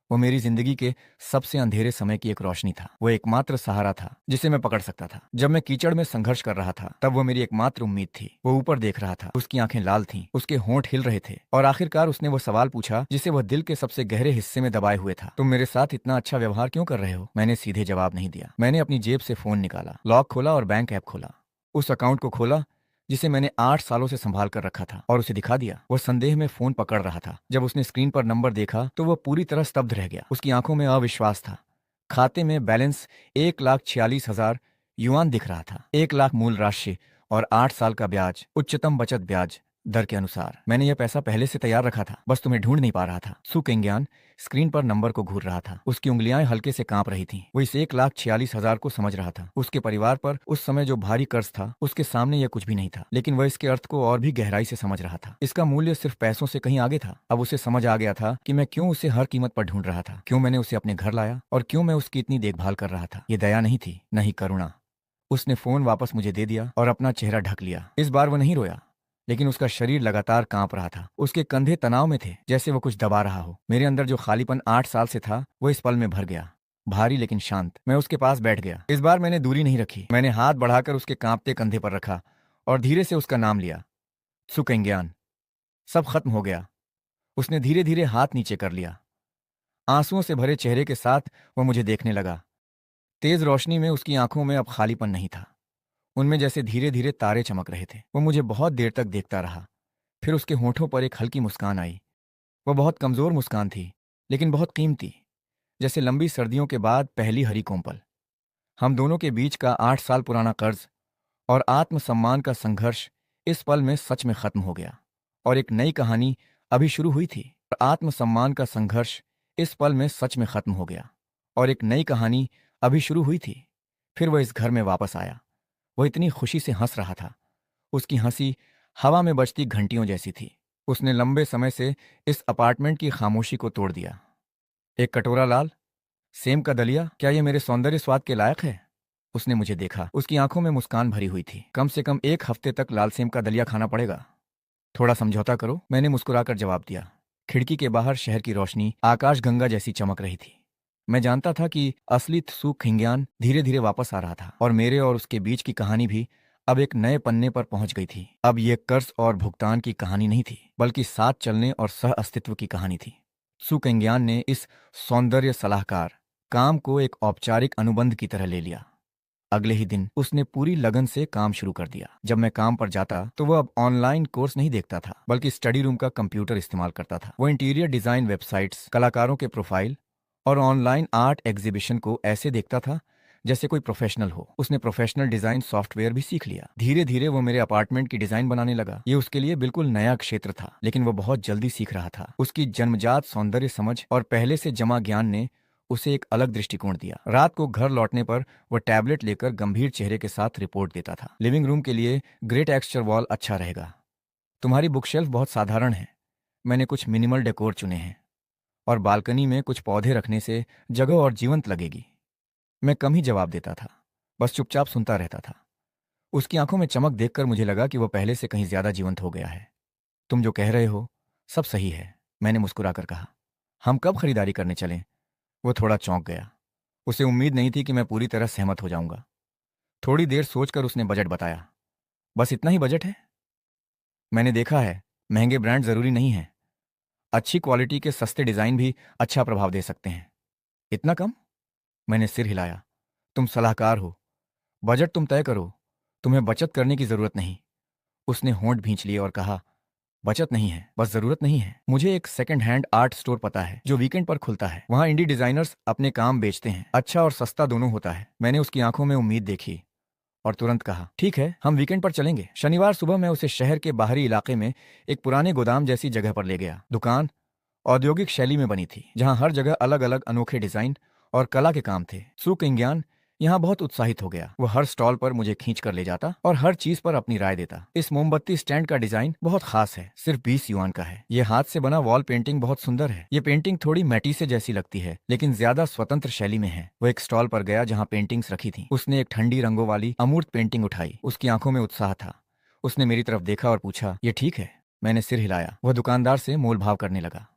वो मेरी जिंदगी के सबसे अंधेरे समय की एक रोशनी था। वो एकमात्र सहारा था जिसे मैं पकड़ सकता था। जब मैं कीचड़ में संघर्ष कर रहा था तब वो मेरी एकमात्र उम्मीद थी। वो ऊपर देख रहा था, उसकी आंखें लाल थीं, उसके होंठ हिल रहे थे और आखिरकार उसने वो सवाल पूछा जिसे वह दिल के सबसे गहरे हिस्से में दबाए हुए था। तुम मेरे साथ इतना अच्छा व्यवहार क्यों कर रहे हो? मैंने सीधे जवाब नहीं दिया। मैंने अपनी जेब से फोन निकाला, लॉक खोला और बैंक ऐप खोला। उस अकाउंट को खोला जिसे मैंने 8 सालों से संभाल कर रखा था और उसे दिखा दिया। वह संदेह में फोन पकड़ रहा था। जब उसने स्क्रीन पर नंबर देखा तो वह पूरी तरह स्तब्ध रह गया। उसकी आंखों में अविश्वास था। खाते में बैलेंस 1,46,000 युआन दिख रहा था। 1 लाख मूल राशि और 8 साल का ब्याज, उच्चतम बचत ब्याज दर के अनुसार। मैंने यह पैसा पहले से तैयार रखा था, बस तुम्हें ढूंढ नहीं पा रहा था। सु केंग्यान स्क्रीन पर नंबर को घूर रहा था। उसकी उंगलियां हल्के से कांप रही थीं। वो इस 1,46,000 को समझ रहा था। उसके परिवार पर उस समय जो भारी कर्ज था उसके सामने यह कुछ भी नहीं था, लेकिन वह इसके अर्थ को और भी गहराई से समझ रहा था। इसका मूल्य सिर्फ पैसों से कहीं आगे था। अब उसे समझ आ गया था कि मैं क्यों उसे हर कीमत पर ढूंढ रहा था, क्यों मैंने उसे अपने घर लाया और क्यों मैं उसकी इतनी देखभाल कर रहा था। ये दया नहीं थी, नहीं करुणा। उसने फोन वापस मुझे दे दिया और अपना चेहरा ढक लिया। इस बार वह नहीं रोया, लेकिन उसका शरीर लगातार कांप रहा था। उसके कंधे तनाव में थे, जैसे वो कुछ दबा रहा हो। मेरे अंदर जो खालीपन 8 साल से था वो इस पल में भर गया, भारी लेकिन शांत। मैं उसके पास बैठ गया। इस बार मैंने दूरी नहीं रखी। मैंने हाथ बढ़ाकर उसके कांपते कंधे पर रखा और धीरे से उसका नाम लिया, सुकेंग्यान। सब खत्म हो गया। उसने धीरे धीरे हाथ नीचे कर लिया। आंसुओं से भरे चेहरे के साथ वो मुझे देखने लगा। तेज रोशनी में उसकी आंखों में अब खालीपन नहीं था। उनमें जैसे धीरे धीरे तारे चमक रहे थे। वो मुझे बहुत देर तक देखता रहा। फिर उसके होठों पर एक हल्की मुस्कान आई। वह बहुत कमजोर मुस्कान थी, लेकिन बहुत कीमती, जैसे लंबी सर्दियों के बाद पहली हरी कोंपल। हम दोनों के बीच का 8 साल पुराना कर्ज और आत्मसम्मान का संघर्ष इस पल में सच में खत्म हो गया और एक नई कहानी अभी शुरू हुई थी। और आत्मसम्मान का संघर्ष इस पल में सच में खत्म हो गया और एक नई कहानी अभी शुरू हुई थी। फिर वह इस घर में वापस आया। वह इतनी खुशी से हंस रहा था। उसकी हंसी हवा में बजती घंटियों जैसी थी। उसने लंबे समय से इस अपार्टमेंट की खामोशी को तोड़ दिया। एक कटोरा लाल सेम का दलिया, क्या यह मेरे सौंदर्य स्वाद के लायक है? उसने मुझे देखा। उसकी आंखों में मुस्कान भरी हुई थी। कम से कम 1 हफ्ते तक लाल सेम का दलिया खाना पड़ेगा। थोड़ा समझौता करो, मैंने मुस्कुराकर जवाब दिया। खिड़की के बाहर शहर की रोशनी आकाश गंगा जैसी चमक रही थी। मैं जानता था कि असली त्सु खिंग्यान धीरे धीरे वापस आ रहा था और मेरे और उसके बीच की कहानी भी अब एक नए पन्ने पर पहुंच गई थी। अब ये कर्ज और भुगतान की कहानी नहीं थी, बल्कि साथ चलने और सह अस्तित्व की कहानी थी। सु केंग्यान ने इस सौंदर्य सलाहकार काम को एक औपचारिक अनुबंध की तरह ले लिया। अगले ही दिन उसने पूरी लगन से काम शुरू कर दिया। जब मैं काम पर जाता तो वह अब ऑनलाइन कोर्स नहीं देखता था, बल्कि स्टडी रूम का कंप्यूटर इस्तेमाल करता था। वो इंटीरियर डिजाइन वेबसाइट्स, कलाकारों के प्रोफाइल और ऑनलाइन आर्ट एग्जीबिशन को ऐसे देखता था जैसे कोई प्रोफेशनल हो। उसने प्रोफेशनल डिजाइन सॉफ्टवेयर भी सीख लिया। धीरे धीरे वो मेरे अपार्टमेंट की डिजाइन बनाने लगा। ये उसके लिए बिल्कुल नया क्षेत्र था, लेकिन वो बहुत जल्दी सीख रहा था। उसकी जन्मजात सौंदर्य समझ और पहले से जमा ज्ञान ने उसे एक अलग दृष्टिकोण दिया। रात को घर लौटने पर वह टैबलेट लेकर गंभीर चेहरे के साथ रिपोर्ट देता था। लिविंग रूम के लिए ग्रे टेक्सचर वॉल अच्छा रहेगा। तुम्हारी बुकशेल्फ बहुत साधारण है। मैंने कुछ मिनिमल डेकोर चुने हैं और बालकनी में कुछ पौधे रखने से जगह और जीवंत लगेगी। मैं कम ही जवाब देता था, बस चुपचाप सुनता रहता था। उसकी आंखों में चमक देखकर मुझे लगा कि वह पहले से कहीं ज्यादा जीवंत हो गया है। तुम जो कह रहे हो सब सही है, मैंने मुस्कुराकर कहा। हम कब खरीदारी करने चलें? वो थोड़ा चौंक गया। उसे उम्मीद नहीं थी कि मैं पूरी तरह सहमत हो जाऊंगा। थोड़ी देर सोचकर उसने बजट बताया। बस इतना ही बजट है? मैंने देखा है, महंगे ब्रांड जरूरी नहीं है। अच्छी क्वालिटी के सस्ते डिजाइन भी अच्छा प्रभाव दे सकते हैं। इतना कम? मैंने सिर हिलाया। तुम सलाहकार हो, बजट तुम तय करो। तुम्हें बचत करने की जरूरत नहीं। उसने होंठ भींच लिए और कहा, बचत नहीं है, बस जरूरत नहीं है। मुझे एक सेकंड हैंड आर्ट स्टोर पता है जो वीकेंड पर खुलता है। वहां इंडी डिजाइनर्स अपने काम बेचते हैं। अच्छा और सस्ता दोनों होता है। मैंने उसकी आंखों में उम्मीद देखी और तुरंत कहा, ठीक है, हम वीकेंड पर चलेंगे। शनिवार सुबह मैं उसे शहर के बाहरी इलाके में एक पुराने गोदाम जैसी जगह पर ले गया। दुकान औद्योगिक शैली में बनी थी, जहां हर जगह अलग अलग अनोखे डिजाइन और कला के काम थे। सु केंग्यान यहाँ बहुत उत्साहित हो गया। वो हर स्टॉल पर मुझे खींच कर ले जाता और हर चीज पर अपनी राय देता। इस मोमबत्ती स्टैंड का डिजाइन बहुत खास है, सिर्फ 20 युआन का है। ये हाथ से बना वॉल पेंटिंग बहुत सुंदर है। ये पेंटिंग थोड़ी मैटिसे जैसी लगती है, लेकिन ज्यादा स्वतंत्र शैली में है। वो एक स्टॉल पर गया जहाँ पेंटिंग्स रखी थी। उसने एक ठंडी रंगों वाली अमूर्त पेंटिंग उठाई। उसकी आंखों में उत्साह था। उसने मेरी तरफ देखा और पूछा, ये ठीक है? मैंने सिर हिलाया। वह दुकानदार से मोल भाव करने लगा।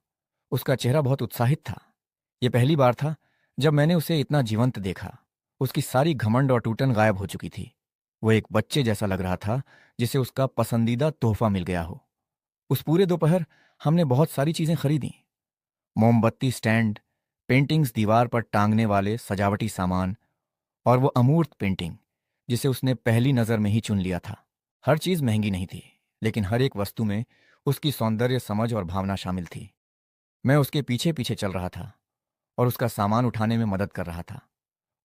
उसका चेहरा बहुत उत्साहित था। ये पहली बार था जब मैंने उसे इतना जीवंत देखा। उसकी सारी घमंड और टूटन गायब हो चुकी थी। वो एक बच्चे जैसा लग रहा था जिसे उसका पसंदीदा तोहफा मिल गया हो। उस पूरे दोपहर हमने बहुत सारी चीजें खरीदी। मोमबत्ती स्टैंड, पेंटिंग्स दीवार पर टांगने वाले सजावटी सामान और वो अमूर्त पेंटिंग जिसे उसने पहली नज़र में ही चुन लिया था। हर चीज़ महंगी नहीं थी, लेकिन हर एक वस्तु में उसकी सौंदर्य समझ और भावना शामिल थी। मैं उसके पीछे पीछे चल रहा था और उसका सामान उठाने में मदद कर रहा था।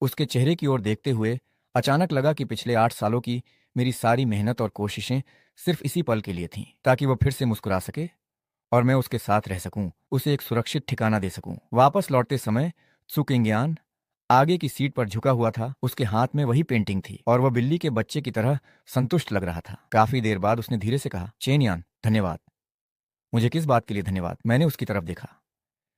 उसके चेहरे की ओर देखते हुए अचानक लगा कि पिछले 8 सालों की मेरी सारी मेहनत और कोशिशें सिर्फ इसी पल के लिए थीं, ताकि वो फिर से मुस्कुरा सके और मैं उसके साथ रह सकूं, उसे एक सुरक्षित ठिकाना दे सकूं। वापस लौटते समय त्सुकिंग्यान आगे की सीट पर झुका हुआ था। उसके हाथ में वही पेंटिंग थी और वह बिल्ली के बच्चे की तरह संतुष्ट लग रहा था। काफी देर बाद उसने धीरे से कहा, चेनयान, धन्यवाद। मुझे किस बात के लिए धन्यवाद? मैंने उसकी तरफ देखा।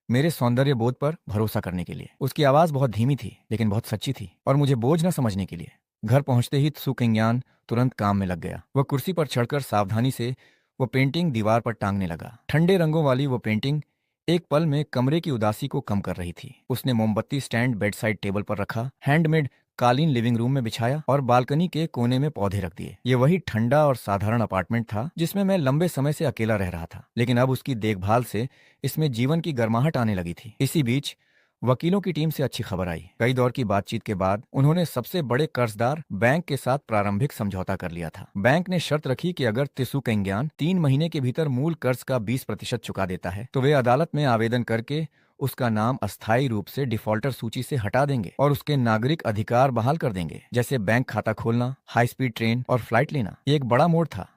मेरे सौंदर्य बोध पर भरोसा करने के लिए। उसकी आवाज बहुत धीमी थी, लेकिन बहुत सच्ची थी, और मुझे बोझ न समझने के लिए। घर पहुंचते ही त्सुकिंग्यान तुरंत काम में लग गया। वह कुर्सी पर चढ़कर सावधानी से वो पेंटिंग दीवार पर टांगने लगा। ठंडे रंगों वाली वो पेंटिंग एक पल में कमरे की उदासी को कम कर रही थी। उसने मोमबत्ती स्टैंड बेड साइड टेबल पर रखा, हैंडमेड कालीन लिविंग रूम में बिछाया और बालकनी के कोने में पौधे रख दिए। ये वही ठंडा और साधारण अपार्टमेंट था जिसमें मैं लंबे समय से अकेला रह रहा था, लेकिन अब उसकी देखभाल से इसमें जीवन की गर्माहट आने लगी थी। इसी बीच वकीलों की टीम से अच्छी खबर आई। कई दौर की बातचीत के बाद उन्होंने सबसे बड़े कर्जदार बैंक के साथ प्रारंभिक समझौता कर लिया था। बैंक ने शर्त रखी कि अगर त्सुकिंग्यान 3 महीने के भीतर मूल कर्ज का 20% चुका देता है तो वे अदालत में आवेदन करके उसका नाम अस्थायी रूप से डिफॉल्टर सूची से हटा देंगे और उसके नागरिक अधिकार बहाल कर देंगे, जैसे बैंक खाता खोलना, हाई स्पीड ट्रेन और फ्लाइट लेना। ये एक बड़ा मोड़ था,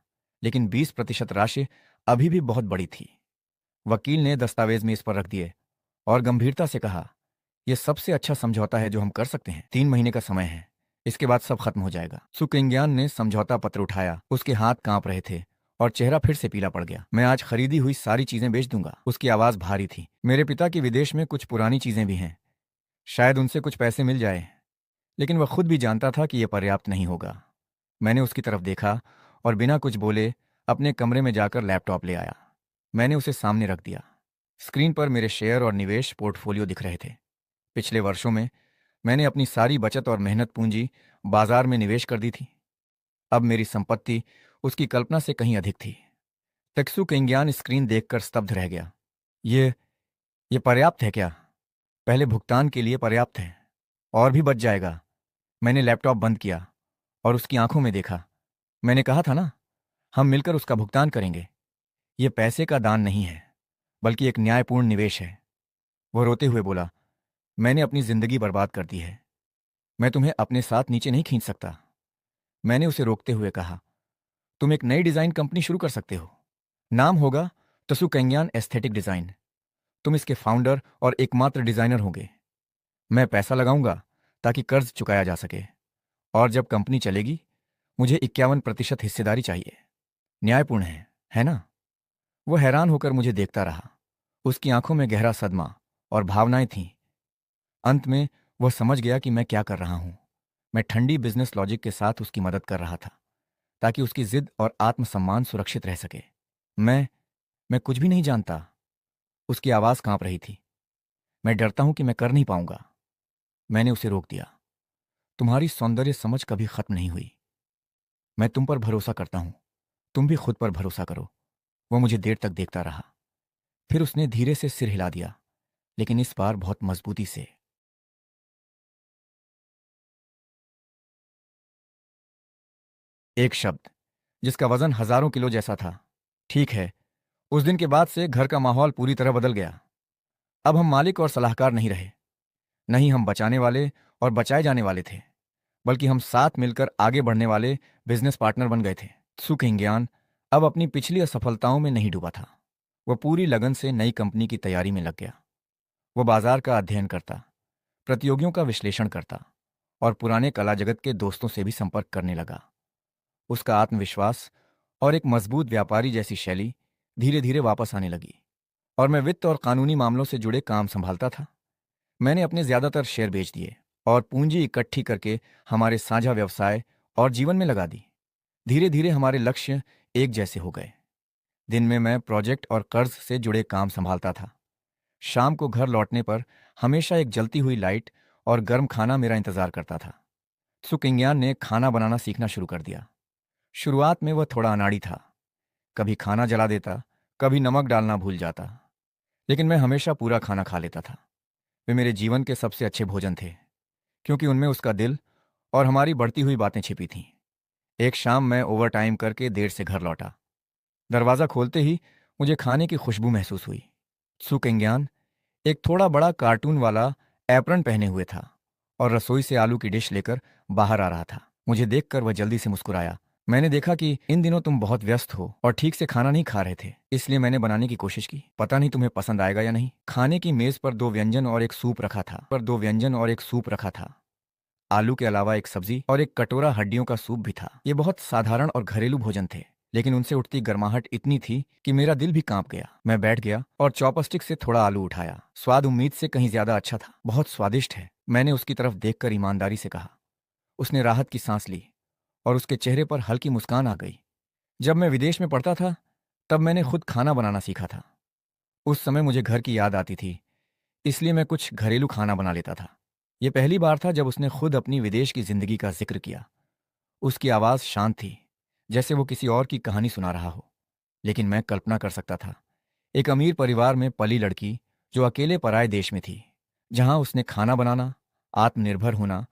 लेकिन 20% राशि अभी भी बहुत बड़ी थी। वकील ने दस्तावेज मेज पर रख दिए और गंभीरता से कहा, यह सबसे अच्छा समझौता है जो हम कर सकते हैं। 3 महीने का समय है, इसके बाद सब खत्म हो जाएगा। सुकिंग्यान ने समझौता पत्र उठाया। उसके हाथ कांप रहे थे और चेहरा फिर से पीला पड़ गया। मैं आज खरीदी हुई सारी चीजें बेच दूंगा। उसकी आवाज भारी थी। मेरे पिता की विदेश में कुछ पुरानी चीजें भी हैं, शायद उनसे कुछ पैसे मिल जाए, लेकिन वह खुद भी जानता था कि यह पर्याप्त नहीं होगा। मैंने उसकी तरफ देखा और बिना कुछ बोले अपने कमरे में जाकर लैपटॉप ले आया। मैंने उसे सामने रख दिया। स्क्रीन पर मेरे शेयर और निवेश पोर्टफोलियो दिख रहे थे। पिछले वर्षों में मैंने अपनी सारी बचत और मेहनत पूंजी बाजार में निवेश कर दी थी। अब मेरी संपत्ति उसकी कल्पना से कहीं अधिक थी। त्सुकिंग्यान स्क्रीन देखकर स्तब्ध रह गया। ये ये पर्याप्त है क्या? पहले भुगतान के लिए पर्याप्त है, और भी बच जाएगा। मैंने लैपटॉप बंद किया और उसकी आंखों में देखा। मैंने कहा था ना, हम मिलकर उसका भुगतान करेंगे। ये पैसे का दान नहीं है, बल्कि एक न्यायपूर्ण निवेश है। वो रोते हुए बोला, मैंने अपनी जिंदगी बर्बाद कर दी है, मैं तुम्हें अपने साथ नीचे नहीं खींच सकता। मैंने उसे रोकते हुए कहा, तुम एक नई डिजाइन कंपनी शुरू कर सकते हो। नाम होगा त्सुकिंग्यान एस्थेटिक डिजाइन। तुम इसके फाउंडर और एकमात्र डिजाइनर होंगे। मैं पैसा लगाऊंगा ताकि कर्ज चुकाया जा सके, और जब कंपनी चलेगी मुझे 51% हिस्सेदारी चाहिए। न्यायपूर्ण है ना? वो हैरान होकर मुझे देखता रहा। उसकी आंखों में गहरा सदमा और भावनाएं थीं। अंत में वह समझ गया कि मैं क्या कर रहा हूं। मैं ठंडी बिजनेस लॉजिक के साथ उसकी मदद कर रहा था, ताकि उसकी जिद और आत्मसम्मान सुरक्षित रह सके। मैं कुछ भी नहीं जानता। उसकी आवाज कांप रही थी। मैं डरता हूं कि मैं कर नहीं पाऊंगा। मैंने उसे रोक दिया। तुम्हारी सौंदर्य समझ कभी खत्म नहीं हुई। मैं तुम पर भरोसा करता हूं, तुम भी खुद पर भरोसा करो। वो मुझे देर तक देखता रहा। फिर उसने धीरे से सिर हिला दिया, लेकिन इस बार बहुत मजबूती से। एक शब्द जिसका वजन हजारों किलो जैसा था। ठीक है। उस दिन के बाद से घर का माहौल पूरी तरह बदल गया। अब हम मालिक और सलाहकार नहीं रहे। नहीं हम बचाने वाले और बचाए जाने वाले थे, बल्कि हम साथ मिलकर आगे बढ़ने वाले बिजनेस पार्टनर बन गए थे। सुखिंग्यान अब अपनी पिछली असफलताओं में नहीं डूबा था। वह पूरी लगन से नई कंपनी की तैयारी में लग गया। वह बाजार का अध्ययन करता, प्रतियोगियों का विश्लेषण करता और पुराने कला जगत के दोस्तों से भी संपर्क करने लगा। उसका आत्मविश्वास और एक मजबूत व्यापारी जैसी शैली धीरे धीरे वापस आने लगी, और मैं वित्त और कानूनी मामलों से जुड़े काम संभालता था। मैंने अपने ज्यादातर शेयर बेच दिए और पूंजी इकट्ठी करके हमारे साझा व्यवसाय और जीवन में लगा दी। धीरे धीरे हमारे लक्ष्य एक जैसे हो गए। दिन में मैं प्रोजेक्ट और कर्ज से जुड़े काम संभालता था। शाम को घर लौटने पर हमेशा एक जलती हुई लाइट और गर्म खाना मेरा इंतजार करता था। सुकिंग्यान ने खाना बनाना सीखना शुरू कर दिया। शुरुआत में वह थोड़ा अनाड़ी था, कभी खाना जला देता, कभी नमक डालना भूल जाता, लेकिन मैं हमेशा पूरा खाना खा लेता था। वे मेरे जीवन के सबसे अच्छे भोजन थे, क्योंकि उनमें उसका दिल और हमारी बढ़ती हुई बातें छिपी थीं। एक शाम मैं ओवर टाइम करके देर से घर लौटा। दरवाज़ा खोलते ही मुझे खाने की खुशबू महसूस हुई। सुकिंग्यान एक थोड़ा बड़ा कार्टून वाला एप्रन पहने हुए था और रसोई से आलू की डिश लेकर बाहर आ रहा था। मुझे देखकर वह जल्दी से मुस्कुराया। मैंने देखा कि इन दिनों तुम बहुत व्यस्त हो और ठीक से खाना नहीं खा रहे थे, इसलिए मैंने बनाने की कोशिश की। पता नहीं तुम्हें पसंद आएगा या नहीं। खाने की मेज पर दो व्यंजन और एक सूप रखा था। आलू के अलावा एक सब्जी और एक कटोरा हड्डियों का सूप भी था। ये बहुत साधारण और घरेलू भोजन थे, लेकिन उनसे उठती गर्माहट इतनी थी कि मेरा दिल भी कांप गया। मैं बैठ गया और चॉपस्टिक से थोड़ा आलू उठाया। स्वाद उम्मीद से कहीं ज्यादा अच्छा था। बहुत स्वादिष्ट है, मैंने उसकी तरफ देखकर ईमानदारी से कहा। उसने राहत की सांस ली और उसके चेहरे पर हल्की मुस्कान आ गई। जब मैं विदेश में पढ़ता था, तब मैंने खुद खाना बनाना सीखा था। उस समय मुझे घर की याद आती थी, इसलिए मैं कुछ घरेलू खाना बना लेता था। यह पहली बार था जब उसने खुद अपनी विदेश की जिंदगी का जिक्र किया। उसकी आवाज़ शांत थी, जैसे वो किसी और की कहानी सुना रहा हो। लेकिन मैं कल्पना कर सकता था, एक अमीर परिवार में पली लड़की जो अकेले पराए देश में थी, जहां उसने खाना बनाना, आत्मनिर्भर होना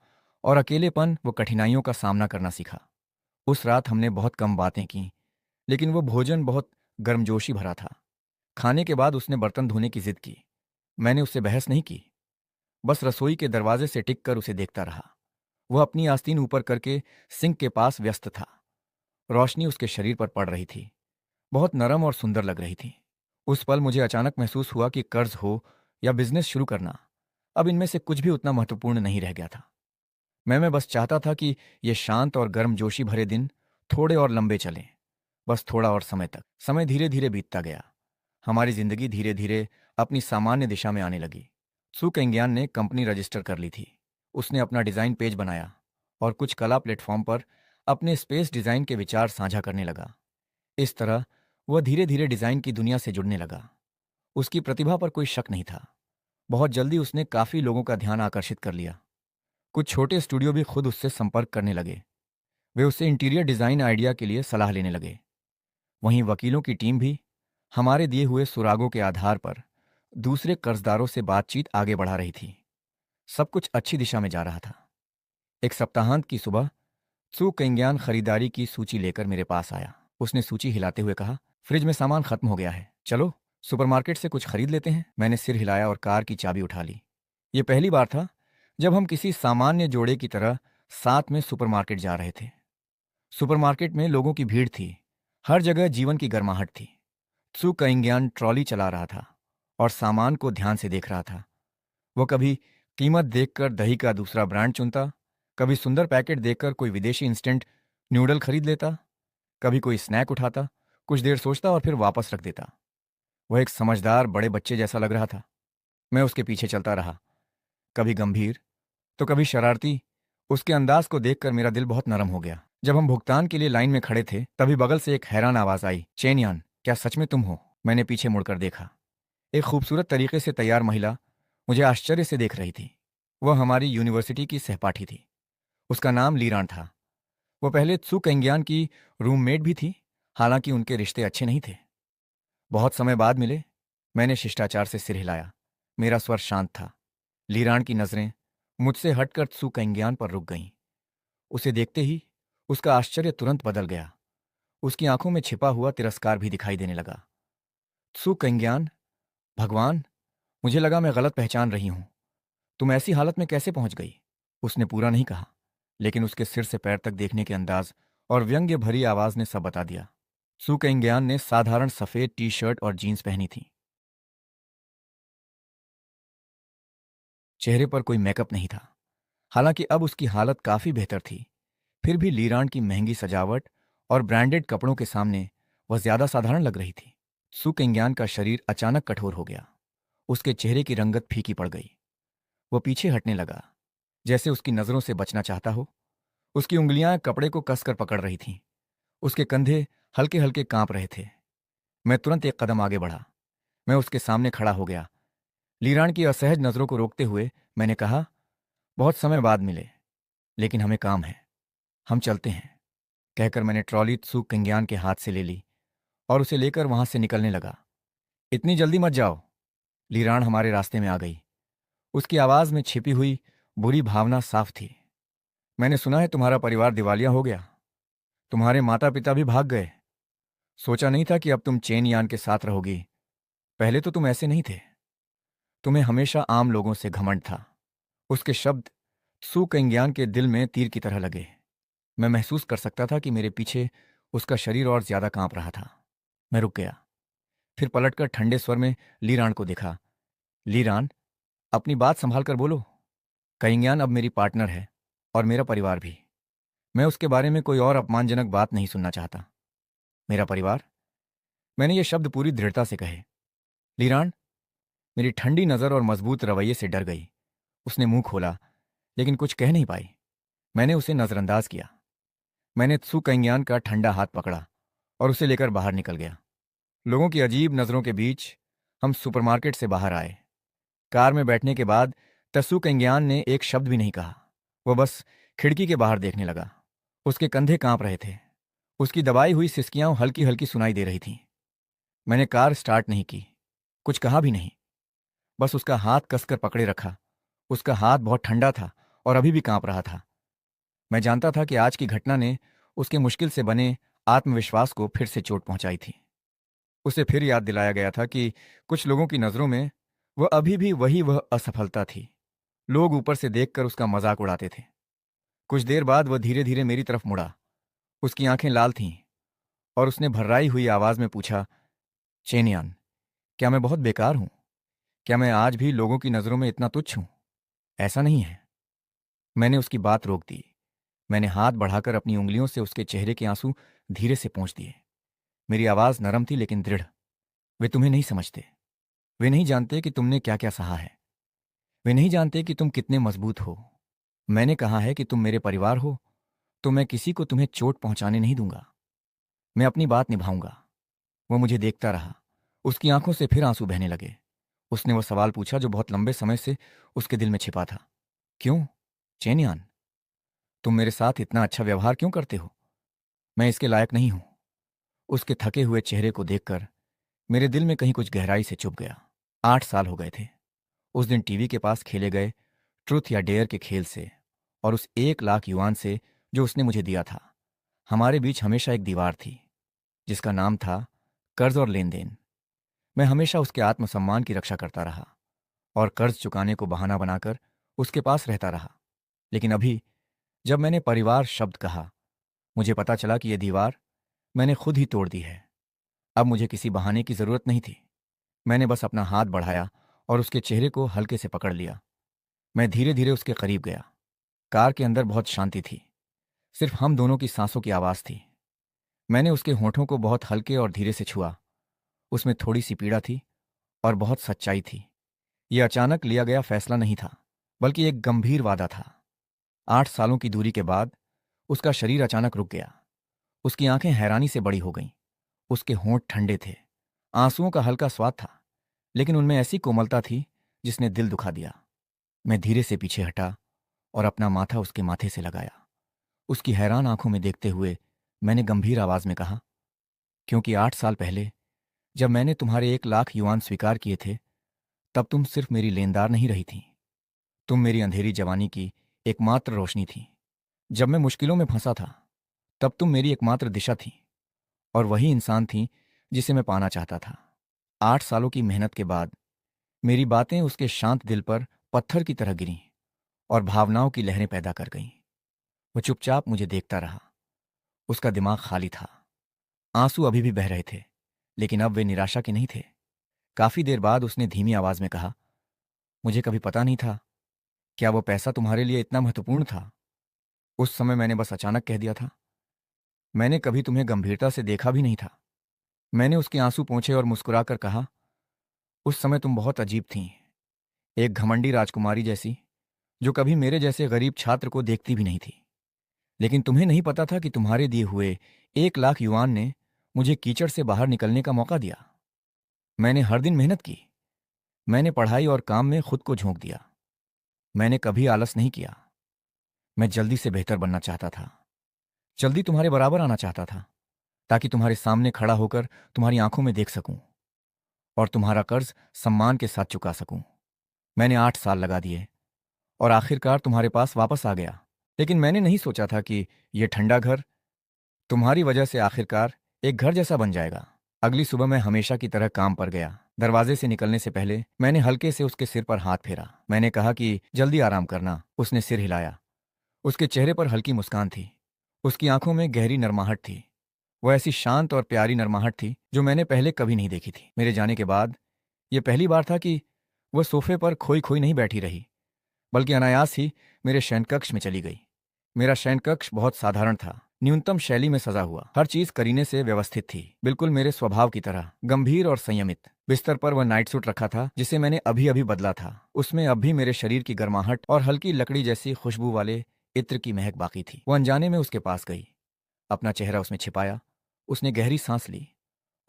और अकेलेपन व कठिनाइयों का सामना करना सीखा। उस रात हमने बहुत कम बातें की, लेकिन वो भोजन बहुत गर्मजोशी भरा था। खाने के बाद उसने बर्तन धोने की जिद की। मैंने उससे बहस नहीं की, बस रसोई के दरवाजे से टिक कर उसे देखता रहा। वह अपनी आस्तीन ऊपर करके सिंक के पास व्यस्त था। रोशनी उसके शरीर पर पड़ रही थी, बहुत नरम और सुंदर लग रही थी। उस पल मुझे अचानक महसूस हुआ कि कर्ज हो या बिजनेस शुरू करना, अब इनमें से कुछ भी उतना महत्वपूर्ण नहीं रह गया था। मैं बस चाहता था कि ये शांत और गर्मजोशी भरे दिन थोड़े और लंबे चलें, बस थोड़ा और समय तक। समय धीरे धीरे बीतता गया। हमारी जिंदगी धीरे धीरे अपनी सामान्य दिशा में आने लगी। सु केंग्यान ने कंपनी रजिस्टर कर ली थी। उसने अपना डिज़ाइन पेज बनाया और कुछ कला प्लेटफॉर्म पर अपने स्पेस डिज़ाइन के विचार साझा करने लगा। इस तरह वह धीरे धीरे डिज़ाइन की दुनिया से जुड़ने लगा। उसकी प्रतिभा पर कोई शक नहीं था। बहुत जल्दी उसने काफ़ी लोगों का ध्यान आकर्षित कर लिया। कुछ छोटे स्टूडियो भी खुद उससे संपर्क करने लगे। वे उससे इंटीरियर डिज़ाइन आइडिया के लिए सलाह लेने लगे। वहीं वकीलों की टीम भी हमारे दिए हुए सुरागों के आधार पर दूसरे कर्जदारों से बातचीत आगे बढ़ा रही थी। सब कुछ अच्छी दिशा में जा रहा था। एक सप्ताहांत की सुबह सु केंग्यान खरीदारी की सूची लेकर मेरे पास आया। उसने सूची हिलाते हुए कहा, फ्रिज में सामान खत्म हो गया है, चलो सुपरमार्केट से कुछ खरीद लेते हैं। मैंने सिर हिलाया और कार की चाबी उठा ली। ये पहली बार था जब हम किसी सामान्य जोड़े की तरह साथ में सुपरमार्केट जा रहे थे। सुपरमार्केट में लोगों की भीड़ थी, हर जगह जीवन की गर्माहट थी। सु केंग्यान ट्रॉली चला रहा था और सामान को ध्यान से देख रहा था। वो कभी कीमत देखकर दही का दूसरा ब्रांड चुनता, कभी सुंदर पैकेट देखकर कोई विदेशी इंस्टेंट नूडल खरीद लेता, कभी कोई स्नैक उठाता, कुछ देर सोचता और फिर वापस रख देता। वह एक समझदार बड़े बच्चे जैसा लग रहा था। मैं उसके पीछे चलता रहा, कभी गंभीर तो कभी शरारती। उसके अंदाज को देखकर मेरा दिल बहुत नरम हो गया। जब हम भुगतान के लिए लाइन में खड़े थे, तभी बगल से एक हैरान आवाज आई, चेनयान, क्या सच में तुम हो? मैंने पीछे मुड़कर देखा। एक खूबसूरत तरीके से तैयार महिला मुझे आश्चर्य से देख रही थी। वह हमारी यूनिवर्सिटी की सहपाठी थी। उसका नाम लीरान था। वो पहले त्सु केंग्यान की रूममेट भी थी, हालांकि उनके रिश्ते अच्छे नहीं थे। बहुत समय बाद मिले। मैंने शिष्टाचार से सिर हिलाया। मेरा स्वर शांत था। लीरान की नजरें मुझसे हटकर त्सु केंग्यान पर रुक गईं। उसे देखते ही उसका आश्चर्य तुरंत बदल गया। उसकी आंखों में छिपा हुआ तिरस्कार भी दिखाई देने लगा। त्सु केंग्यान, भगवान, मुझे लगा मैं गलत पहचान रही हूं। तुम ऐसी हालत में कैसे पहुंच गई? उसने पूरा नहीं कहा, लेकिन उसके सिर से पैर तक देखने के अंदाज और व्यंग्य भरी आवाज ने सब बता दिया। सु केंग्यान ने साधारण सफेद टी शर्ट और जीन्स पहनी थी। चेहरे पर कोई मेकअप नहीं था। हालांकि अब उसकी हालत काफी बेहतर थी, फिर भी लीरान की महंगी सजावट और ब्रांडेड कपड़ों के सामने वह ज्यादा साधारण लग रही थी। सु केंग्यान का शरीर अचानक कठोर हो गया। उसके चेहरे की रंगत फीकी पड़ गई। वो पीछे हटने लगा, जैसे उसकी नजरों से बचना चाहता हो। उसकी उंगलियां कपड़े को कसकर पकड़ रही थीं। उसके कंधे हल्के हल्के कांप रहे थे। मैं तुरंत एक कदम आगे बढ़ा। मैं उसके सामने खड़ा हो गया। लीरान की असहज नजरों को रोकते हुए मैंने कहा, बहुत समय बाद मिले, लेकिन हमें काम है, हम चलते हैं। कहकर मैंने ट्रॉली त्सू केंग्यान के हाथ से ले ली और उसे लेकर वहां से निकलने लगा। इतनी जल्दी मत जाओ। लीरान हमारे रास्ते में आ गई। उसकी आवाज में छिपी हुई बुरी भावना साफ थी। मैंने सुना है तुम्हारा परिवार दिवालिया हो गया, तुम्हारे माता पिता भी भाग गए। सोचा नहीं था कि अब तुम चेन यान के साथ रहोगी। पहले तो तुम ऐसे नहीं थे। तुम्हें हमेशा आम लोगों से घमंड था। उसके शब्द सू केंग्यान के दिल में तीर की तरह लगे। मैं महसूस कर सकता था कि मेरे पीछे उसका शरीर और ज्यादा कांप रहा था। मैं रुक गया, फिर पलटकर ठंडे स्वर में लीरान को देखा। लीरान, अपनी बात संभाल कर बोलो। केंग्यान अब मेरी पार्टनर है और मेरा परिवार भी। मैं उसके बारे में कोई और अपमानजनक बात नहीं सुनना चाहता। मेरा परिवार? मैंने ये शब्द पूरी दृढ़ता से कहे। लीरान मेरी ठंडी नजर और मजबूत रवैये से डर गई। उसने मुंह खोला, लेकिन कुछ कह नहीं पाई। मैंने उसे नजरअंदाज किया। मैंने त्सु कैंग्यान का ठंडा हाथ पकड़ा और उसे लेकर बाहर निकल गया। लोगों की अजीब नजरों के बीच हम सुपरमार्केट से बाहर आए। कार में बैठने के बाद त्सु कैंग्यान ने एक शब्द भी नहीं कहा। वो बस खिड़की के बाहर देखने लगा। उसके कंधे कांप रहे थे। उसकी दबाई हुई सिसकियां हल्की हल्की सुनाई दे रही थीं। मैंने कार स्टार्ट नहीं की, कुछ कहा भी नहीं, बस उसका हाथ कसकर पकड़े रखा। उसका हाथ बहुत ठंडा था और अभी भी कांप रहा था। मैं जानता था कि आज की घटना ने उसके मुश्किल से बने आत्मविश्वास को फिर से चोट पहुंचाई थी। उसे फिर याद दिलाया गया था कि कुछ लोगों की नज़रों में वह अभी भी वह असफलता थी। लोग ऊपर से देखकर उसका मजाक उड़ाते थे। कुछ देर बाद वह धीरे धीरे मेरी तरफ मुड़ा। उसकी आंखें लाल थीं और उसने भर्राई हुई आवाज में पूछा, चेनियान, क्या मैं बहुत बेकार हूं? क्या मैं आज भी लोगों की नज़रों में इतना तुच्छ हूं? ऐसा नहीं है। मैंने उसकी बात रोक दी। मैंने हाथ बढ़ाकर अपनी उंगलियों से उसके चेहरे के आंसू धीरे से पोंछ दिए। मेरी आवाज नरम थी लेकिन दृढ़। वे तुम्हें नहीं समझते। वे नहीं जानते कि तुमने क्या क्या सहा है। वे नहीं जानते कि तुम कितने मजबूत हो। मैंने कहा है कि तुम मेरे परिवार हो, तो मैं किसी को तुम्हें चोट पहुंचाने नहीं दूंगा। मैं अपनी बात निभाऊंगा। वो मुझे देखता रहा। उसकी आंखों से फिर आंसू बहने लगे। उसने वो सवाल पूछा जो बहुत लंबे समय से उसके दिल में छिपा था। क्यों चेनियान, तुम मेरे साथ इतना अच्छा व्यवहार क्यों करते हो? मैं इसके लायक नहीं हूं। उसके थके हुए चेहरे को देखकर मेरे दिल में कहीं कुछ गहराई से चुभ गया। 8 साल हो गए थे उस दिन टीवी के पास खेले गए ट्रूथ या डेयर के खेल से, और उस 1 लाख युआन से जो उसने मुझे दिया था। हमारे बीच हमेशा एक दीवार थी जिसका नाम था कर्ज और लेन देन। मैं हमेशा उसके आत्मसम्मान की रक्षा करता रहा और कर्ज चुकाने को बहाना बनाकर उसके पास रहता रहा। लेकिन अभी जब मैंने परिवार शब्द कहा, मुझे पता चला कि यह दीवार मैंने खुद ही तोड़ दी है। अब मुझे किसी बहाने की जरूरत नहीं थी। मैंने बस अपना हाथ बढ़ाया और उसके चेहरे को हल्के से पकड़ लिया। मैं धीरे धीरे उसके करीब गया। कार के अंदर बहुत शांति थी। सिर्फ हम दोनों की सांसों की आवाज थी। मैंने उसके होठों को बहुत हल्के और धीरे से छुआ। उसमें थोड़ी सी पीड़ा थी और बहुत सच्चाई थी। यह अचानक लिया गया फैसला नहीं था, बल्कि एक गंभीर वादा था। 8 सालों की दूरी के बाद उसका शरीर अचानक रुक गया। उसकी आंखें हैरानी से बड़ी हो गईं। उसके होंठ ठंडे थे। आंसुओं का हल्का स्वाद था, लेकिन उनमें ऐसी कोमलता थी जिसने दिल दुखा दिया। मैं धीरे से पीछे हटा और अपना माथा उसके माथे से लगाया। उसकी हैरान आंखों में देखते हुए मैंने गंभीर आवाज में कहा, क्योंकि 8 साल पहले जब मैंने तुम्हारे 1 लाख युआन स्वीकार किए थे, तब तुम सिर्फ मेरी लेनदार नहीं रही थी। तुम मेरी अंधेरी जवानी की एकमात्र रोशनी थी। जब मैं मुश्किलों में फंसा था, तब तुम मेरी एकमात्र दिशा थी और वही इंसान थी जिसे मैं पाना चाहता था। 8 सालों की मेहनत के बाद मेरी बातें उसके शांत दिल पर पत्थर की तरह गिरीं और भावनाओं की लहरें पैदा कर गईं। वो चुपचाप मुझे देखता रहा। उसका दिमाग खाली था। आंसू अभी भी बह रहे थे, लेकिन अब वे निराशा के नहीं थे। काफी देर बाद उसने धीमी आवाज में कहा, मुझे कभी पता नहीं था। क्या वो पैसा तुम्हारे लिए इतना महत्वपूर्ण था? उस समय मैंने बस अचानक कह दिया था। मैंने कभी तुम्हें गंभीरता से देखा भी नहीं था। मैंने उसके आंसू पोंछे और मुस्कुराकर कहा, उस समय तुम बहुत अजीब थीं, एक घमंडी राजकुमारी जैसी, जो कभी मेरे जैसे गरीब छात्र को देखती भी नहीं थी। लेकिन तुम्हें नहीं पता था कि तुम्हारे दिए हुए 1 लाख युआन ने मुझे कीचड़ से बाहर निकलने का मौका दिया। मैंने हर दिन मेहनत की। मैंने पढ़ाई और काम में खुद को झोंक दिया। मैंने कभी आलस नहीं किया। मैं जल्दी से बेहतर बनना चाहता था, जल्दी तुम्हारे बराबर आना चाहता था, ताकि तुम्हारे सामने खड़ा होकर तुम्हारी आंखों में देख सकूं और तुम्हारा कर्ज सम्मान के साथ चुका सकूं। मैंने 8 साल लगा दिए और आखिरकार तुम्हारे पास वापस आ गया। लेकिन मैंने नहीं सोचा था कि यह ठंडा घर तुम्हारी वजह से आखिरकार एक घर जैसा बन जाएगा। अगली सुबह मैं हमेशा की तरह काम पर गया। दरवाजे से निकलने से पहले मैंने हल्के से उसके सिर पर हाथ फेरा। मैंने कहा कि जल्दी आराम करना। उसने सिर हिलाया। उसके चेहरे पर हल्की मुस्कान थी। उसकी आंखों में गहरी नरमाहट थी। वो ऐसी शांत और प्यारी नरमाहट थी जो मैंने पहले कभी नहीं देखी थी। मेरे जाने के बाद यह पहली बार था कि वह सोफे पर खोई खोई नहीं बैठी रही, बल्कि अनायास ही मेरे शयनकक्ष में चली गई। मेरा शयनकक्ष बहुत साधारण था, न्यूनतम शैली में सजा हुआ। हर चीज करीने से व्यवस्थित थी, बिल्कुल मेरे स्वभाव की तरह, गंभीर और संयमित। बिस्तर पर वह नाइट सूट रखा था जिसे मैंने अभी अभी बदला था। उसमें अब भी मेरे शरीर की गर्माहट और हल्की लकड़ी जैसी खुशबू वाले इत्र की महक बाकी थी। वो अनजाने में उसके पास गई, अपना चेहरा उसमें छिपाया। उसने गहरी सांस ली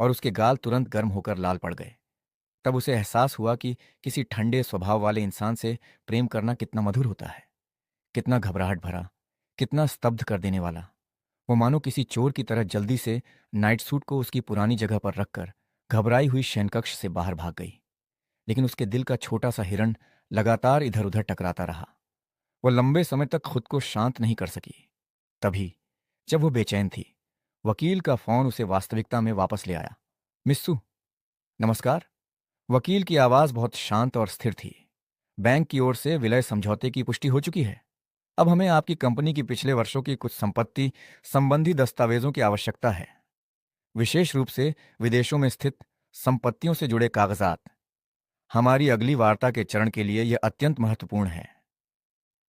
और उसके गाल तुरंत गर्म होकर लाल पड़ गए। तब उसे एहसास हुआ कि किसी ठंडे स्वभाव वाले इंसान से प्रेम करना कितना मधुर होता है, कितना घबराहट भरा, कितना स्तब्ध कर देने वाला। वो मानो किसी चोर की तरह जल्दी से नाइट सूट को उसकी पुरानी जगह पर रखकर घबराई हुई शयनकक्ष से बाहर भाग गई। लेकिन उसके दिल का छोटा सा हिरण लगातार इधर उधर टकराता रहा। वो लंबे समय तक खुद को शांत नहीं कर सकी। तभी, जब वो बेचैन थी, वकील का फोन उसे वास्तविकता में वापस ले आया। मिस्सू, नमस्कार। वकील की आवाज बहुत शांत और स्थिर थी। बैंक की ओर से विलय समझौते की पुष्टि हो चुकी है। अब हमें आपकी कंपनी की पिछले वर्षों की कुछ संपत्ति संबंधी दस्तावेजों की आवश्यकता है, विशेष रूप से विदेशों में स्थित संपत्तियों से जुड़े कागजात। हमारी अगली वार्ता के चरण के लिए यह अत्यंत महत्वपूर्ण है।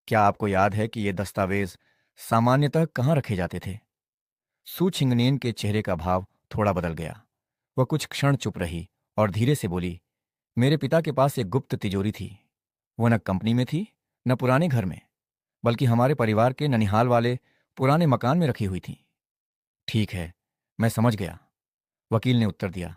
क्या आपको याद है कि ये दस्तावेज सामान्यतः कहाँ रखे जाते थे? सू छिंगनेन के चेहरे का भाव थोड़ा बदल गया। वह कुछ क्षण चुप रही और धीरे से बोली, मेरे पिता के पास एक गुप्त तिजोरी थी। वो न कंपनी में थी, न पुराने घर में, बल्कि हमारे परिवार के ननिहाल वाले पुराने मकान में रखी हुई थी। ठीक है, मैं समझ गया, वकील ने उत्तर दिया।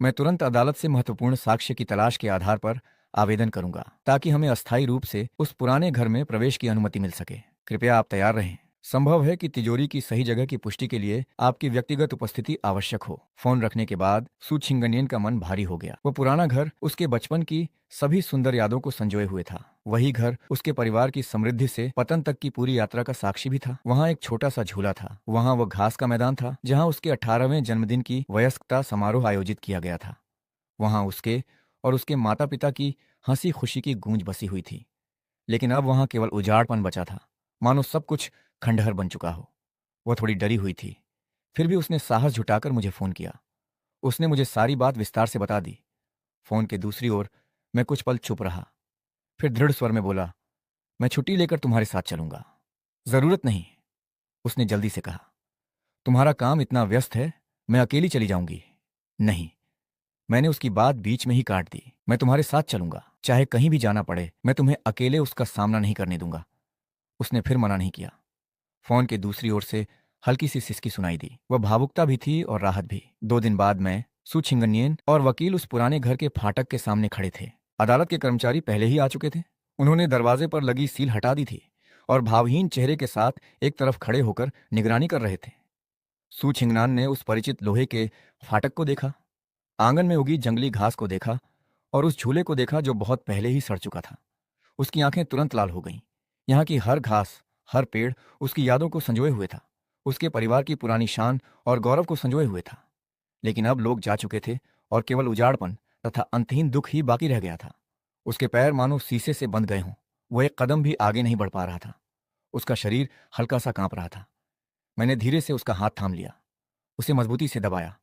मैं तुरंत अदालत से महत्वपूर्ण साक्ष्य की तलाश के आधार पर आवेदन करूंगा, ताकि हमें अस्थायी रूप से उस पुराने घर में प्रवेश की अनुमति मिल सके। कृपया आप तैयार रहें। संभव है कि तिजोरी की सही जगह की पुष्टि के लिए आपकी व्यक्तिगत उपस्थिति आवश्यक हो। फोन रखने के बाद सू छिंगनियन का मन भारी हो गया। वो पुराना घर उसके बचपन की सभी सुंदर यादों को संजोए हुए था। वही घर उसके परिवार की समृद्धि से पतन तक की पूरी यात्रा का साक्षी भी था। वहाँ एक छोटा सा झूला था, वहाँ वो घास का मैदान था जहाँ उसके 18वें जन्मदिन की वयस्कता समारोह आयोजित किया गया था। वहाँ उसके और उसके माता पिता की हंसी खुशी की गूंज बसी हुई थी। लेकिन अब वहाँ केवल उजाड़पन बचा था, मानो सब कुछ खंडहर बन चुका हो। वह थोड़ी डरी हुई थी, फिर भी उसने साहस जुटाकर मुझे फोन किया। उसने मुझे सारी बात विस्तार से बता दी। फोन के दूसरी ओर मैं कुछ पल चुप रहा, फिर दृढ़ स्वर में बोला, मैं छुट्टी लेकर तुम्हारे साथ चलूंगा। जरूरत नहीं, उसने जल्दी से कहा। तुम्हारा काम इतना व्यस्त है, मैं अकेली चली जाऊंगी। नहीं, मैंने उसकी बात बीच में ही काट दी। मैं तुम्हारे साथ चलूंगा, चाहे कहीं भी जाना पड़े। मैं तुम्हें अकेले उसका सामना नहीं करने दूंगा। उसने फिर मना नहीं किया। फोन के दूसरी ओर से हल्की सी सिसकी सुनाई दी। वह भावुकता भी थी और राहत भी। 2 दिन बाद मैं, सू छिंगनियन और वकील उस पुराने घर के फाटक के सामने खड़े थे। अदालत के कर्मचारी पहले ही आ चुके थे। उन्होंने दरवाजे पर लगी सील हटा दी थी और भावहीन चेहरे के साथ एक तरफ खड़े होकर निगरानी कर रहे थे। सू छिंगनान ने उस परिचित लोहे के फाटक को देखा, आंगन में उगी जंगली घास को देखा और उस झूले को देखा जो बहुत पहले ही सड़ चुका था। उसकी आंखें तुरंत लाल हो गईं। यहाँ की हर घास, हर पेड़ उसकी यादों को संजोए हुए था, उसके परिवार की पुरानी शान और गौरव को संजोए हुए था। लेकिन अब लोग जा चुके थे और केवल उजाड़पन तथा अंतहीन दुख ही बाकी रह गया था। उसके पैर मानो शीशे से बंध गए हों। वो एक कदम भी आगे नहीं बढ़ पा रहा था। उसका शरीर हल्का सा कांप रहा था। मैंने धीरे से उसका हाथ थाम लिया, उसे मजबूती से दबाया,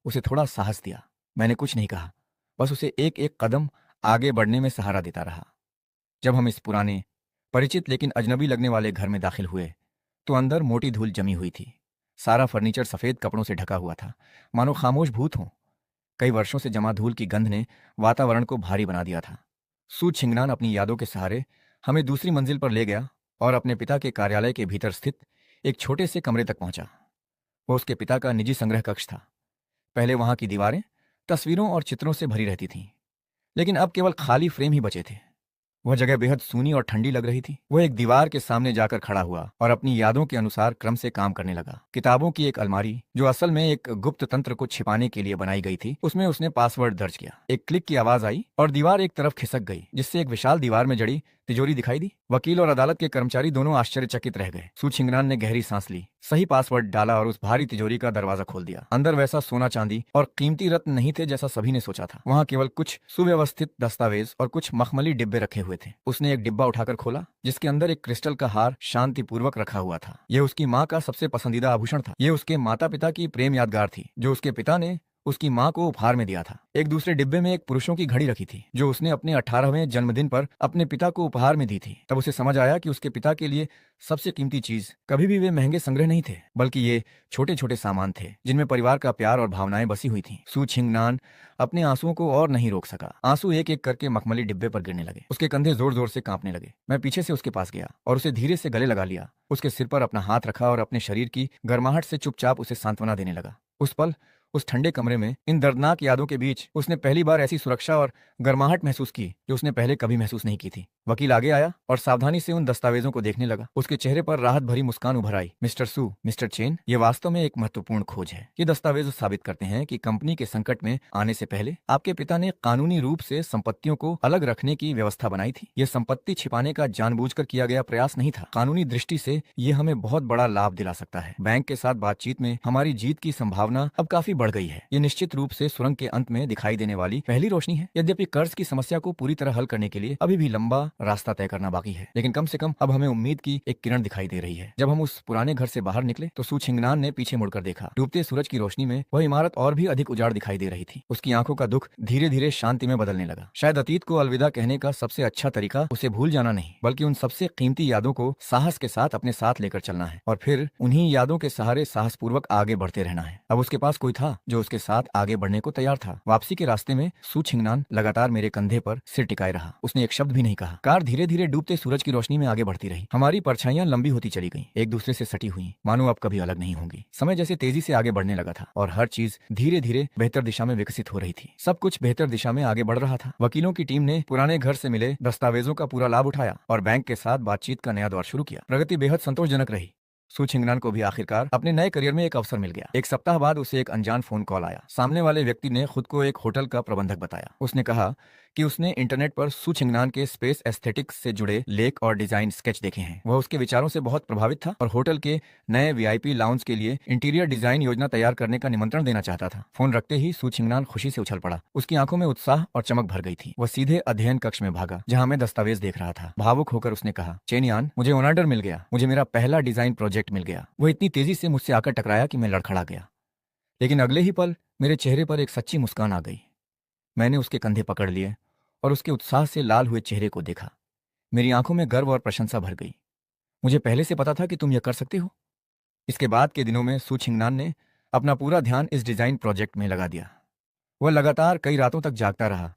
उसे थोड़ा साहस दिया। मैंने कुछ नहीं कहा, बस उसे एक एक कदम आगे बढ़ने में सहारा देता रहा। जब हम इस पुराने, परिचित लेकिन अजनबी लगने वाले घर में दाखिल हुए तो अंदर मोटी धूल जमी हुई थी। सारा फर्नीचर सफेद कपड़ों से ढका हुआ था, मानो खामोश भूत हों। कई वर्षों से जमा धूल की गंध ने वातावरण को भारी बना दिया था। सू छिंगनान अपनी यादों के सहारे हमें दूसरी मंजिल पर ले गया और अपने पिता के कार्यालय के भीतर स्थित एक छोटे से कमरे तक पहुंचा। वो उसके पिता का निजी संग्रह कक्ष था। पहले वहां की दीवारें तस्वीरों और चित्रों से भरी रहती थीं, लेकिन अब केवल खाली फ्रेम ही बचे थे। वह जगह बेहद सूनी और ठंडी लग रही थी। वह एक दीवार के सामने जाकर खड़ा हुआ और अपनी यादों के अनुसार क्रम से काम करने लगा। किताबों की एक अलमारी, जो असल में एक गुप्त तंत्र को छिपाने के लिए बनाई गई थी, उसमें उसने पासवर्ड दर्ज किया। एक क्लिक की आवाज आई और दीवार एक तरफ खिसक गई, जिससे एक विशाल दीवार में जड़ी तिजोरी दिखाई दी। वकील और अदालत के कर्मचारी दोनों आश्चर्यचकित रह गए। सू छिंगनान ने गहरी सांस ली, सही पासवर्ड डाला और उस भारी तिजोरी का दरवाजा खोल दिया। अंदर वैसा सोना चांदी और कीमती रत्न नहीं थे जैसा सभी ने सोचा था। वहां केवल कुछ सुव्यवस्थित दस्तावेज और कुछ मखमली डिब्बे रखे हुए थे। उसने एक डिब्बा उठाकर खोला, जिसके अंदर एक क्रिस्टल का हार शांतिपूर्वक रखा हुआ था। यह उसकी माँ का सबसे पसंदीदा आभूषण था। यह उसके माता पिता की प्रेम यादगार थी, जो उसके पिता ने उसकी माँ को उपहार में दिया था। एक दूसरे डिब्बे में एक पुरुषों की घड़ी रखी थी, जो उसने अपने 18वें जन्मदिन पर अपने पिता को उपहार में दी थी। तब उसे समझ आया कि उसके पिता के लिए सबसे कीमती चीज कभी भी वे महंगे संग्रह नहीं थे, बल्कि ये छोटे छोटे सामान थे, जिनमें परिवार का प्यार और भावनाएं बसी हुई थीं। सू छिंगनान अपने आंसुओं को और नहीं रोक सका। आंसू एक एक करके मखमली डिब्बे पर गिरने लगे। उसके कंधे जोर जोर से कांपने लगे। मैं पीछे से उसके पास गया और उसे धीरे से गले लगा लिया। उसके सिर पर अपना हाथ रखा और अपने शरीर की गर्माहट से चुपचाप उसे सांत्वना देने लगा। उस पल, उस ठंडे कमरे में, इन दर्दनाक यादों के बीच, उसने पहली बार ऐसी सुरक्षा और गर्माहट महसूस की जो उसने पहले कभी महसूस नहीं की थी। वकील आगे आया और सावधानी से उन दस्तावेजों को देखने लगा। उसके चेहरे पर राहत भरी मुस्कान उभर आई। मिस्टर सू, मिस्टर चेन, ये वास्तव में एक महत्वपूर्ण खोज है। ये दस्तावेज साबित करते हैं कि कंपनी के संकट में आने से पहले आपके पिता ने कानूनी रूप से संपत्तियों को अलग रखने की व्यवस्था बनाई थी। ये संपत्ति छिपाने का जानबूझकर किया गया प्रयास नहीं था। कानूनी दृष्टि से ये हमें बहुत बड़ा लाभ दिला सकता है। बैंक के साथ बातचीत में हमारी जीत की संभावना अब काफी बढ़ गई है। ये निश्चित रूप से सुरंग के अंत में दिखाई देने वाली पहली रोशनी है। यद्यपि कर्ज की समस्या को पूरी तरह हल करने के लिए अभी भी लंबा रास्ता तय करना बाकी है, लेकिन कम से कम अब हमें उम्मीद की एक किरण दिखाई दे रही है। जब हम उस पुराने घर से बाहर निकले तो सू छिंगनान ने पीछे मुड़कर देखा। डूबते सूरज की रोशनी में वह इमारत और भी अधिक उजाड़ दिखाई दे रही थी। उसकी आंखों का दुख धीरे धीरे शांति में बदलने लगा। शायद अतीत को अलविदा कहने का सबसे अच्छा तरीका उसे भूल जाना नहीं, बल्कि उन सबसे कीमती यादों को साहस के साथ अपने साथ लेकर चलना है और फिर उन्हीं यादों के सहारे साहसपूर्वक आगे बढ़ते रहना है। अब उसके पास कोई था जो उसके साथ आगे बढ़ने को तैयार था। वापसी के रास्ते में सू छिंगनान लगातार मेरे कंधे पर सिर टिकाए रहा। उसने एक शब्द भी नहीं कहा। कार धीरे धीरे डूबते सूरज की रोशनी में आगे बढ़ती रही। हमारी परछाइयां लंबी होती चली गईं, एक दूसरे से सटी हुई, मानो अब कभी अलग नहीं होंगी। समय जैसे तेजी से आगे बढ़ने लगा था और हर चीज धीरे धीरे बेहतर दिशा में विकसित हो रही थी। सब कुछ बेहतर दिशा में आगे बढ़ रहा था। वकीलों की टीम ने पुराने घर से मिले दस्तावेजों का पूरा लाभ उठाया और बैंक के साथ बातचीत का नया दौर शुरू किया। प्रगति बेहद संतोषजनक रही। सू छिंगनान को भी आखिरकार अपने नए करियर में एक अवसर मिल गया। एक सप्ताह बाद उसे एक अनजान फोन कॉल आया। सामने वाले व्यक्ति ने खुद को एक होटल का प्रबंधक बताया। उसने कहा कि उसने इंटरनेट पर सू छिंगनान के स्पेस एस्थेटिक्स से जुड़े लेख और डिजाइन स्केच देखे हैं। वह उसके विचारों से बहुत प्रभावित था और होटल के नए वीआईपी लाउंज के लिए इंटीरियर डिजाइन योजना तैयार करने का निमंत्रण देना चाहता था। फोन रखते ही सू छिंगनान खुशी से उछल पड़ा। उसकी आंखों में उत्साह और चमक भर गई थी। वह सीधे अध्ययन कक्ष में भागा, जहां मैं दस्तावेज देख रहा था। भावुक होकर उसने कहा, चेनियान, मुझे ओनाडर मिल गया। मुझे मेरा पहला डिजाइन प्रोजेक्ट मिल गया। वह इतनी तेजी से मुझसे आकर टकराया कि मैं लड़खड़ा गया, लेकिन अगले ही पल मेरे चेहरे पर एक सच्ची मुस्कान आ गई। मैंने उसके कंधे पकड़ लिए और उसके उत्साह से लाल हुए चेहरे को देखा। मेरी आंखों में गर्व और प्रशंसा भर गई। मुझे पहले से पता था कि तुम यह कर सकते हो। इसके बाद के दिनों में सू छिंगनान ने अपना पूरा ध्यान इस डिजाइन प्रोजेक्ट में लगा दिया। वह लगातार कई रातों तक जागता रहा,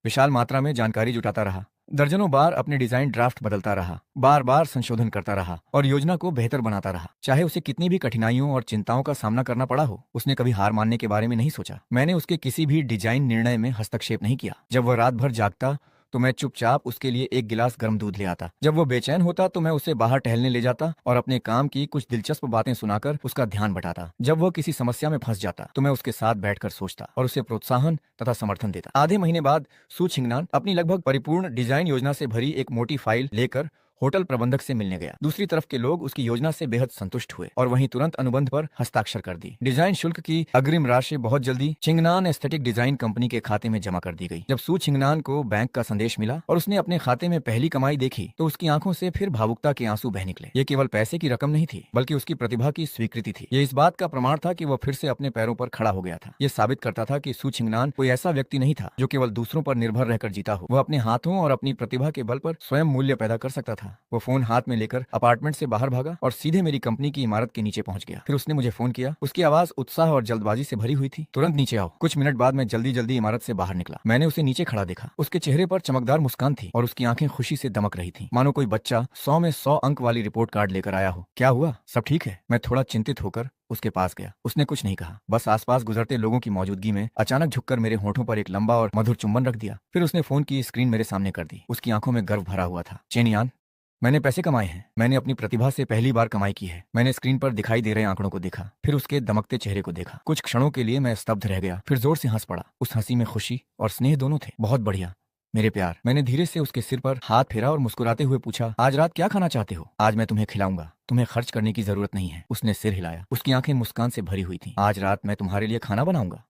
विशाल मात्रा में जानकारी जुटाता रहा, दर्जनों बार अपने डिजाइन ड्राफ्ट बदलता रहा, बार बार संशोधन करता रहा और योजना को बेहतर बनाता रहा। चाहे उसे कितनी भी कठिनाइयों और चिंताओं का सामना करना पड़ा हो, उसने कभी हार मानने के बारे में नहीं सोचा। मैंने उसके किसी भी डिजाइन निर्णय में हस्तक्षेप नहीं किया। जब वह रात भर जागता तो मैं चुपचाप उसके लिए एक गिलास गर्म दूध ले आता। जब वो बेचैन होता तो मैं उसे बाहर टहलने ले जाता और अपने काम की कुछ दिलचस्प बातें सुनाकर उसका ध्यान बटाता। जब वह किसी समस्या में फंस जाता तो मैं उसके साथ बैठकर सोचता और उसे प्रोत्साहन तथा समर्थन देता। आधे महीने बाद सू छिंगनान अपनी लगभग परिपूर्ण डिजाइन योजना से भरी एक मोटी फाइल लेकर होटल प्रबंधक से मिलने गया। दूसरी तरफ के लोग उसकी योजना से बेहद संतुष्ट हुए और वहीं तुरंत अनुबंध पर हस्ताक्षर कर दी। डिजाइन शुल्क की अग्रिम राशि बहुत जल्दी छिंगनान एस्थेटिक डिजाइन कंपनी के खाते में जमा कर दी गई। जब सू छिंगनान को बैंक का संदेश मिला और उसने अपने खाते में पहली कमाई देखी तो उसकी आंखों से फिर भावुकता के आंसू बह निकले। ये केवल पैसे की रकम नहीं थी, बल्कि उसकी प्रतिभा की स्वीकृति थी। ये इस बात का प्रमाण था कि वह फिर से अपने पैरों पर खड़ा हो गया था। ये साबित करता था कि सू छिंगनान कोई ऐसा व्यक्ति नहीं था जो केवल दूसरों पर निर्भर रहकर जीता हो। वह अपने हाथों और अपनी प्रतिभा के बल पर स्वयं मूल्य पैदा कर सकता था। था। वो फोन हाथ में लेकर अपार्टमेंट से बाहर भागा और सीधे मेरी कंपनी की इमारत के नीचे पहुंच गया। फिर उसने मुझे फोन किया। उसकी आवाज उत्साह और जल्दबाजी से भरी हुई थी। तुरंत नीचे आओ। कुछ मिनट बाद मैं जल्दी जल्दी इमारत से बाहर निकला। मैंने उसे नीचे खड़ा देखा। उसके चेहरे पर चमकदार मुस्कान थी और उसकी आंखें खुशी से दमक रही थी, मानो कोई बच्चा 100 में 100 अंक वाली रिपोर्ट कार्ड लेकर आया हो। क्या हुआ, सब ठीक है? मैं थोड़ा चिंतित होकर उसके पास गया। उसने कुछ नहीं कहा, बस आसपास गुजरते लोगों की मौजूदगी में अचानक झुककर मेरे होठों पर एक लंबा और मधुर चुंबन रख दिया। फिर उसने फोन की स्क्रीन मेरे सामने कर दी। उसकी आंखों में गर्व भरा हुआ था। चेनियान, मैंने पैसे कमाए हैं। मैंने अपनी प्रतिभा से पहली बार कमाई की है। मैंने स्क्रीन पर दिखाई दे रहे आंकड़ों को देखा, फिर उसके दमकते चेहरे को देखा। कुछ क्षणों के लिए मैं स्तब्ध रह गया, फिर जोर से हंस पड़ा। उस हंसी में खुशी और स्नेह दोनों थे। बहुत बढ़िया मेरे प्यार। मैंने धीरे से उसके सिर पर हाथ फेरा और मुस्कुराते हुए पूछा, आज रात क्या खाना चाहते हो? आज मैं तुम्हें खिलाऊंगा, तुम्हें खर्च करने की जरूरत नहीं है। उसने सिर हिलाया। उसकी आंखें मुस्कान से भरी हुई थीं। आज रात मैं तुम्हारे लिए खाना बनाऊंगा।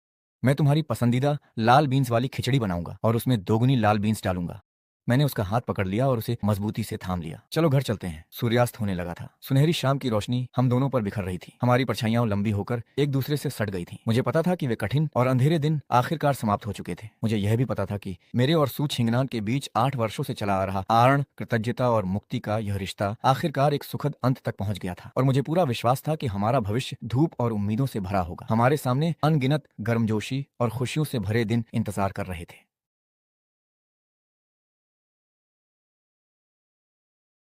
मैं तुम्हारी पसंदीदा लाल बीन्स वाली खिचड़ी बनाऊंगा और उसमें दोगुनी लाल बीन्स डालूंगा। मैंने उसका हाथ पकड़ लिया और उसे मजबूती से थाम लिया। चलो घर चलते हैं। सूर्यास्त होने लगा था। सुनहरी शाम की रोशनी हम दोनों पर बिखर रही थी। हमारी परछाइयां लंबी होकर एक दूसरे से सट गई थीं। मुझे पता था कि वे कठिन और अंधेरे दिन आखिरकार समाप्त हो चुके थे। मुझे यह भी पता था कि मेरे और सू छिंगनान के बीच 8 वर्षों से चला आ रहा आरण, कृतज्ञता और मुक्ति का यह रिश्ता आखिरकार एक सुखद अंत तक पहुंच गया था। और मुझे पूरा विश्वास था कि हमारा भविष्य धूप और उम्मीदों से भरा होगा। हमारे सामने अनगिनत गर्मजोशी और खुशियों से भरे दिन इंतजार कर रहे थे।